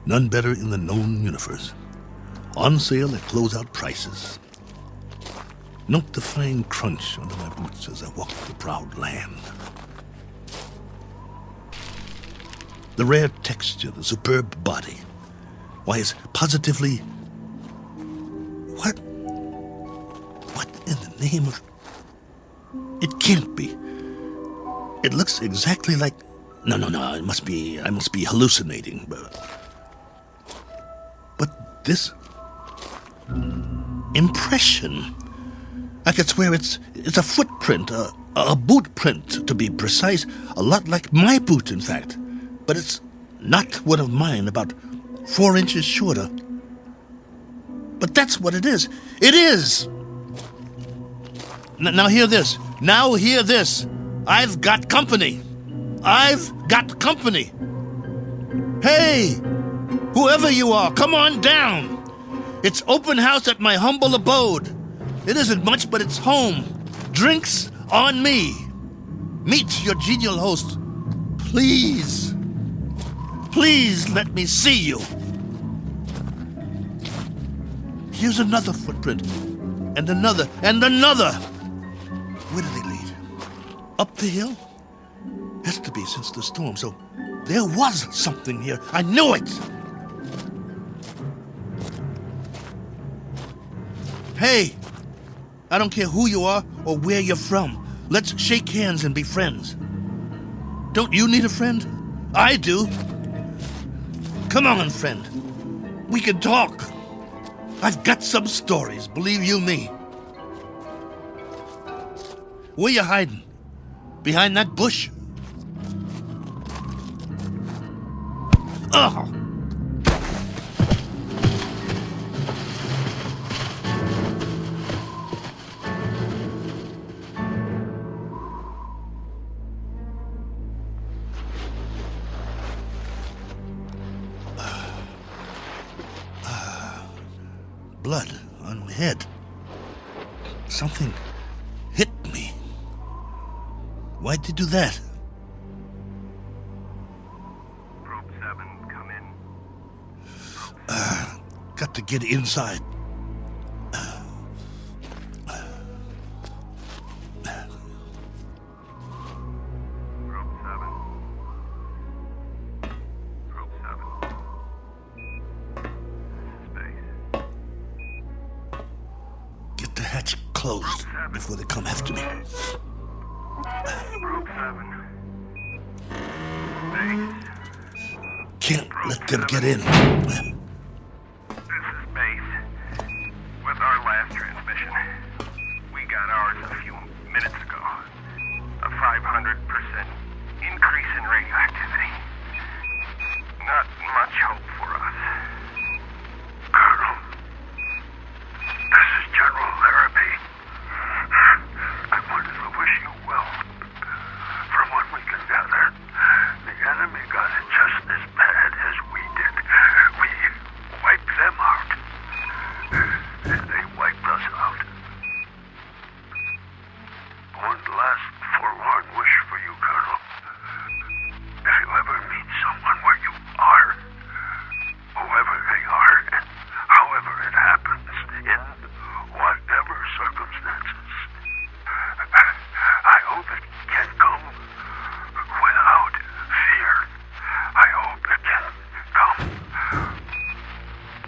Speaker 14: None better in the known universe. On sale at closeout prices. Note the fine crunch under my boots as I walk the proud land. The rare texture, the superb body. Why, it's positively... What in the name of... It can't be. It looks exactly like... No, I must be hallucinating. But this... impression... I could swear it's a footprint, a boot print, to be precise. A lot like my boot, in fact. But it's not one of mine, about 4 inches shorter. But that's what it is. It is! Now hear this. Now hear this. I've got company. I've got company. Hey! Whoever you are, come on down. It's open house at my humble abode. It isn't much, but it's home. Drinks on me. Meet your genial host. Please. Please let me see you. Here's another footprint. And another. And another. Where do they lead? Up the hill? Has to be since the storm, so there was something here. I knew it. Hey. I don't care who you are or where you're from. Let's shake hands and be friends. Don't you need a friend? I do. Come on, friend. We can talk. I've got some stories, believe you me. Where you hiding? Behind that bush? Ugh! Blood on my head. Something hit me. Why'd you do that? got to get inside. Get the hatch closed before they come after me. Can't let them get in.
Speaker 15: This is Base. With our last transmission, we got ours a few minutes ago. A 500% increase in radioactivity. Not much hope for us.
Speaker 10: Colonel, this is General Larrabee. I wanted to wish you well. From what we can gather, the enemy got it just as bad as we did. We wiped them out. And they wiped us out. One last forlorn wish for you, Colonel. If you ever meet someone where you are, whoever they are, and however it happens, in whatever circumstances, I hope it can come without fear. I hope it can come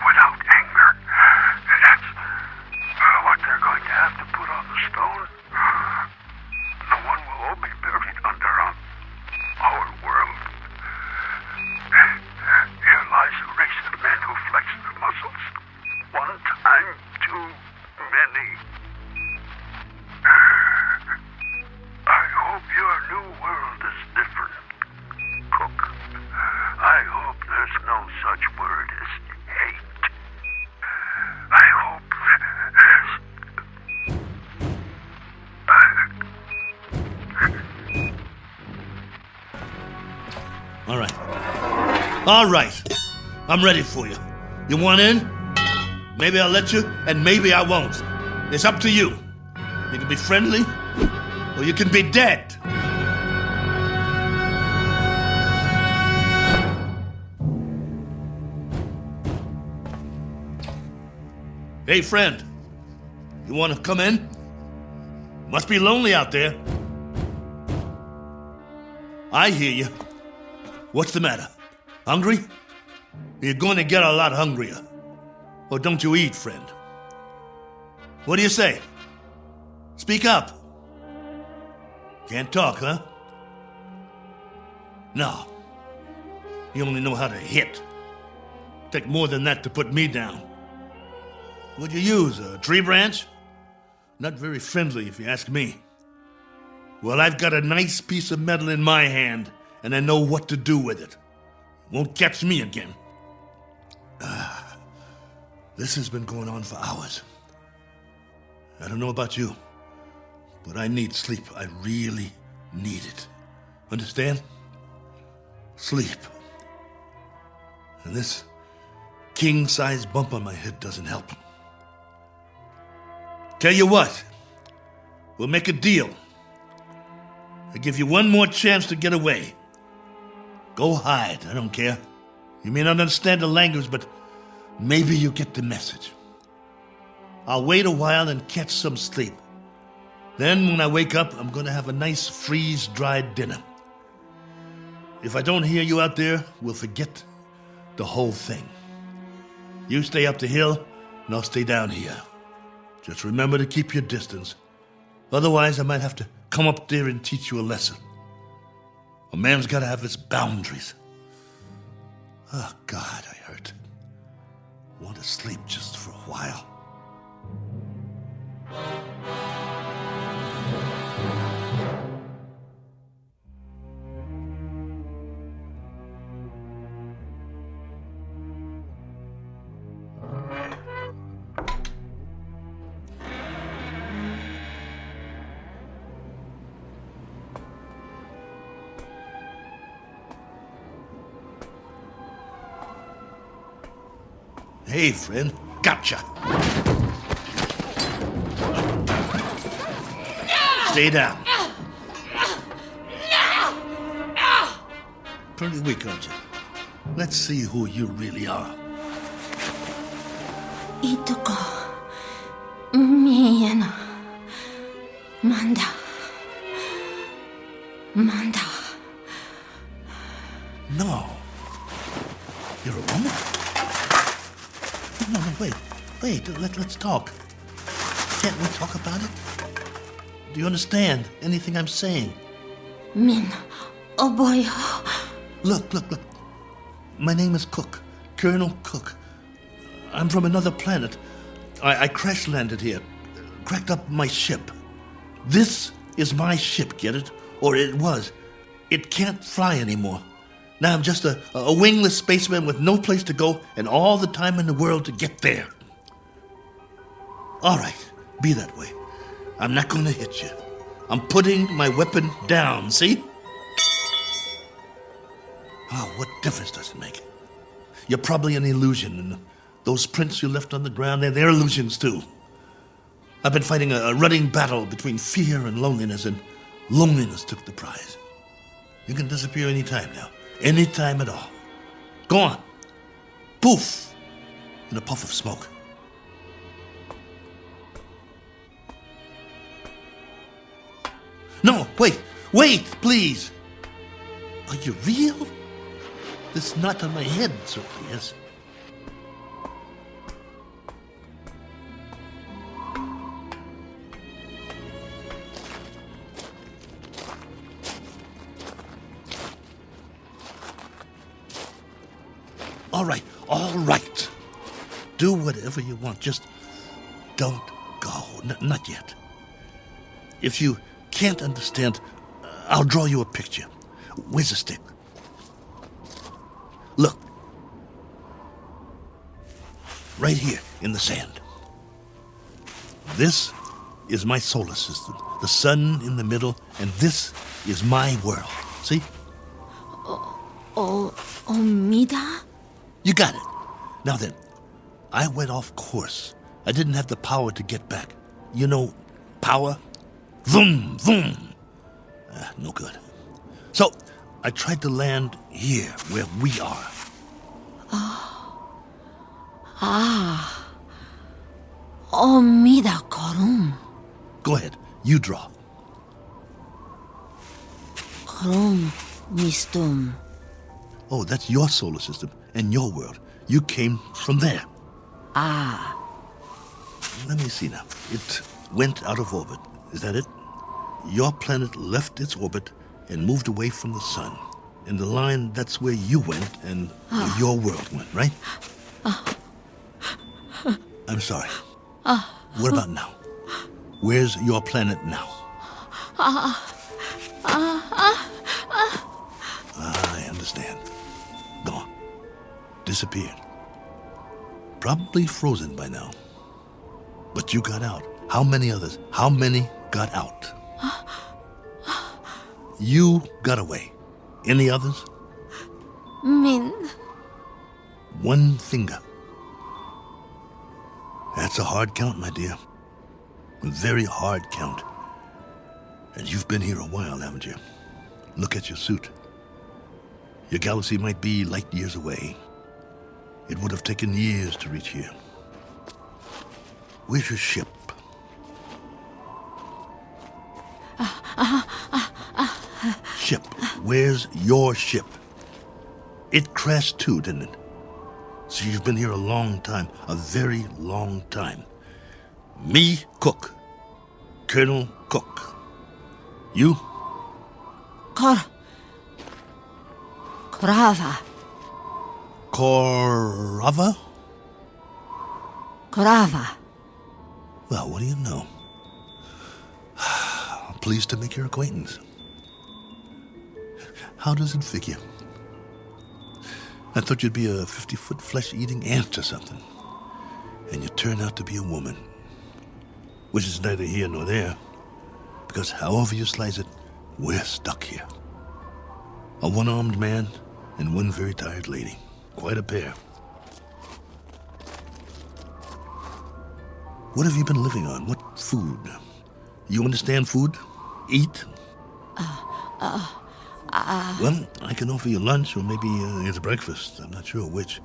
Speaker 10: without anger. That's what they're going to have to put on the stone. The one we'll all be buried under on our world. Here lies a race of men who flex their muscles. One time too many. I hope your new world is different, Cook. I hope there's no such word as hate. I hope there's...
Speaker 14: All right. I'm ready for you. You want in? Maybe I'll let you, and maybe I won't. It's up to you. You can be friendly, or you can be dead. Hey, friend. You want to come in? Must be lonely out there. I hear you. What's the matter? Hungry? You're going to get a lot hungrier. Or don't you eat, friend? What do you say? Speak up. Can't talk, huh? No. You only know how to hit. Take more than that to put me down. What'd you use, a tree branch? Not very friendly, if you ask me. Well, I've got a nice piece of metal in my hand, and I know what to do with it. Won't catch me again. This has been going on for hours. I don't know about you, but I need sleep. I really need it. Understand? Sleep. And this king-size bump on my head doesn't help. Tell you what, we'll make a deal. I give you one more chance to get away. Go hide, I don't care. You may not understand the language, but maybe you get the message. I'll wait a while and catch some sleep. Then when I wake up, I'm going to have a nice freeze-dried dinner. If I don't hear you out there, we'll forget the whole thing. You stay up the hill, and I'll stay down here. Just remember to keep your distance. Otherwise, I might have to come up there and teach you a lesson. A man's got to have his boundaries. Oh, God, I hurt. I want to sleep just for a while. Hey, friend. Gotcha. Stay down. Pretty weak, aren't you? Let's see who you really are.
Speaker 16: Ituko. Miena. Manda. Manda.
Speaker 14: No. You're a woman? No, wait. Let's talk. Can't we talk about it? Do you understand anything I'm saying?
Speaker 16: Min. Oh boy.
Speaker 14: Look. My name is Cook. Colonel Cook. I'm from another planet. I crash landed here. Cracked up my ship. This is my ship, get it? Or it was. It can't fly anymore. Now I'm just a wingless spaceman with no place to go and all the time in the world to get there. All right, be that way. I'm not going to hit you. I'm putting my weapon down, see? Oh, what difference does it make? You're probably an illusion, and those prints you left on the ground, they're illusions too. I've been fighting a running battle between fear and loneliness, and loneliness took the prize. You can disappear any time now. Any time at all. Go on. Poof! In a puff of smoke. No, wait, please. Are you real? This knot on my head certainly is. All right. Do whatever you want. Just don't go. Not yet. If you can't understand, I'll draw you a picture. Where's the stick? Look. Right here in the sand. This is my solar system. The sun in the middle, and this is my world. See?
Speaker 16: Omida?
Speaker 14: You got it. Now then, I went off course. I didn't have the power to get back. You know, power? Vroom, vroom. No good. So, I tried to land here, where we are.
Speaker 16: Omida korum.
Speaker 14: Go ahead, you draw.
Speaker 16: Korum mistum.
Speaker 14: Oh, that's your solar system and your world. You came from there. Let me see now. It went out of orbit. Is that it? Your planet left its orbit and moved away from the sun. And the line, that's where you went and where your world went, right? I'm sorry. What about now? Where's your planet now? I understand. Gone. Disappeared. Probably frozen by now. But you got out. How many others? How many got out? You got away. Any others?
Speaker 16: Min.
Speaker 14: One finger. That's a hard count, my dear. A very hard count. And you've been here a while, haven't you? Look at your suit. Your galaxy might be light years away. It would have taken years to reach here. Where's your ship? Ship. Where's your ship? It crashed too, didn't it? So you've been here a long time. A very long time. Me, Cook. Colonel Cook. You?
Speaker 16: Korava.
Speaker 14: Korava?
Speaker 16: Korava.
Speaker 14: Well, what do you know? I'm pleased to make your acquaintance. How does it figure? I thought you'd be a 50-foot flesh-eating ant or something. And you turn out to be a woman. Which is neither here nor there. Because however you slice it, we're stuck here. A one-armed man and one very tired lady. Quite a pair. What have you been living on? What food? You understand food? Eat? Well, I can offer you lunch or maybe it's breakfast. I'm not sure which.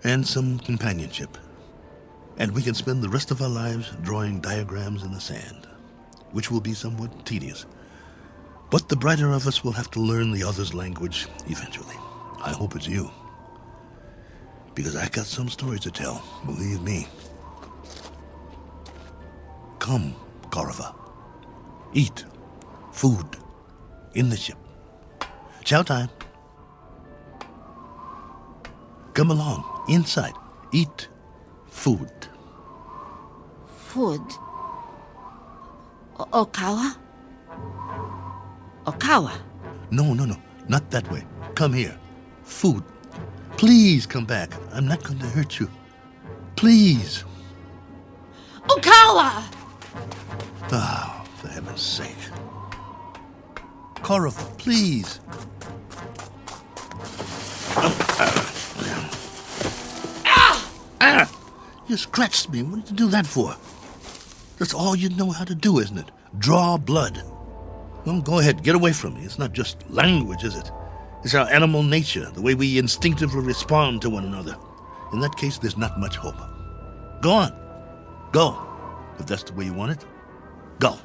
Speaker 14: And some companionship. And we can spend the rest of our lives drawing diagrams in the sand, which will be somewhat tedious. But the brighter of us will have to learn the other's language eventually. I hope it's you. Because I got some stories to tell, believe me. Come, Korova. Eat. Food. In the ship. Chow time. Come along. Inside. Eat. Food.
Speaker 16: Food. Okawa? Okawa?
Speaker 14: No. Not that way. Come here. Food. Please come back. I'm not going to hurt you. Please.
Speaker 16: Okawa!
Speaker 14: Oh, for heaven's sake. Korova, please. You scratched me. What did you do that for? That's all you know how to do, isn't it? Draw blood. Well, go ahead. Get away from me. It's not just language, is it? It's our animal nature, the way we instinctively respond to one another. In that case, there's not much hope. Go on. Go. If that's the way you want it, go.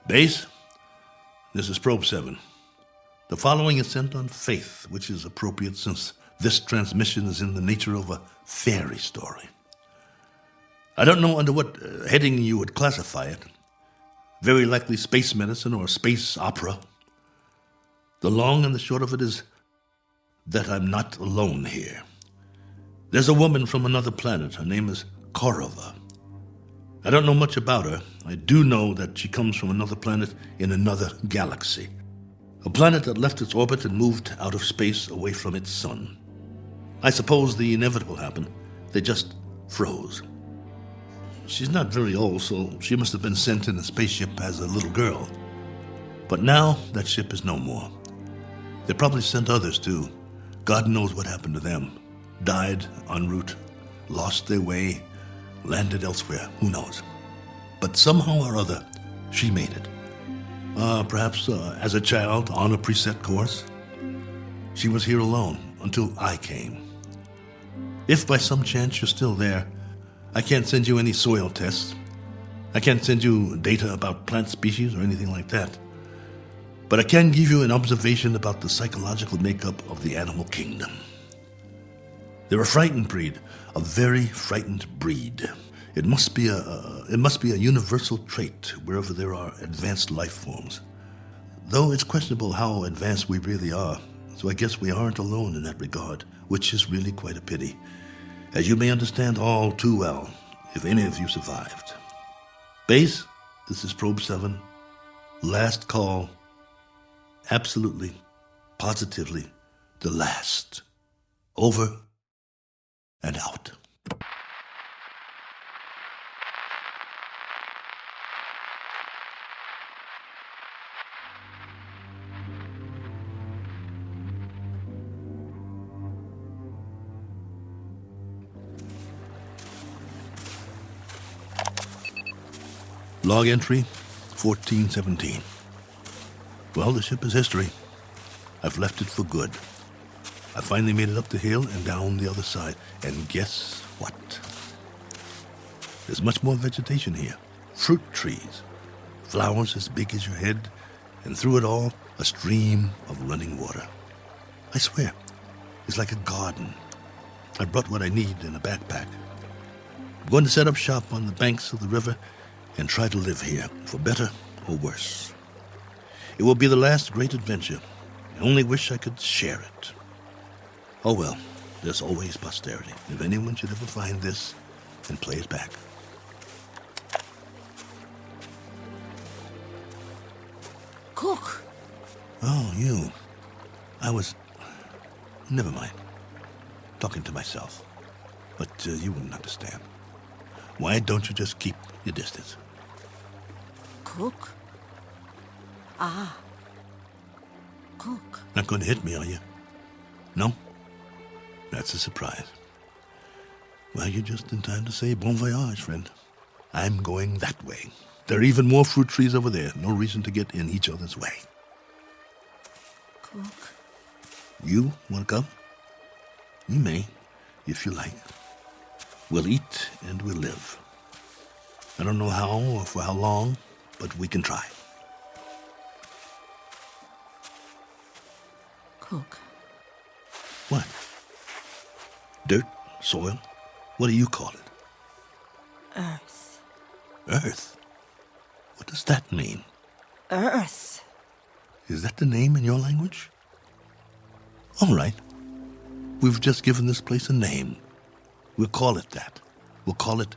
Speaker 14: Base, this is Probe 7. The following is sent on faith, which is appropriate since this transmission is in the nature of a fairy story. I don't know under what heading you would classify it. Very likely space medicine or space opera. The long and the short of it is that I'm not alone here. There's a woman from another planet. Her name is Korova. I don't know much about her. I do know that she comes from another planet in another galaxy. A planet that left its orbit and moved out of space away from its sun. I suppose the inevitable happened. They just froze. She's not very old, so she must have been sent in a spaceship as a little girl. But now that ship is no more. They probably sent others too. God knows what happened to them. Died en route, lost their way, landed elsewhere, who knows. But somehow or other, she made it. Perhaps as a child on a preset course. She was here alone until I came. If by some chance you're still there, I can't send you any soil tests. I can't send you data about plant species or anything like that. But I can give you an observation about the psychological makeup of the animal kingdom. They're a frightened breed, a very frightened breed. It must be a universal trait wherever there are advanced life forms. Though it's questionable how advanced we really are, so I guess we aren't alone in that regard, which is really quite a pity, as you may understand all too well, if any of you survived. Base, this is Probe 7. Last call. Absolutely, positively, the last. Over and out. Log entry 1417. Well, the ship is history. I've left it for good. I finally made it up the hill and down the other side. And guess what? There's much more vegetation here. Fruit trees. Flowers as big as your head. And through it all, a stream of running water. I swear, it's like a garden. I brought what I need in a backpack. I'm going to set up shop on the banks of the river and try to live here, for better or worse. It will be the last great adventure. I only wish I could share it. Oh well, there's always posterity, if anyone should ever find this and play it back.
Speaker 16: Cook.
Speaker 14: Oh, you. Never mind. Talking to myself. But you wouldn't understand. Why don't you just keep your distance?
Speaker 16: Cook? Ah. Cook.
Speaker 14: Not going to hit me, are you? No? That's a surprise. Well, you're just in time to say bon voyage, friend. I'm going that way. There are even more fruit trees over there. No reason to get in each other's way.
Speaker 16: Cook.
Speaker 14: You want to come? You may, if you like. We'll eat and we'll live. I don't know how or for how long, but we can try.
Speaker 16: Cook.
Speaker 14: What? Dirt? Soil? What do you call it?
Speaker 16: Earth.
Speaker 14: Earth? What does that mean?
Speaker 16: Earth.
Speaker 14: Is that the name in your language? All right. We've just given this place a name. We'll call it that. We'll call it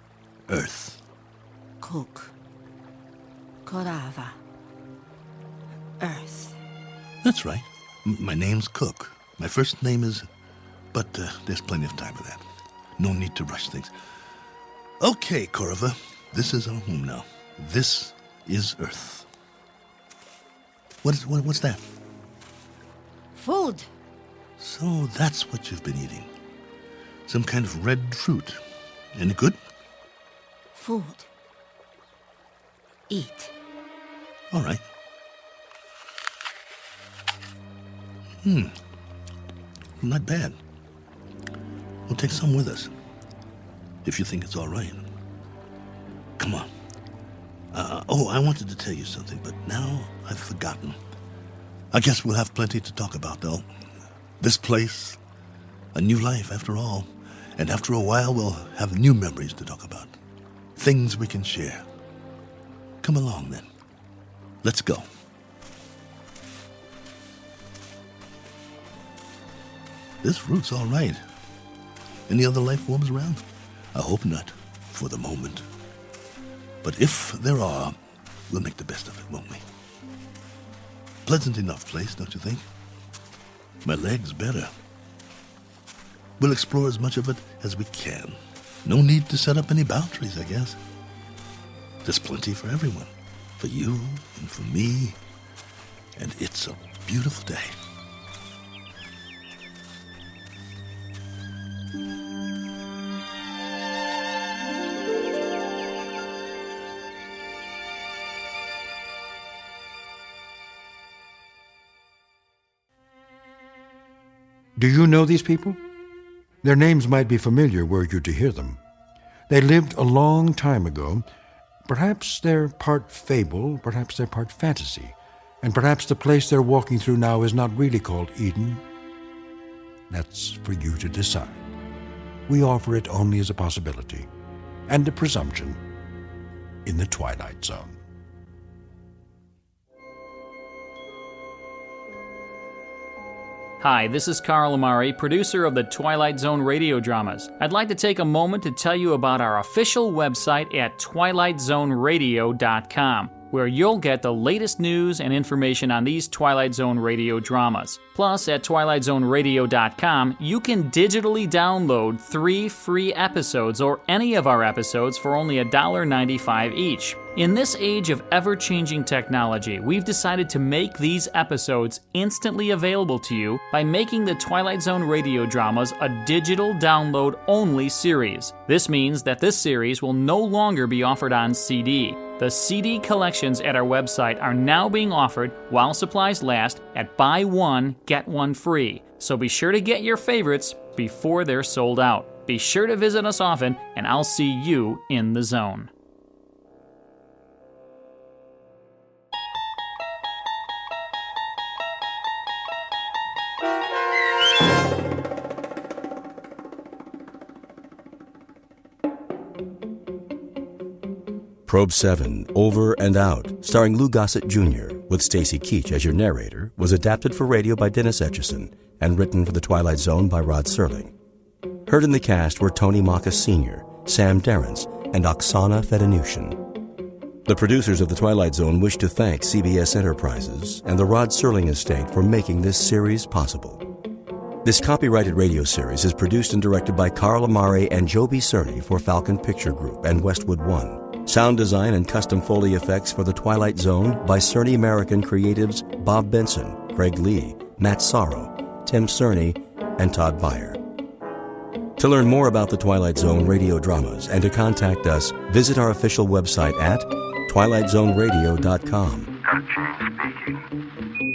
Speaker 14: Earth.
Speaker 16: Cook. Korava. Earth.
Speaker 14: That's right. My name's Cook. My first name is... But there's plenty of time for that. No need to rush things. Okay, Korava. This is our home now. This is Earth. What's that?
Speaker 16: Food.
Speaker 14: So that's what you've been eating. Some kind of red fruit. Any good?
Speaker 16: Food. Eat.
Speaker 14: All right. Not bad. We'll take some with us. If you think it's all right. Come on. I wanted to tell you something, but now I've forgotten. I guess we'll have plenty to talk about, though. This place, a new life after all. And after a while, we'll have new memories to talk about. Things we can share. Come along, then. Let's go. This fruit's all right. Any other life forms around? I hope not, for the moment. But if there are, we'll make the best of it, won't we? Pleasant enough place, don't you think? My leg's better. We'll explore as much of it as we can. No need to set up any boundaries, I guess. There's plenty for everyone. For you and for me. And it's a beautiful day.
Speaker 2: Do you know these people? Their names might be familiar were you to hear them. They lived a long time ago. Perhaps they're part fable, perhaps they're part fantasy, and perhaps the place they're walking through now is not really called Eden. That's for you to decide. We offer it only as a possibility and a presumption in the Twilight Zone.
Speaker 17: Hi, this is Carl Amari, producer of the Twilight Zone radio dramas. I'd like to take a moment to tell you about our official website at twilightzoneradio.com, where you'll get the latest news and information on these Twilight Zone radio dramas. Plus, at twilightzoneradio.com, you can digitally download 3 free episodes or any of our episodes for only $1.95 each. In this age of ever-changing technology, we've decided to make these episodes instantly available to you by making the Twilight Zone radio dramas a digital download-only series. This means that this series will no longer be offered on CD. The CD collections at our website are now being offered while supplies last at buy one, get one free. So be sure to get your favorites before they're sold out. Be sure to visit us often, and I'll see you in the zone.
Speaker 5: Probe 7, Over and Out, starring Lou Gossett Jr., with Stacy Keach as your narrator, was adapted for radio by Dennis Etchison and written for The Twilight Zone by Rod Serling. Heard in the cast were Tony Maka Sr., Sam Darrence, and Oksana Fedanushin. The producers of The Twilight Zone wish to thank CBS Enterprises and the Rod Serling estate for making this series possible. This copyrighted radio series is produced and directed by Carl Amari and Joe B. Cerny for Falcon Picture Group and Westwood One, Sound design and custom Foley effects for The Twilight Zone by Cerny American creatives Bob Benson, Craig Lee, Matt Sorrow, Tim Cerny, and Todd Beyer. To learn more about the Twilight Zone radio dramas and to contact us, visit our official website at twilightzoneradio.com.
Speaker 10: Got James speaking.